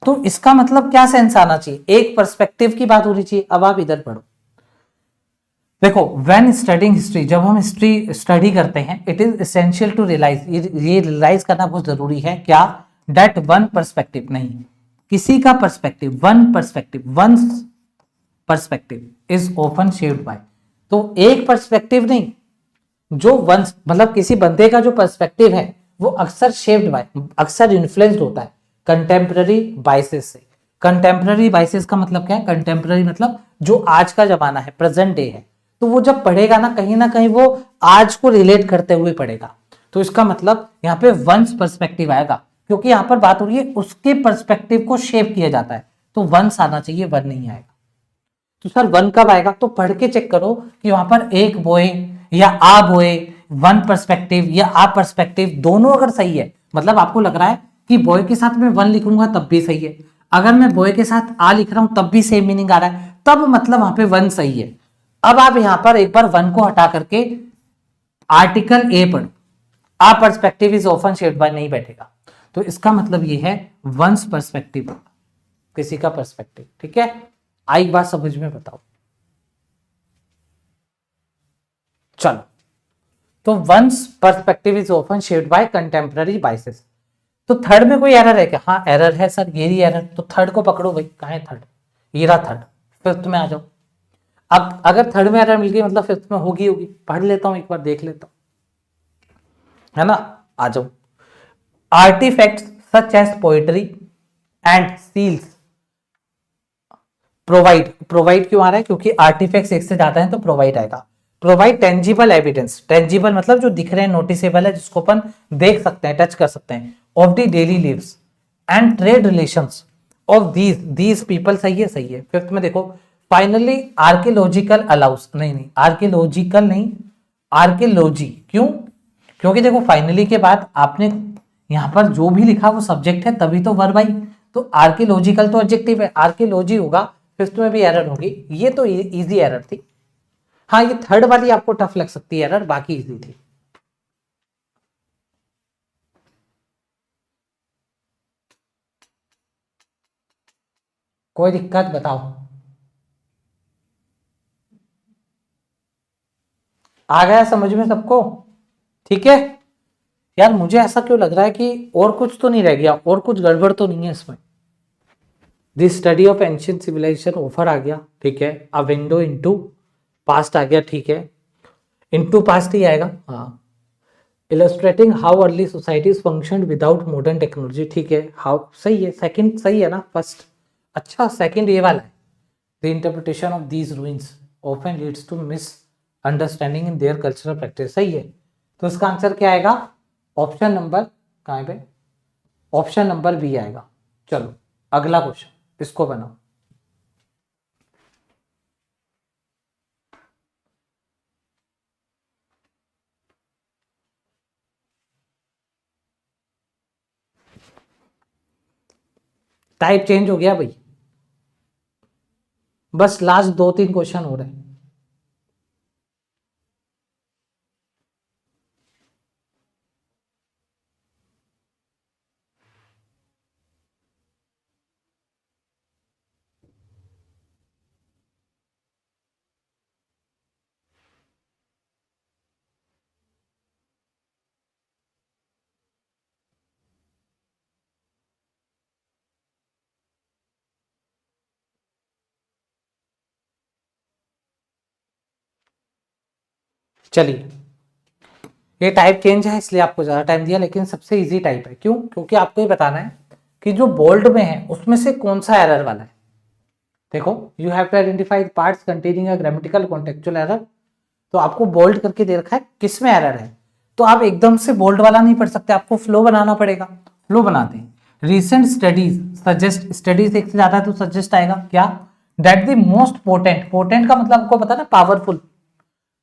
तो इसका मतलब क्या सेंस आना चाहिए? एक पर्सपेक्टिव की बात होनी चाहिए। अब आप इधर पढ़ो, देखो व्हेन स्टडिंग हिस्ट्री, जब हम हिस्ट्री स्टडी करते हैं, it is essential to realize, ये रियलाइज करना बहुत जरूरी है क्या? डेट वन पर्सपेक्टिव, नहीं किसी का perspective, one perspective, one perspective is often shaped bye, तो एक पर्सपेक्टिव नहीं, जो वंस मतलब किसी बंदे का जो पर्सपेक्टिव है वो अक्सर शेप्ड बाय, अक्सर इन्फ्लुएंस्ड होता है कंटेम्पररी बाइसेस से। कंटेम्पररी बाइसेस का मतलब क्या है? कंटेम्पररी मतलब जो आज का जमाना है, प्रेजेंट डे है, तो वो जब पढ़ेगा ना कहीं वो आज को रिलेट करते हुए पढ़ेगा। तो इसका मतलब यहाँ पे वंस पर्सपेक्टिव आएगा, क्योंकि यहाँ पर बात हो रही है उसके पर्सपेक्टिव को शेप किया जाता है, तो वंस आना चाहिए, वन नहीं आएगा। तो सर वन कब आएगा? तो पढ़ के चेक करो कि वहां पर एक बोए या आ बोए, वन पर्सपेक्टिव या आ पर्सपेक्टिव, दोनों अगर सही है, मतलब आपको लग रहा है कि बॉय के साथ मैं वन लिखूंगा तब भी सही है, अगर मैं बॉय के साथ आ लिख रहा हूं तब भी सेम मीनिंग आ रहा है, तब मतलब वहां पे वन सही है। अब आप यहां पर एक बार वन को हटा करके आर्टिकल ए पढ़ो, a perspective is often shaped by नहीं बैठेगा, तो इसका मतलब ये है वंस पर्सपेक्टिव, किसी का पर्सपेक्टिव। ठीक है, आई बात समझ में? बताओ। चलो, तो one's perspective is often shaped by contemporary biases. तो थर्ड में कोई एरर है क्या? हाँ एरर है सर, ये ही एरर, तो थर्ड को पकड़ो भाई, कहाँ है थर्ड? ये रहा थर्ड, फिफ्थ में आ जाओ। अब अगर थर्ड में एरर मिल गई मतलब फिफ्थ में होगी, पढ़ लेता हूं एक बार, देख लेता हूं, है ना? आ जाओ। Artifacts such as poetry and seals provide क्यों आ रहा है? क्योंकि आर्टिफैक्ट्स एक से ज्यादा है तो प्रोवाइड आएगा। प्रोवाइड टेंजिबल एविडेंस, टेंजिबल मतलब जो दिख रहे हैं, नोटिसेबल है, जिसको अपन देख सकते हैं, टच कर सकते हैं, of the daily lives and trade relations of these people. सही है, सही है। फिफ्थ में देखो, फाइनली आर्कियोलॉजिकल अलाउस, नहीं आर्कियोलॉजिकल नहीं, आर्कियोलॉजी। क्यों? क्योंकि देखो फाइनली के बाद आपने यहां पर जो भी लिखा वो सब्जेक्ट है, तभी तो वर्ब आई, तो आर्कियोलॉजिकल तो एडजेक्टिव है, आर्कियोलॉजी होगा। फिफ्थ में भी एरर होगी, ये तो इजी एरर थी। हाँ ये थर्ड वाली आपको टफ लग सकती है एरर, बाकी इजी थी। कोई दिक्कत बताओ? आ गया समझ में सबको? ठीक है यार, मुझे ऐसा क्यों लग रहा है कि और कुछ तो नहीं रह गया, और कुछ गड़बड़ तो नहीं है इसमें। The study of ancient civilisation offer आ गया, ठीक है। अ विंडो इनटू पास्ट आ गया, ठीक है, इनटू पास्ट ही आएगा, हाँ। Illustrating how early societies function without modern technology, ठीक है। हाउ सही है, सेकंड सही है ना, फर्स्ट अच्छा, सेकंड ये वाला है। The interpretation of these ruins often leads to misunderstanding in their cultural practice, सही है। तो इसका आंसर क्या आएगा? ऑप्शन नंबर कहाँ पे? ऑप्शन नंबर बी आएगा। चलो अगला क्वेश्चन, इसको बनाओ। टाइप चेंज हो गया भाई, बस लास्ट 2-3 क्वेश्चन हो रहे हैं। चलिए, ये टाइप चेंज है इसलिए आपको ज्यादा टाइम दिया, लेकिन सबसे इजी टाइप है। क्यों? क्योंकि आपको ये बताना है कि जो बोल्ड में है उसमें से कौन सा एरर वाला है। देखो, you have to identify parts containing a grammatical contextual error, तो आपको बोल्ड करके दे रखा है किस में एरर है, तो आप एकदम से बोल्ड वाला नहीं पढ़ सकते, आपको फ्लो बनाना पड़ेगा। फ्लो बनाते हैं। रिसेंट स्टडीज सजेस्ट, स्टडीज एक से ज्यादा है तो सजेस्ट आएगा क्या? That the most potent, potent का मतलब आपको पता है ना, पावरफुल।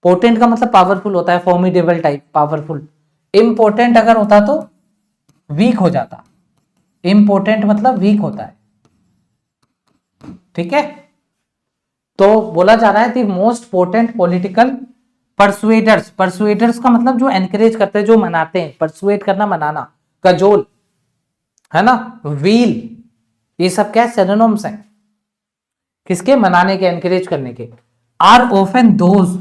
पोटेंट का मतलब पावरफुल होता है, फॉर्मिडेबल टाइप, पावरफुल। इम्पोर्टेंट अगर होता तो वीक हो जाता, इम्पोर्टेंट मतलब वीक होता है, ठीक है। तो बोला जा रहा है the most potent political persuaders, persuaders का मतलब जो एनकरेज करते हैं, जो मनाते हैं, परसुएट करना मनाना, कजोल, है ना, व्हील, ये सब क्या सिनोनिम्स हैं किसके? मनाने के, एनकरेज करने के। आर ऑफन दोज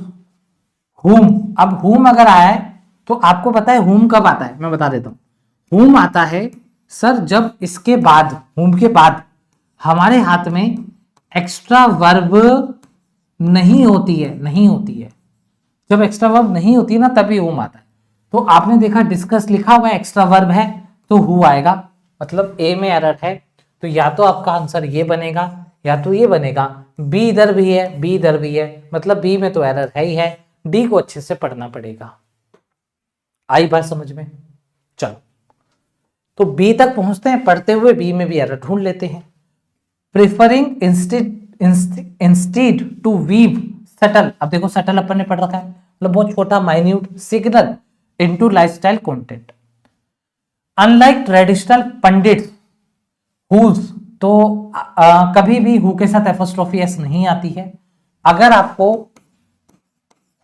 हुम, अब हुम अगर आया है तो आपको पता है हुम कब आता है, मैं बता देता हूं। हुम आता है सर जब इसके बाद, हुम के बाद हमारे हाथ में एक्स्ट्रा वर्ब नहीं होती है, नहीं होती है। जब एक्स्ट्रा वर्ब नहीं होती ना तभी हूम आता है। तो आपने देखा डिस्कस लिखा हुआ है, एक्स्ट्रा वर्ब है तो हु आएगा, मतलब ए में एरर है। तो या तो आपका आंसर ये बनेगा या तो ये बनेगा। बी इधर भी है, बी इधर भी है, मतलब बी में तो एरर है ही है। डी को अच्छे से पढ़ना पड़ेगा। आई बात समझ में? चलो तो बी तक पहुंचते हैं, पढ़ते हुए बी में भी एरर ढूंढ लेते हैं। Preferring instead to weave subtle, अब देखो सटल अपन ने पढ़ रखा है, मतलब बहुत छोटा minute signal into lifestyle content. Unlike traditional pundits whose, तो कभी भी हु के साथ एपोस्ट्रोफी एस नहीं आती है। अगर आपको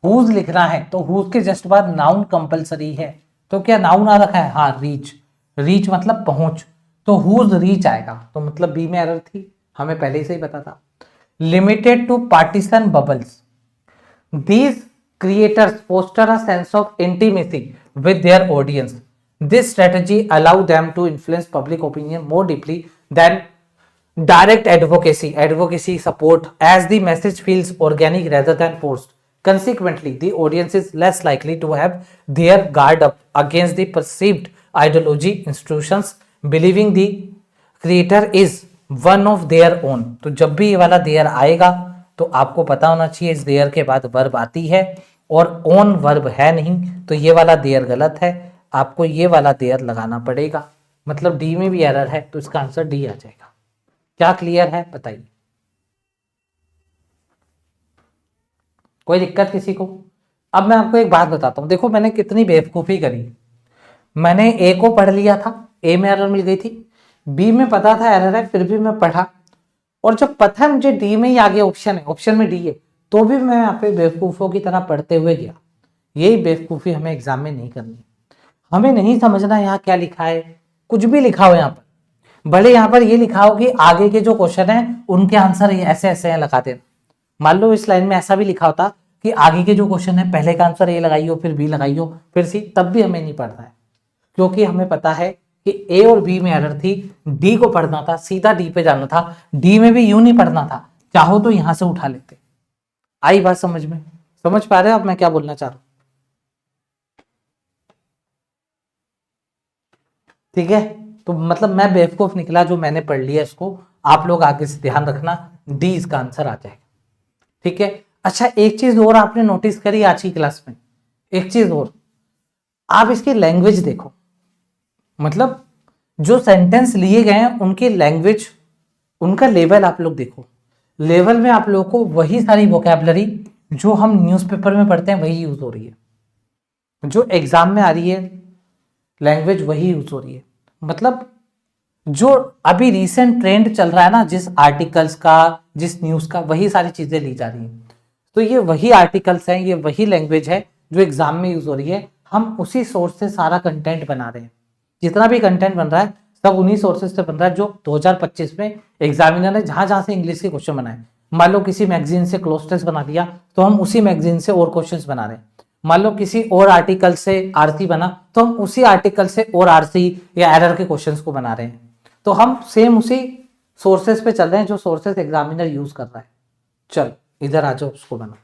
हुज लिखना है तो हुज के जस्ट बाद नाउन कंपलसरी है। तो क्या नाउन आ रखा है? हाँ रीच, रीच मतलब पहुंच, तो हुज रीच आएगा। तो मतलब बी में एरर थी, हमें पहले से ही पता था। Limited to partition bubbles, these creators foster a sense of intimacy with their audience. This strategy allow them to influence public opinion more deeply than direct advocacy support, as the message feels organic rather than forced. Consequently, the audience is less likely to have their guard up against the perceived ideology institutions, believing the creator is one of their own. तो जब भी ये वाला there आएगा तो आपको पता होना चाहिए इस देयर के बाद वर्ब आती है और ओन वर्ब है नहीं, तो ये वाला देयर गलत है, आपको ये वाला देयर लगाना पड़ेगा। मतलब डी में भी एरर है तो इसका आंसर डी आ जाएगा। क्या क्लियर है बताइए? कोई दिक्कत किसी को? अब मैं आपको एक बात बताता हूं, देखो मैंने कितनी बेवकूफी करी। मैंने ए को पढ़ लिया था, ए में एरर मिल गई थी, बी में पता था एरर है फिर भी मैं पढ़ा, और जब पता है मुझे डी में ही आगे ऑप्शन है, ऑप्शन में डी है, तो भी मैं यहाँ पे बेवकूफों की तरह पढ़ते हुए गया। यही बेवकूफी हमें एग्जाम में नहीं करनी। हमें नहीं समझना यहाँ क्या लिखा है, कुछ भी लिखा हो यहाँ पर, भले यहाँ पर ये लिखा हो कि आगे के जो क्वेश्चन है उनके आंसर ऐसे ऐसे हैं, लगा देना। मान लो इस लाइन में ऐसा भी लिखा होता कि आगे के जो क्वेश्चन है पहले का आंसर ए लगाइयो फिर बी लगाइयो फिर सी, तब भी हमें नहीं पढ़ना है, क्योंकि हमें पता है कि ए और बी में एरर थी, डी को पढ़ना था, सीधा डी पे जाना था। डी में भी यूं नहीं पढ़ना था, चाहो तो यहां से उठा लेते। आई बात समझ में? समझ पा रहे हो आप मैं क्या बोलना चाह रहा हूं? ठीक है, तो मतलब मैं बेवकूफ निकला जो मैंने पढ़ लिया इसको, आप लोग आगे से ध्यान रखना, डी इसका आंसर आ जाएगा। ठीक है, अच्छा एक चीज और आपने नोटिस करी आज की क्लास में, एक चीज और, आप इसकी लैंग्वेज देखो, मतलब जो सेंटेंस लिए गए हैं उनकी लैंग्वेज, उनका लेवल आप लोग देखो। लेवल में आप लोगों को वही सारी वोकैबलरी जो हम न्यूज़पेपर में पढ़ते हैं वही यूज हो रही है, जो एग्जाम में आ रही है लैंग्वेज वही यूज हो रही है। मतलब जो अभी रिसेंट ट्रेंड चल रहा है ना, जिस आर्टिकल्स का, जिस न्यूज का, वही सारी चीजें ली जा रही हैं। तो ये वही आर्टिकल्स हैं, ये वही लैंग्वेज है जो एग्जाम में यूज हो रही है। हम उसी सोर्स से सारा कंटेंट बना रहे हैं, जितना भी कंटेंट बन रहा है सब उन्हीं सोर्सेज से बन रहा है जो 2025 में एग्जामिनर ने जहां जहां से इंग्लिश के क्वेश्चन बनाए। मान लो किसी मैगजीन से क्लोज टेस्ट बना दिया तो हम उसी मैगजीन से और क्वेश्चंस बना रहे हैं। मान लो किसी और आर्टिकल से आरसी बना तो हम उसी आर्टिकल से और आरसी या एरर के क्वेश्चंस को बना रहे हैं। तो हम सेम उसी सोर्सेज पे चल रहे हैं जो सोर्सेज एग्जामिनर यूज कर रहा है। चल इधर आ जाओ, उसको बना।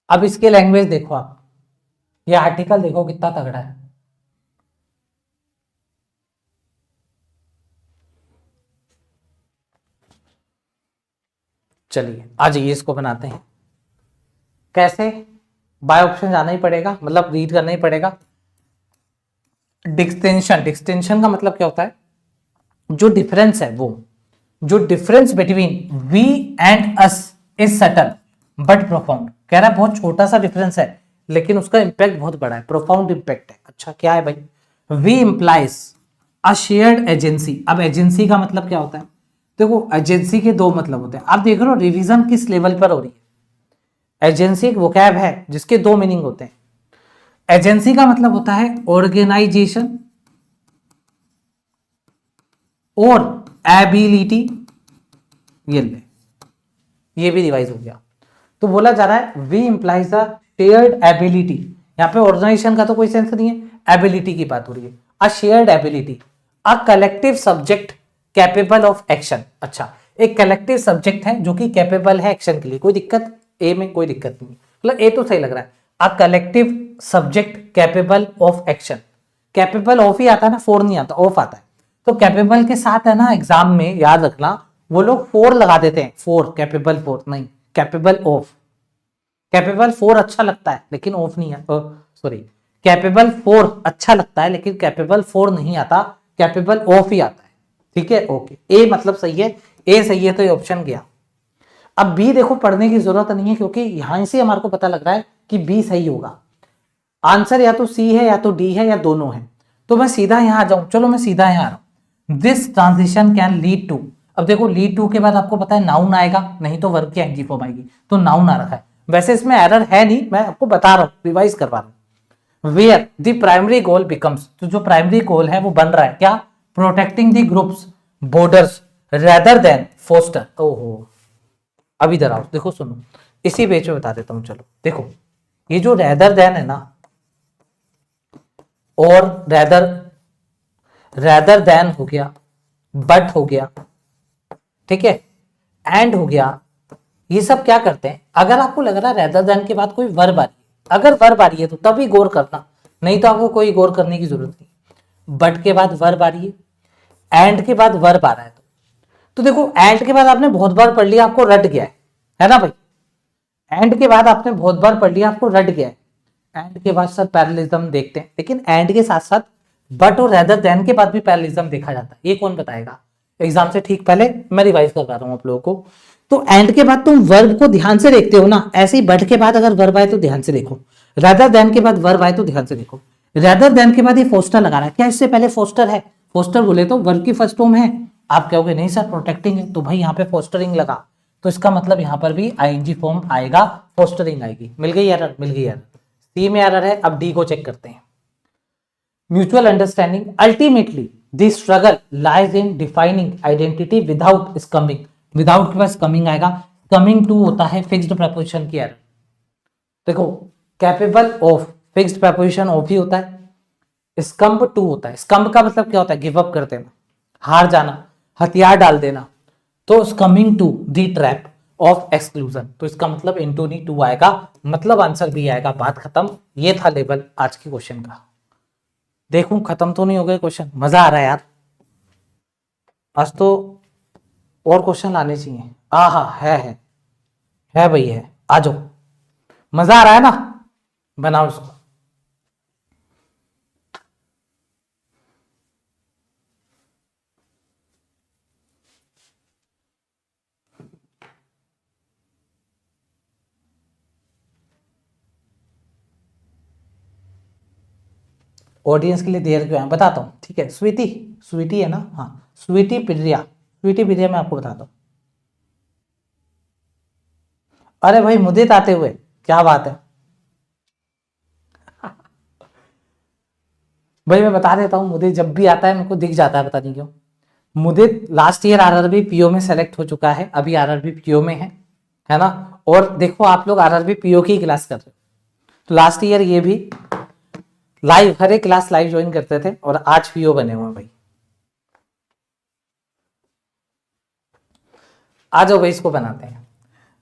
अब इसके लैंग्वेज देखो आप, ये आर्टिकल देखो कितना तगड़ा है। चलिए आ जाइए, इसको बनाते हैं। कैसे? बाय ऑप्शन जाना ही पड़ेगा, मतलब रीड करना ही पड़ेगा। डिस्टिंक्शन, डिस्टिंक्शन का मतलब क्या होता है? जो डिफरेंस है, वो जो difference between we and us is subtle but profound कह रहा है बहुत छोटा सा डिफरेंस है लेकिन उसका इंपैक्ट बहुत बड़ा है, प्रोफाउंड इंपैक्ट है। अच्छा क्या है भाई, we implies a shared agency. अब एजेंसी का मतलब क्या होता है, देखो एजेंसी के दो मतलब होते हैं। आप देख रहे हो रिवीजन किस लेवल पर हो रही है। एजेंसी एक वोकैब है जिसके दो मीनिंग होते हैं। एजेंसी का मतलब होता है ऑर्गेनाइजेशन और एबिलिटी, ये ले, ये भी रिवाइज हो गया। तो बोला जा रहा है we implies a shared ability, यहाँ पे ऑर्गेनाइजेशन का तो कोई सेंस नहीं है, एबिलिटी की बात हो रही है। अ shared ability, a collective subject capable of action. अच्छा एक कलेक्टिव सब्जेक्ट है जो कि कैपेबल है एक्शन के लिए, कोई दिक्कत, ए में कोई दिक्कत नहीं, मतलब ए तो सही लग रहा है। A collective subject capable of action, capable of ही आता है ना, फोर नहीं आता, ऑफ आता है। तो कैपेबल के साथ है ना एग्जाम में याद रखना वो लोग फोर लगा देते हैं, फोर, कैपेबल फोर नहीं, कैपेबल ऑफ। कैपेबल फोर अच्छा लगता है लेकिन ऑफ नहीं है, सॉरी कैपेबल फोर अच्छा लगता है लेकिन कैपेबल फोर नहीं आता, कैपेबल ऑफ ही आता है। ठीक है ओके, ए मतलब सही है, ए सही है तो ये ऑप्शन गया। अब बी देखो पढ़ने की जरूरत नहीं है क्योंकि यहां से हमारे को पता लग रहा है कि बी सही होगा। आंसर या तो सी है या तो डी है या दोनों है। तो मैं सीधा यहां आ जाऊं, चलो मैं सीधा यहां आ रहा हूं। This transition can lead to, अब देखो लीड टू के बाद आपको पता है नाउन आएगा, नहीं तो वर्ब की एनजी फॉर्म आएगी, तो नाउन आ रखा है। वैसे इसमें एरर है नहीं, मैं आपको बता रहा हूं, रिवाइज करवा रहा हूं। Where the primary goal becomes, तो जो प्राइमरी गोल है वो बन रहा है क्या, protecting the groups borders rather than foster. ओहो अब इधर आओ, देखो सुनो, इसी पेज में बता देता हूं। चलो देखो ये जो रेदर देन है ना, और रेदर, रेदर देन हो गया, बट हो गया, ठीक है, एंड हो गया, ये सब क्या करते हैं, अगर आपको लग रहा है रेदर देन के बाद कोई वर्ब आ रही है, अगर वर्ब आ रही है तो तभी गौर करना, नहीं तो आपको कोई गौर करने की जरूरत नहीं। बट के बाद वर्ब आ रही है, एंड के बाद वर्ब आ रहा है, तो देखो एंड के बाद आपने बहुत बार पढ़ लिया, आपको रट गया है ना भाई। एंड के बाद आपने बहुत बार पढ़ लिया, आपको रट गया है। एंड के बाद सर पैरेललिज्म देखते हैं, लेकिन एंड के साथ साथ बट और रेदर देन के बाद भी पैरेललिज्म देखा जाता है, ये कौन बताएगा एग्जाम से ठीक पहले, मैं रिवाइज करवा रहा हूं आप लोगों को। तो एंड के बाद तुम वर्ब को ध्यान से देखते हो ना, ऐसे ही बट के बाद अगर वर्ब आए तो ध्यान से देखो, रेदर देन के बाद वर्ब आए तो ध्यान से देखो। रेदर देन के बाद ये फोस्टर लगा रहा है, क्या इससे पहले फोस्टर है, फोस्टर बोले तो वर्ब की फर्स्ट फॉर्म है। आप कहोगे नहीं सर प्रोटेक्टिंग है, तो भाई यहाँ पे फोस्टरिंग लगा, तो इसका मतलब यहाँ पर भी आईएनजी फॉर्म आएगा, फोस्टरिंग आएगी। मिल गई एरर, मिल गई एरर, सी में एरर है। अब डी को चेक करते हैं। Mutual understanding ultimately the struggle lies in defining identity without succumbing, without के पास कमिंग आएगा, कमिंग टू होता है फिक्स्ड प्रपोजिशन की एरर। देखो capable of fixed proposition of ही होता है, स्कम्प टू होता है, स्कम्प का मतलब क्या होता है, गिव अप कर देना, हार जाना, हथियार डाल देना, तो coming to the trap of exclusion, तो इसका मतलब इनटू नी टू आएगा, मतलब आंसर भी आएगा, बात खत्म। ये था लेवल आज के क्वेश्चन का। देखूं खत्म तो नहीं हो गए क्वेश्चन, मजा आ रहा है यार, आज तो और क्वेश्चन आने चाहिए। आहा है भाई है, आ जाओ, मजा आ रहा है ना, बनाओ इसको। ऑडियंस के लिए देर क्यों है बताता हूँ, ठीक है। स्वीटी, स्वीटी है ना, हाँ स्वीटी प्रिया, स्वीटी प्रिया मैं आपको बताता हूँ। अरे भाई मुदित आते हुए, क्या बात है भाई मैं बता देता हूँ, मुदित जब भी आता है मेरे को दिख जाता है, पता नहीं क्यों। मुदित लास्ट ईयर आरआरबी पीओ में सेलेक्ट हो चुका है, अभी आरआरबी पीओ में है ना। और देखो आप लोग आरआरबी पीओ की क्लास कर रहे हो, तो लास्ट ईयर ये भी लाइव, हर एक क्लास लाइव ज्वाइन करते थे और आज पीओ बने हुए हैं भाई। आ जाओ भाई इसको बनाते हैं।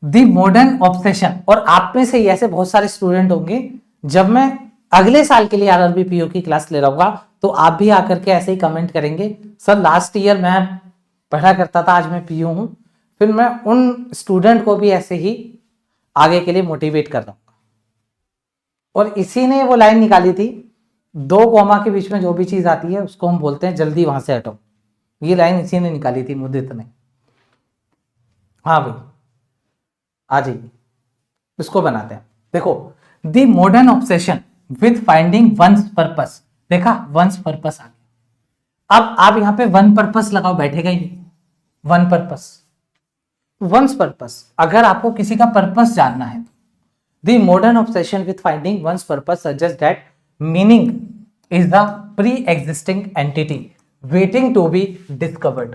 दी मॉडर्न ऑब्सेशन, और आप में से ऐसे बहुत सारे स्टूडेंट होंगे, जब मैं अगले साल के लिए आरआरबी पीओ की क्लास ले रहा हूँ तो आप भी आकर के ऐसे ही कमेंट करेंगे, सर लास्ट ईयर मैं पढ़ा करता था, आज मैं पीओ हूं। फिर मैं उन स्टूडेंट को भी ऐसे ही आगे के लिए मोटिवेट कर रहा हूँ। और इसी ने वो लाइन निकाली थी, दो कॉमा के बीच में जो भी चीज आती है उसको हम बोलते हैं जल्दी वहां से हटो, ये लाइन इसी ने निकाली थी, मुदित ने। हाँ भाई आ जाइए। इसको बनाते हैं। देखो, the modern obsession with finding one's purpose, देखा वंस पर्पस आ गया। अब आप यहां पे वन पर्पस लगाओ, बैठेगा ही नहीं। वन पर्पस, वंस पर्पस, अगर आपको किसी का पर्पस जानना है, the modern obsession with finding one's purpose suggest that meaning is the pre existing entity waiting to be discovered.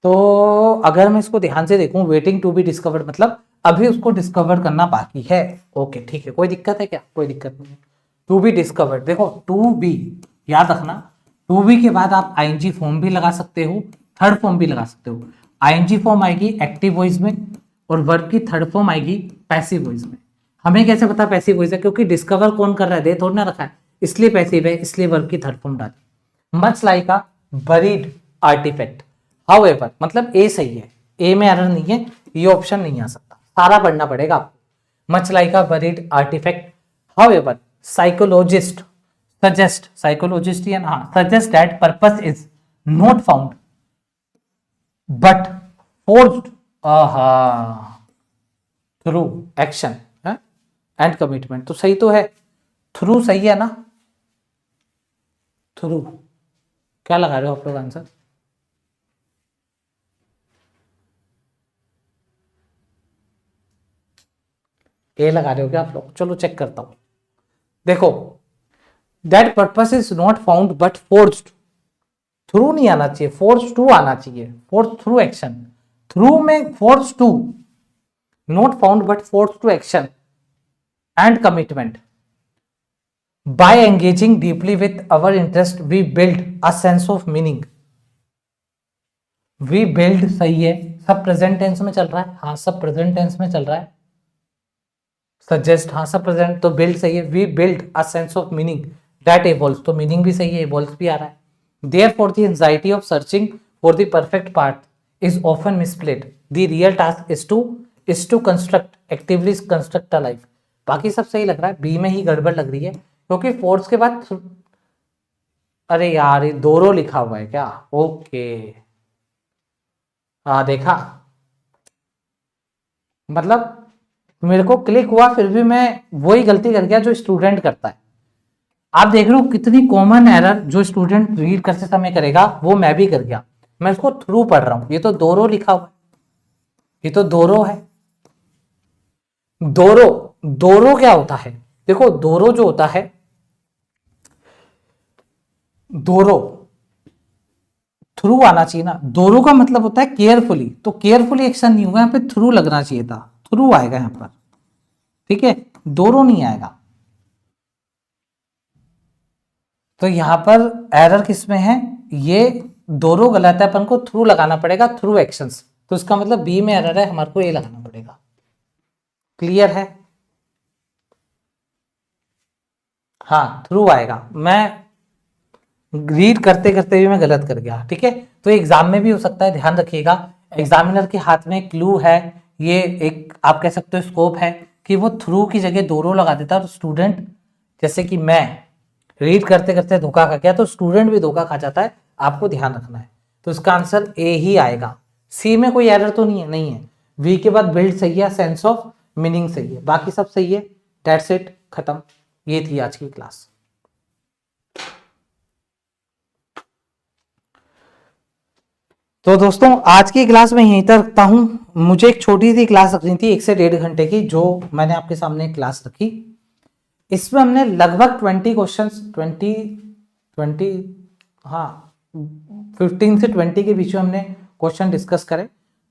तो अगर मैं इसको ध्यान से देखूं, वेटिंग टू बी डिस्कवर्ड मतलब अभी उसको डिस्कवर करना बाकी है। ओके ठीक है, कोई दिक्कत है क्या? कोई दिक्कत नहीं है। टू बी डिस्कवर्ड, देखो टू बी याद रखना, टू बी के बाद आप आईएनजी फॉर्म भी लगा सकते हो, थर्ड फॉर्म भी लगा सकते हो। आईएनजी फॉर्म आएगी एक्टिव वॉइस में और वर्ब की थर्ड फॉर्म आएगी पैसिव वॉइस में। हमें कैसे पता पैसिव वॉइस है? क्योंकि डिस्कवर कौन कर रहा है, दे थोड़ा ना रखा है, इसलिए पैसिव है, इसलिए वर्ब की थर्ड फॉर्म डाली। Much like a buried artifact, however, मतलब ए सही है, ए में एरर नहीं है, ये ऑप्शन नहीं आ सकता, सारा पढ़ना पड़ेगा आपको। Much like a buried artifact, however psychologist suggest, psychologist या हाँ suggest that purpose is not found but forced through action and commitment. तो सही तो है, थ्रू सही है ना? थ्रू, क्या लगा रहे हो आप लोग आंसर? ए लगा रहे हो क्या आप लोग? चलो चेक करता हूं। देखो, that purpose is not found but forced, through नहीं आना चाहिए, फोर्स टू आना चाहिए, फोर्स थ्रू एक्शन, थ्रू में force to, not found but force to action and commitment. By engaging deeply with our interest we build a sense of meaning. We build सही है, सब present tense में चल रहा है, हाँ सब प्रेजेंट टेंस में चल रहा है। सजेस्ट, हाँ सब प्रेजेंट, तो बिल्ड सही है। We build a sense of meaning that evolves, तो मीनिंग भी सही है, एवॉल्व्स भी आ रहा है। Therefore, the anxiety of searching for the perfect part is often misplaced. The real task is to construct, actively construct a life. बाकी सब सही लग रहा है, बी में ही गड़बड़ लग रही है क्योंकि फोर्स के बाद, अरे यार ये दोरो लिखा हुआ है क्या? ओके, हाँ देखा, मतलब मेरे को क्लिक हुआ, फिर भी मैं वही गलती कर गया जो स्टूडेंट करता है। आप देख रहे हो कितनी कॉमन एरर जो स्टूडेंट रीड करते समय करेगा वो मैं भी कर गया। मैं इसको थ्रू पढ़ रहा हूं, ये तो दोरो लिखा हुआ है, ये तो दोरो है। दोरो, दोरो क्या होता है? देखो दोरो जो होता है, दोरो थ्रू आना चाहिए ना, दोरो का मतलब होता है केयरफुली, तो केयरफुली एक्शन नहीं होगा, यहाँ पे थ्रू लगना चाहिए था, थ्रू आएगा यहाँ पर, ठीक है, दोरो नहीं आएगा। तो यहां पर एरर किसमें है? ये दोनों गलत है, अपन को थ्रू लगाना पड़ेगा, थ्रू एक्शंस, तो इसका मतलब बी में एरर है, हमारे को ये लगाना पड़ेगा। क्लियर है? हाँ थ्रू आएगा, मैं रीड करते करते भी मैं गलत कर गया, ठीक है। तो एग्जाम में भी हो सकता है, ध्यान रखिएगा, एग्जामिनर के हाथ में क्लू है, ये एक आप कह सकते हो स्कोप है कि वो थ्रू की जगह दोरो लगा देता है, तो स्टूडेंट, जैसे कि मैं रीड करते करते धोखा खा गया, तो स्टूडेंट भी धोखा खा जाता है, आपको ध्यान रखना है। तो इसका आंसर ए ही आएगा। सी में कोई एरर तो नहीं है, नहीं है। वी के बाद बिल्ड सही है, सेंस ऑफ मीनिंग सही है, बाकी सब सही है। दैट्स इट, खत्म। ये थी आज की क्लास। तो दोस्तों आज की क्लास में यहीं तक रखता हूं। मुझे एक छोटी सी क्लास रखनी थी 1 से 1.5 घंटे की, जो मैंने आपके सामने क्लास रखी। इसमें हमने लगभग 20 क्वेश्चंस, 20 हाँ 15 से 20 के बीच में हमने क्वेश्चन डिस्कस करे।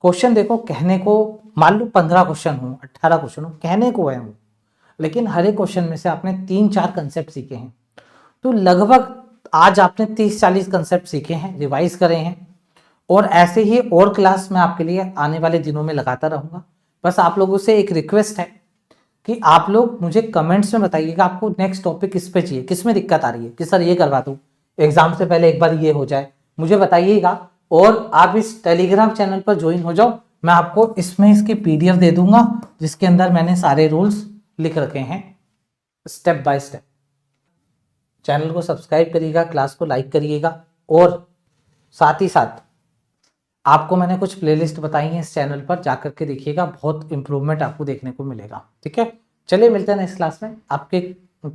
क्वेश्चन देखो, कहने को मान लो 15 क्वेश्चन हो, 18 क्वेश्चन हो, कहने को है वो, लेकिन हर एक क्वेश्चन में से आपने 3-4 कंसेप्ट सीखे हैं। तो लगभग आज आपने 30-40 कंसेप्ट सीखे हैं, रिवाइज करे हैं, और ऐसे ही और क्लास मैं आपके लिए आने वाले दिनों में लगाता रहूंगा। बस आप लोगों से एक रिक्वेस्ट है कि आप लोग मुझे कमेंट्स में बताइएगा आपको नेक्स्ट टॉपिक किस पे चाहिए, किस में दिक्कत आ रही है, कि सर ये करवा दूं एग्जाम से पहले, एक बार ये हो जाए, मुझे बताइएगा। और आप इस टेलीग्राम चैनल पर ज्वाइन हो जाओ, मैं आपको इसमें इसकी पीडीएफ दे दूंगा जिसके अंदर मैंने सारे रूल्स लिख रखे हैं स्टेप बाय स्टेप। चैनल को सब्सक्राइब करिएगा, क्लास को लाइक करिएगा, और साथ ही साथ आपको मैंने कुछ प्लेलिस्ट बताई हैं इस चैनल पर, जाकर के देखिएगा, बहुत इंप्रूवमेंट आपको देखने को मिलेगा। ठीक है, चलिए मिलते हैं नेक्स्ट क्लास में। आपके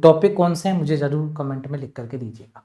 टॉपिक कौन से हैं मुझे जरूर कमेंट में लिख करके दीजिएगा।